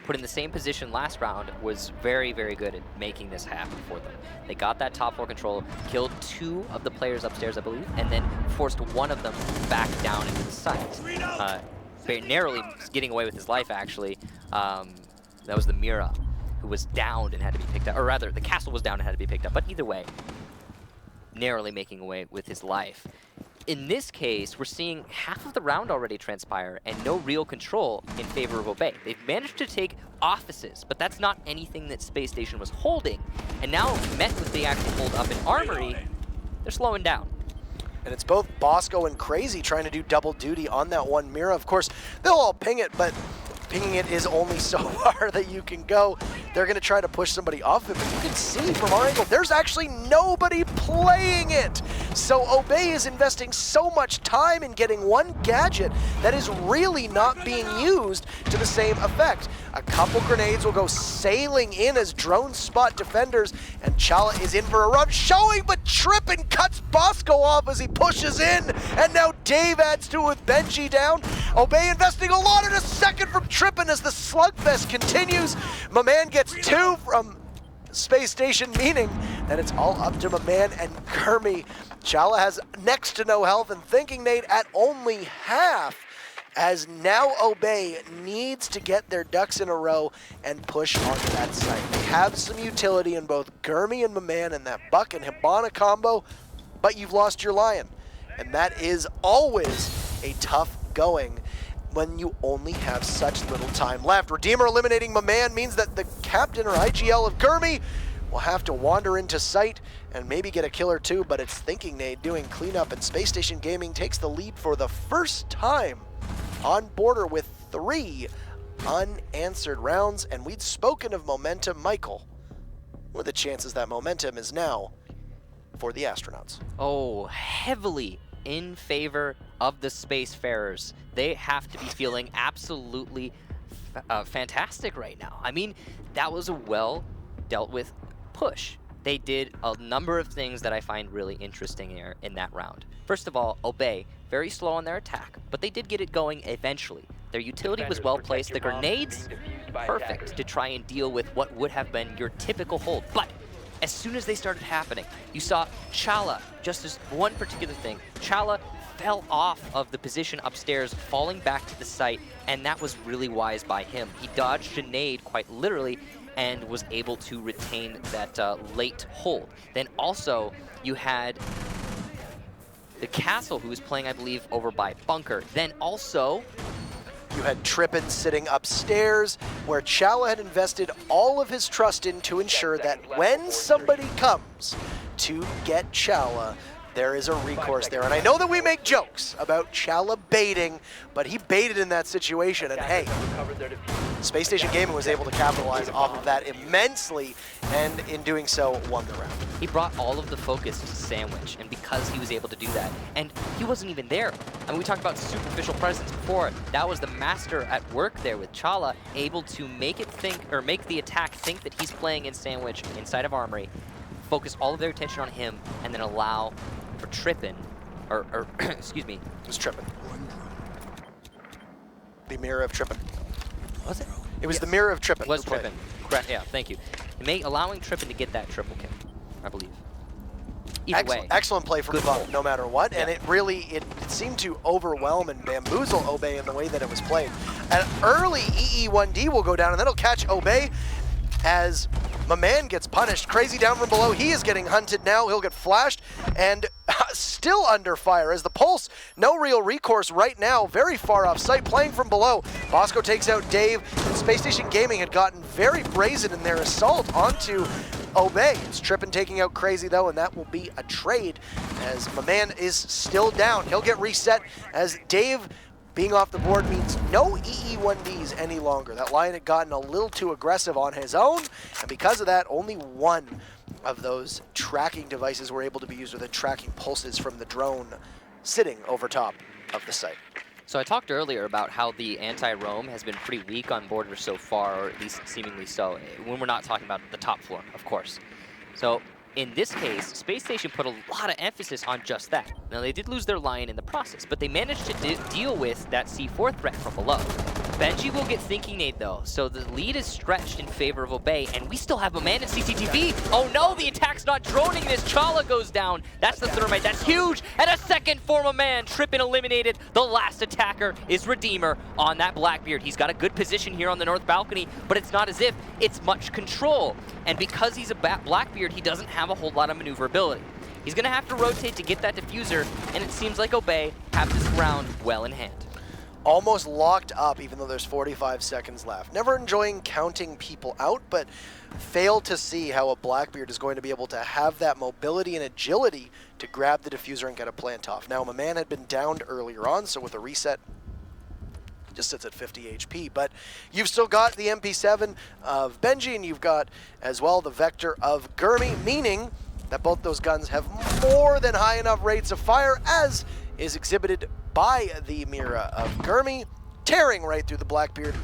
put in the same position last round, was very, very good at making this happen for them. They got that top floor control, killed 2 of the players upstairs, I believe, and then forced 1 of them back down into the site. Very narrowly getting away with his life, actually. That was the Mira, who was downed and had to be picked up, or rather, the castle was down and had to be picked up, but either way, narrowly making away with his life. In this case, we're seeing half of the round already transpire and no real control in favor of Obey. They've managed to take offices, but that's not anything that Space Station was holding. And now, met with the actual hold up in Armory, they're slowing down. And it's both Bosco and Crazy trying to do double duty on that one Mira. Of course, they'll all ping it, but pinging it is only so far that you can go. They're going to try to push somebody off it, but you can see from our angle, there's actually nobody playing it. So Obey is investing so much time in getting one gadget that is really not being used to the same effect. A couple grenades will go sailing in as drone spot defenders, and Chala is in for a run, showing, but tripping cuts Bosco off as he pushes in, and now Dave adds to it with Benji down. Obey investing a lot in a second from tripping as the slugfest continues. My man gets 2 from Space Station, meaning that it's all up to my man and Gurmy. Chala has next to no health, and Thinking Nate at only half, as now Obey needs to get their ducks in a row and push onto that site. They have some utility in both Gurmy and my man and that Buck and Hibana combo, but you've lost your Lion. And that is always a tough going when you only have such little time left. Redeemer eliminating my man means that the captain or IGL of Gurmy will have to wander into sight and maybe get a kill or two, but it's Thinking Nate doing cleanup, and Space Station Gaming takes the lead for the first time on Border with 3 unanswered rounds. And we'd spoken of momentum. Michael, what are the chances that momentum is now for the astronauts? Oh, heavily in favor of the Spacefarers. They have to be feeling absolutely fantastic right now. I mean, that was a well dealt with push. They did a number of things that I find really interesting here in that round. First of all, Obey, very slow on their attack, but they did get it going eventually. Their utility was well placed. The grenades, perfect to try and deal with what would have been your typical hold. But as soon as they started happening, you saw Chala, just as one particular thing, Chala fell off of the position upstairs, falling back to the site, and that was really wise by him. He dodged a nade, quite literally, and was able to retain that late hold. Then also, you had the Castle, who was playing, I believe, over by Bunker. Then also, you had Trippin sitting upstairs, where Chala had invested all of his trust in to ensure that when somebody comes to get Chala, there is a recourse there. And I know that we make jokes about Chala baiting, but he baited in that situation, and hey, Space Station Gaming was able to capitalize off of that immensely, and in doing so, won the round. he brought all of the focus to Sandwich, and because he was able to do that, and he wasn't even there. I mean, we talked about superficial presence before. That was the master at work there with Chala, able to make it think, or make the attack think that he's playing in Sandwich inside of Armory, focus all of their attention on him, and then allow for Trippin, or excuse me. It was Trippin. The mirror of Trippin. Was it? It was the mirror of Trippin. It was Trippin. Correct, yeah, thank you. Allowing Trippin to get that triple kill, I believe. Either way. Excellent play from Buck, no matter what, and it really, it seemed to overwhelm and bamboozle Obey in the way that it was played. An early EE1D will go down, and that'll catch Obey as my man gets punished. Crazy down from below. He is getting hunted now. He'll get flashed and still under fire as the Pulse, no real recourse right now, very far off site, playing from below. Bosco takes out Dave, and Space Station Gaming had gotten very brazen in their assault onto Obey. It's Trippin taking out Crazy though, and that will be a trade as my man is still down. He'll get reset as Dave being off the board means no EE1Ds any longer. That Lion had gotten a little too aggressive on his own, and because of that, only one of those tracking devices were able to be used, with the tracking pulses from the drone sitting over top of the site. So I talked earlier about how the anti-roam has been pretty weak on Border so far, or at least seemingly so, when we're not talking about the top floor, of course. So in this case, Space Station put a lot of emphasis on just that. Now, they did lose their Lion in the process, but they managed to deal with that C4 threat from below. Benji will get Thinking Nate, though, so the lead is stretched in favor of Obey, and we still have a man in CCTV. Oh no, the attack's not droning as Chala goes down. That's the thermite, that's huge, and a second for a man. Trippin eliminated. The last attacker is Redeemer on that Blackbeard. He's got a good position here on the north balcony, but it's not as if it's much control. And because he's a Blackbeard, he doesn't have a whole lot of maneuverability. He's gonna have to rotate to get that diffuser, and it seems like Obey have this round well in hand. Almost locked up, even though there's 45 seconds left. Never enjoying counting people out, but fail to see how a Blackbeard is going to be able to have that mobility and agility to grab the diffuser and get a plant off. Now, my man had been downed earlier on, so with a reset, just sits at 50 HP, but you've still got the MP7 of Benji, and you've got as well the Vector of Gurmy, meaning that both those guns have more than high enough rates of fire, as is exhibited by the Mira of Gurmy, tearing right through the Blackbeard.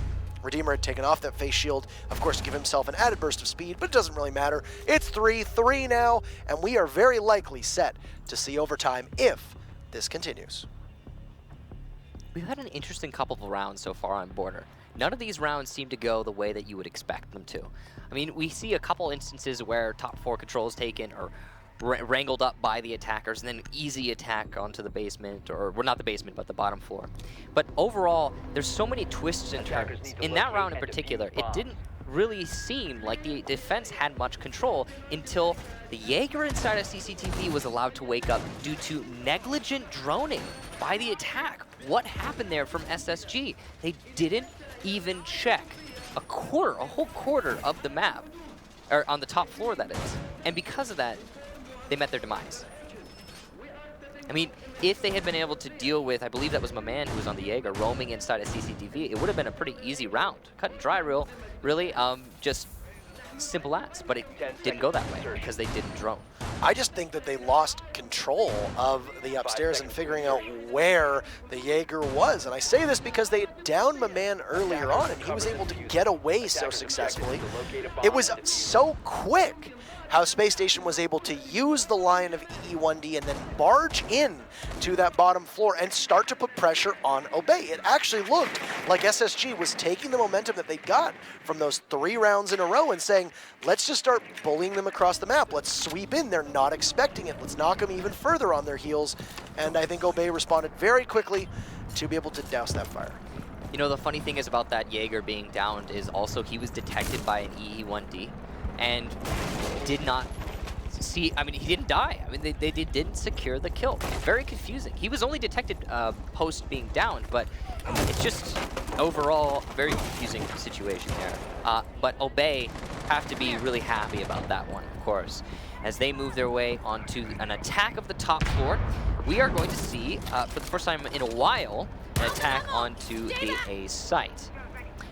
Redeemer had taken off that face shield, of course, to give himself an added burst of speed, but it doesn't really matter. It's 3-3 now, and we are very likely set to see overtime if this continues. We've had an interesting couple of rounds so far on Border. none of these rounds seem to go the way that you would expect them to. I mean, we see a couple instances where top 4 control is taken or wrangled up by the attackers, and then easy attack onto the basement, or well, not the basement, but the bottom floor. But overall, there's so many twists and turns. In that round in particular, it didn't really seem like the defense had much control until the Jaeger inside of CCTV was allowed to wake up due to negligent droning by the attack. What happened there from SSG? They didn't even check a whole quarter of the map, or on the top floor, that is. And because of that, they met their demise. I mean, if they had been able to deal with, I believe that was my man who was on the Jaeger roaming inside of CCTV, it would have been a pretty easy round. Cut and dry, really, just simple as. But it didn't go that way because they didn't drone. I just think that they lost control of the upstairs and figuring out where the Jaeger was. And I say this because they downed my man earlier on, and he was able to get away so successfully. It was so quick how Space Station was able to use the line of EE1D and then barge in to that bottom floor and start to put pressure on Obey. It actually looked like SSG was taking the momentum that they got from those 3 rounds in a row and saying, let's just start bullying them across the map. Let's sweep in. They're not expecting it. Let's knock them even further on their heels. And I think Obey responded very quickly to be able to douse that fire. You know, the funny thing is about that Jaeger being downed is also he was detected by an EE1D and did not see, I mean, he didn't die. I mean, they didn't secure the kill. Very confusing. He was only detected post being downed, but it's just overall a very confusing situation there. But Obey have to be really happy about that one, of course. As they move their way onto an attack of the top floor, we are going to see, for the first time in a while, an attack onto the A site.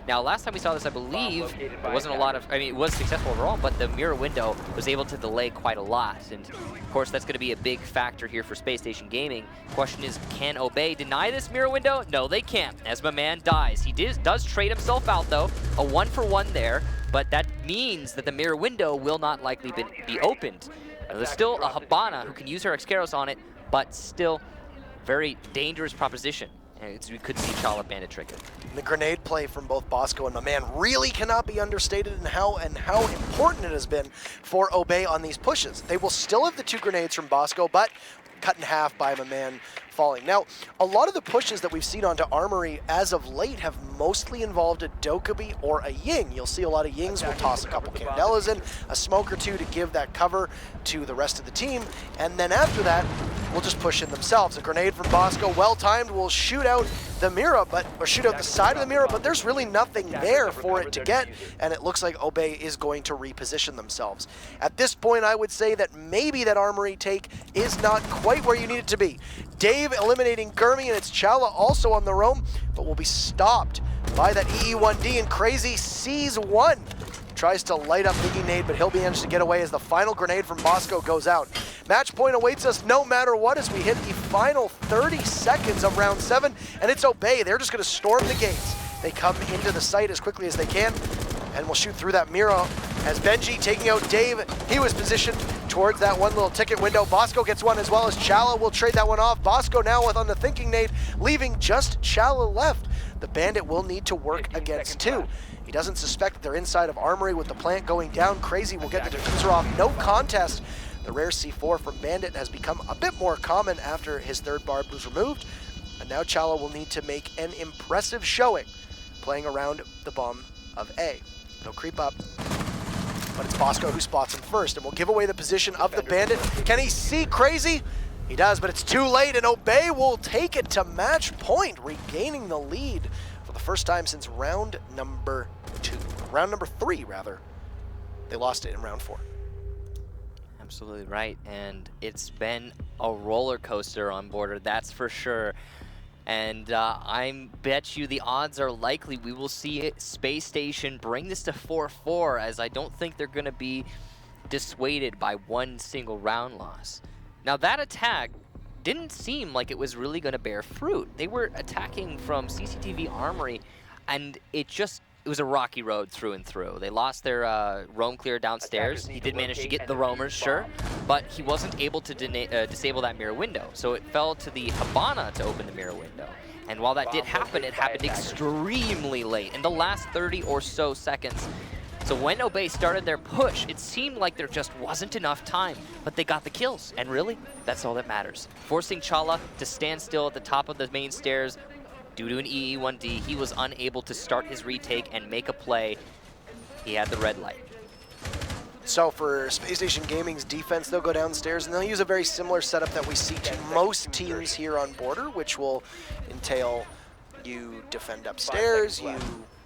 Now, last time we saw this, I believe there wasn't a lot of, I mean, it was successful overall, but the mirror window was able to delay quite a lot. And of course, that's going to be a big factor here for Space Station Gaming. Question is, can Obey deny this mirror window? No, they can't, as my man dies. He does trade himself out, though, a 1-for-1 there, but that means that the mirror window will not likely be opened. There's still a Habana who can use her Excaros on it, but still very dangerous proposition. We could see Chala Bandit trigger. The grenade play from both Bosco and my man really cannot be understated in how important it has been for Obey on these pushes. They will still have the 2 grenades from Bosco, but cut in half by my man falling. Now, a lot of the pushes that we've seen onto Armory as of late have mostly involved a Dokkaebi or a Ying. You'll see a lot of Yings. We'll toss a couple Candelas in, a smoke or 2 to give that cover to the rest of the team, and then after that, we'll just push in themselves. A grenade from Bosco, well-timed, will shoot out the mirror, or shoot out the side of the mirror, but there's really nothing there for it to get, and it looks like Obey is going to reposition themselves. At this point, I would say that maybe that Armory take is not quite where you need it to be. Dave eliminating Gurmy, and it's Chala also on the roam, but will be stopped by that EE1D, and Crazy sees one. Tries to light up Biggie Nade, but he'll be managed to get away as the final grenade from Bosco goes out. Match point awaits us no matter what as we hit the final 30 seconds of round 7, and it's Obey. They're just going to storm the gates. They come into the site as quickly as they can, and will shoot through that Miro as Benji taking out Dave. He was positioned towards that one little ticket window. Bosco gets one as well as Chala will trade that one off. Bosco now with on the thinking nade, leaving just Chala left. The Bandit will need to work against 2. He doesn't suspect that they're inside of Armory with the plant going down. Crazy will get the diffuser off. No contest. The rare C4 from Bandit has become a bit more common after his 3rd barb was removed. And now Chala will need to make an impressive showing playing around the bomb of A. They'll creep up, but it's Bosco who spots him first and will give away the position of the Bandit. Can he see Crazy? He does, but it's too late, and Obey will take it to match point, regaining the lead for the first time since round number 3, rather. They lost it in round 4. Absolutely right, and it's been a roller coaster on Border, that's for sure. And I bet you the odds are likely we will see Space Station bring this to 4-4, as I don't think they're going to be dissuaded by one single round loss. Now, that attack didn't seem like it was really going to bear fruit. They were attacking from CCTV Armory, and it was a rocky road through and through. They lost their roam clear downstairs. He did manage to get the roamers, sure, but he wasn't able to disable that mirror window. So it fell to the Habana to open the mirror window. And while that did happen, it happened extremely late, in the last 30 or so seconds. So when Obey started their push, it seemed like there just wasn't enough time, but they got the kills, and really, that's all that matters. Forcing Chala to stand still at the top of the main stairs due to an EE1D, he was unable to start his retake and make a play. He had the red light. So for Space Station Gaming's defense, they'll go downstairs and they'll use a very similar setup that we see to most teams here on Border, which will entail you defend upstairs, you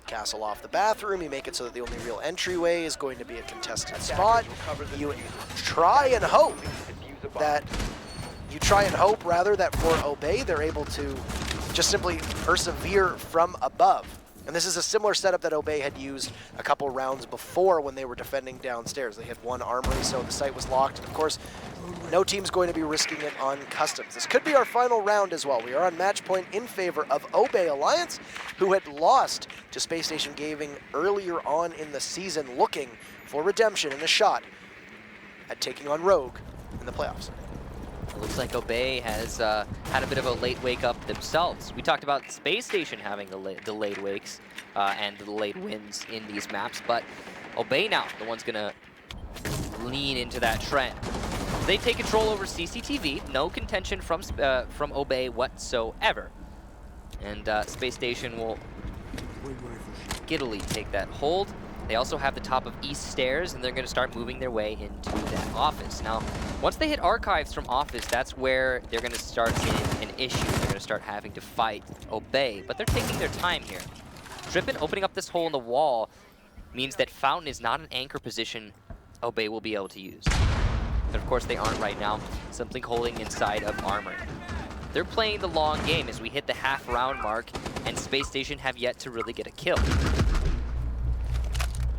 castle off the bathroom, you make it so that the only real entryway is going to be a contested spot. You try and hope that for Obey, they're able to just simply persevere from above. And this is a similar setup that Obey had used a couple rounds before when they were defending downstairs. They had one armory, so the site was locked. And of course, no team's going to be risking it on customs. This could be our final round as well. We are on match point in favor of Obey Alliance, who had lost to Space Station Gaming earlier on in the season, looking for redemption and a shot at taking on Rogue in the playoffs. It looks like Obey has had a bit of a late wake up themselves. We talked about Space Station having the delayed wakes and the delayed wins in these maps, but Obey now, the one's gonna lean into that trend. They take control over CCTV, no contention from Obey whatsoever. And Space Station will giddily take that hold. They also have the top of East Stairs, and they're going to start moving their way into that office. Now, once they hit archives from office, that's where they're going to start getting an issue. They're going to start having to fight Obey, but they're taking their time here. Trippin opening up this hole in the wall means that Fountain is not an anchor position Obey will be able to use. But of course they aren't right now. Something holding inside of Armory. They're playing the long game as we hit the half-round mark, and Space Station have yet to really get a kill.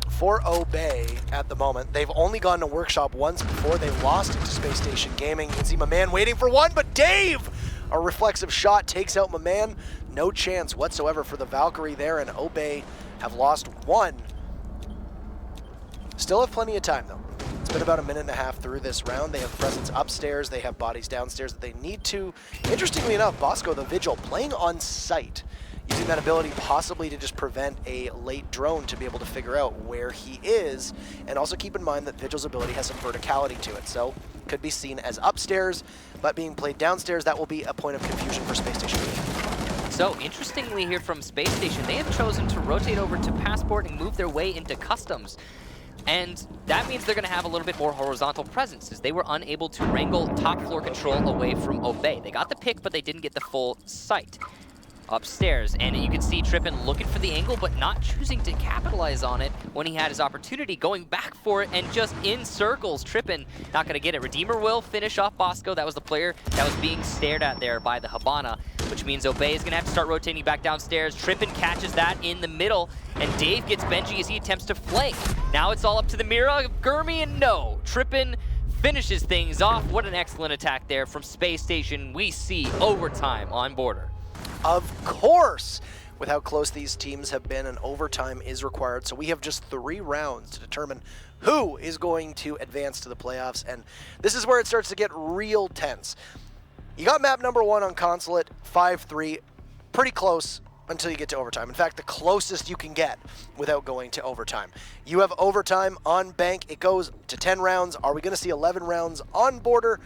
For Obey at the moment, they've only gone to Workshop once before they lost it to Space Station Gaming. You can see my man waiting for one, but Dave, a reflexive shot, takes out my man. No chance whatsoever for the Valkyrie there, and Obey have lost one. Still have plenty of time though. It's been about a minute and a half through this round. They have presence upstairs, they have bodies downstairs that they need to. Interestingly enough, Bosco the Vigil playing on site, using that ability possibly to just prevent a late drone to be able to figure out where he is, and also keep in mind that Vigil's ability has some verticality to it, so could be seen as upstairs, but being played downstairs, that will be a point of confusion for Space Station. So, interestingly here from Space Station, they have chosen to rotate over to Passport and move their way into Customs. And that means they're going to have a little bit more horizontal presence, as they were unable to wrangle top floor control away from Obey. They got the pick, but they didn't get the full sight upstairs. And you can see Trippin looking for the angle, but not choosing to capitalize on it when he had his opportunity, going back for it and just in circles. Trippin not going to get it. Redeemer will finish off Bosco. That was the player that was being stared at there by the Habana, which means Obey is going to have to start rotating back downstairs. Trippin catches that in the middle, and Dave gets Benji as he attempts to flank. Now it's all up to the Mira, Gurmi, and no. Trippin finishes things off. What an excellent attack there from Space Station. We see overtime on Border. Of course, with how close these teams have been, and overtime is required. So we have just 3 rounds to determine who is going to advance to the playoffs, and this is where it starts to get real tense. You got map number 1 on Consulate, 5-3, pretty close until you get to overtime. In fact, the closest you can get without going to overtime. You have overtime on Bank. It goes to 10 rounds. Are we going to see 11 rounds on Border?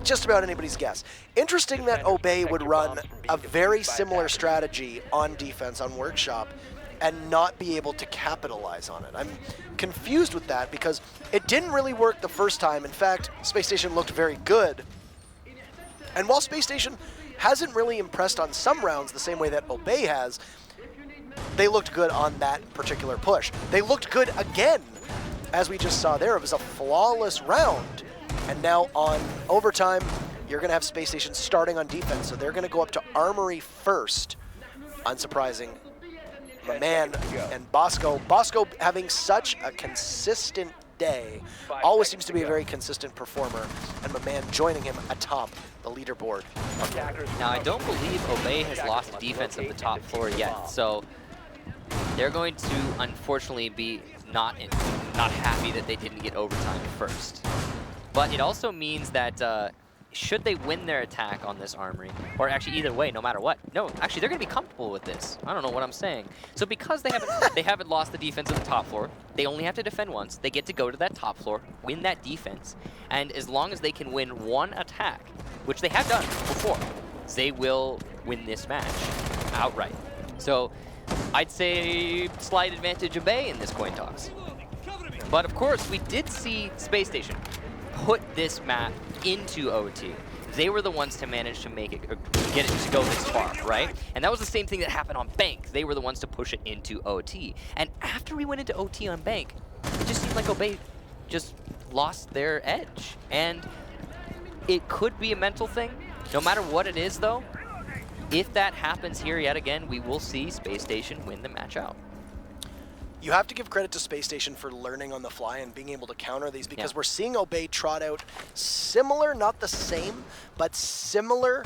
Just about anybody's guess. Interesting that Obey would run a very similar strategy on defense on Workshop and not be able to capitalize on it. I'm confused with that because it didn't really work the first time. In fact, Space Station looked very good. And while Space Station hasn't really impressed on some rounds the same way that Obey has, they looked good on that particular push. They looked good again, as we just saw there. It was a flawless round. And now on overtime, you're going to have Space Station starting on defense, so they're going to go up to Armory first. Unsurprising. My man and Bosco. Bosco having such a consistent day. Always seems to be a very consistent performer. And my man joining him atop the leaderboard. Now, I don't believe Obey has lost defense of the top floor yet, so they're going to unfortunately be not happy that they didn't get overtime first. But it also means that should they win their attack on this armory, or actually either way, no matter what, no, actually they're going to be comfortable with this. I don't know what I'm saying. So because they haven't lost the defense of the top floor, they only have to defend once. They get to go to that top floor, win that defense, and as long as they can win one attack, which they have done before, they will win this match outright. So I'd say slight advantage of Bay in this coin toss. But of course, we did see Space Station put this map into OT. They were the ones to manage to make it, or get it to go this far, right? And that was the same thing that happened on Bank. They were the ones to push it into OT. And after we went into OT on Bank, it just seemed like Obey just lost their edge. And it could be a mental thing. No matter what it is, though, if that happens here yet again, we will see Space Station win the match out. You have to give credit to Space Station for learning on the fly and being able to counter these, because we're seeing Obey trot out similar, not the same, but similar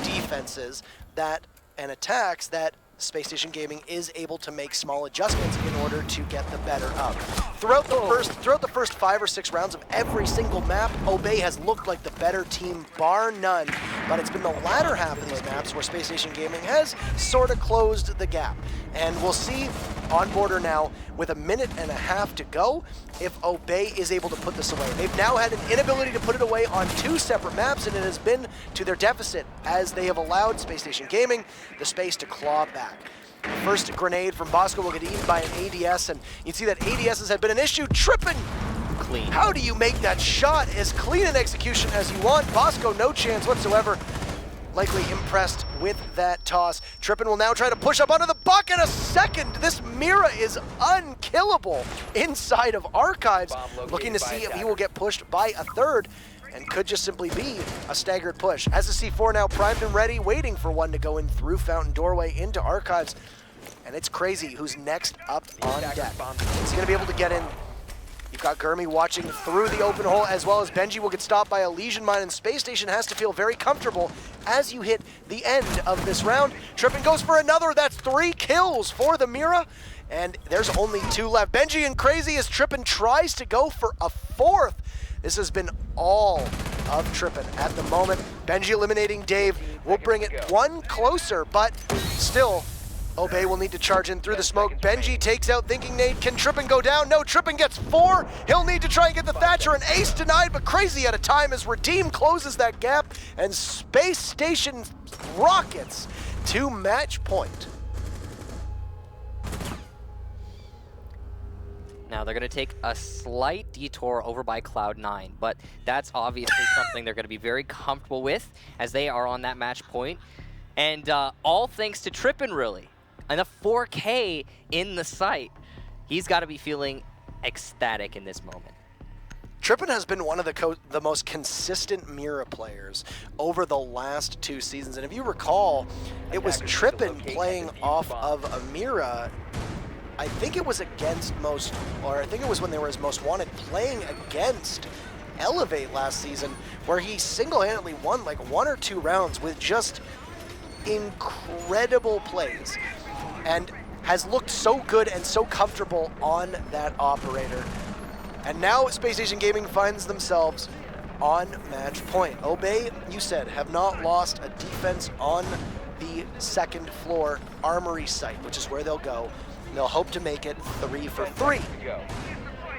defenses that and attacks that Space Station Gaming is able to make small adjustments in order to get the better of. Throughout the first 5 or 6 rounds of every single map, Obey has looked like the better team, bar none. But it's been the latter half of these maps where Space Station Gaming has sort of closed the gap. And we'll see on Border now, with a minute and a half to go, if Obey is able to put this away. They've now had an inability to put it away on 2 separate maps, and it has been to their deficit as they have allowed Space Station Gaming the space to claw back. The first grenade from Bosco will get eaten by an ADS, and you can see that ADSs had been an issue. Trippin'! Clean. How do you make that shot as clean an execution as you want? Bosco, no chance whatsoever. Likely impressed with that toss. Trippin will now try to push up onto the buck in a second. This Mira is unkillable inside of Archives. Looking to see if he will get pushed by a third, and could just simply be a staggered push. As the C4 now primed and ready, waiting for one to go in through Fountain Doorway into Archives. And it's crazy who's next up on deck. Is he gonna be able to get in? You've got Gurmy watching through the open hole, as well as Benji will get stopped by a Legion Mine, and Space Station has to feel very comfortable as you hit the end of this round. Trippin goes for another. That's 3 kills for the Mira, and there's only 2 left. Benji and Crazy as Trippin tries to go for a 4th. This has been all of Trippin at the moment. Benji eliminating Dave will bring it 1 closer, but still, Obey will need to charge in through the smoke. Benji takes out Thinking Nade. Can Trippin go down? No, Trippin gets 4. He'll need to try and get the Thatcher. An ace denied, but Crazy out of time as Redeem closes that gap, and Space Station rockets to match point. Now they're going to take a slight detour over by Cloud9, but that's obviously something they're going to be very comfortable with as they are on that match point. And all thanks to Trippin, really. And the 4K in the site. He's got to be feeling ecstatic in this moment. Trippin has been one of the most consistent Mira players over the last 2 seasons. And if you recall, it was Trippin playing off of a Mira. I think it was against I think it was when they were his most wanted, playing against Elevate last season, where he single-handedly won like 1 or 2 rounds with just incredible plays, and has looked so good and so comfortable on that operator. And now Space Station Gaming finds themselves on match point. Obey, you said, have not lost a defense on the 2nd floor armory site, which is where they'll go. They'll hope to make it 3 for 3.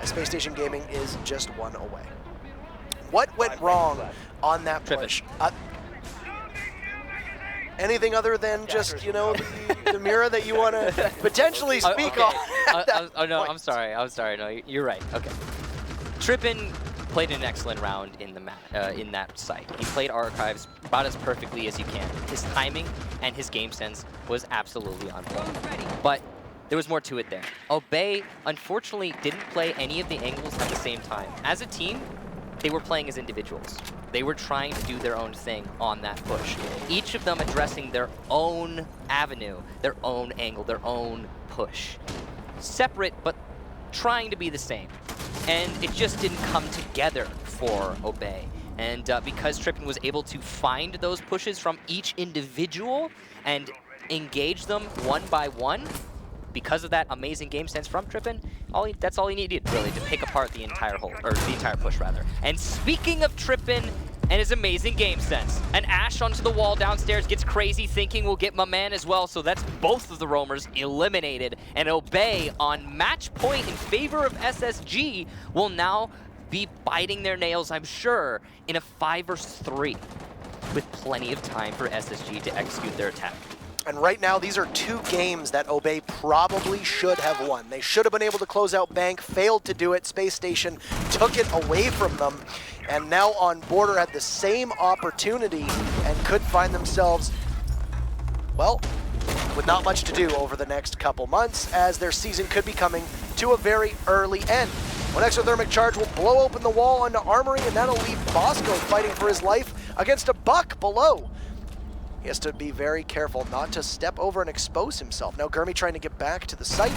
As Space Station Gaming is just 1 away. What went wrong on that push? Anything other than just, you know, the Mira that you want to potentially speak on? Oh no, I'm sorry. No, you're right. Okay. Trippin played an excellent round in the in that site. He played Archives about as perfectly as you can. His timing and his game sense was absolutely on point. But there was more to it there. Obey, unfortunately, didn't play any of the angles at the same time. As a team, they were playing as individuals. They were trying to do their own thing on that push. Each of them addressing their own avenue, their own angle, their own push. Separate, but trying to be the same. And it just didn't come together for Obey. And because Trippin was able to find those pushes from each individual and engage them one by one, because of that amazing game sense from Trippin, that's all he needed, really, to pick apart the entire hole, or the entire push, rather. And speaking of Trippin, and his amazing game sense. An Ash onto the wall downstairs gets crazy thinking we'll get my man as well, so that's both of the roamers eliminated. And Obey on match point in favor of SSG will now be biting their nails, I'm sure, in a 5 versus 3 with plenty of time for SSG to execute their attack. And right now, these are 2 games that Obey probably should have won. They should have been able to close out Bank, failed to do it. Space Station took it away from them. And now on Border had the same opportunity and could find themselves, well, with not much to do over the next couple months, as their season could be coming to a very early end. One exothermic charge will blow open the wall onto Armory, and that'll leave Bosco fighting for his life against a Buck below. He has to be very careful not to step over and expose himself. Now Gurmy trying to get back to the site,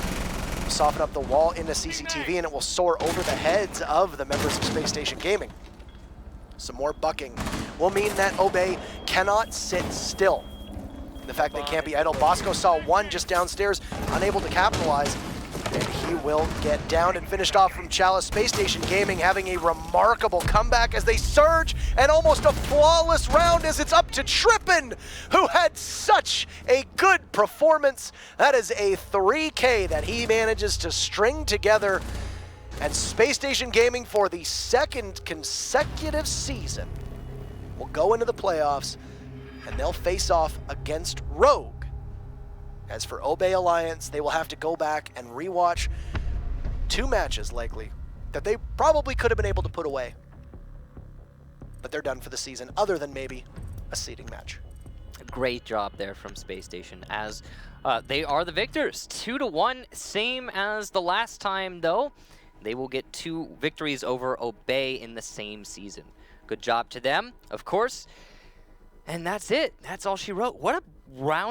soften up the wall into CCTV, and it will soar over the heads of the members of Space Station Gaming. Some more bucking will mean that Obey cannot sit still. The fact they can't be idle. Bosco saw one just downstairs, unable to capitalize, and he will get downed and finished off from Chalice. Space Station Gaming having a remarkable comeback as they surge, and almost a flawless round as it's up to Trippin, who had such a good performance. That is a 3K that he manages to string together, and Space Station Gaming for the 2nd consecutive season will go into the playoffs, and they'll face off against Rogue. As for Obey Alliance, they will have to go back and rewatch 2 matches, likely, that they probably could have been able to put away. But they're done for the season, other than maybe a seeding match. Great job there from Space Station, as they are the victors. 2-1, same as the last time, though. They will get 2 victories over Obey in the same season. Good job to them, of course. And that's it. That's all she wrote. What a round.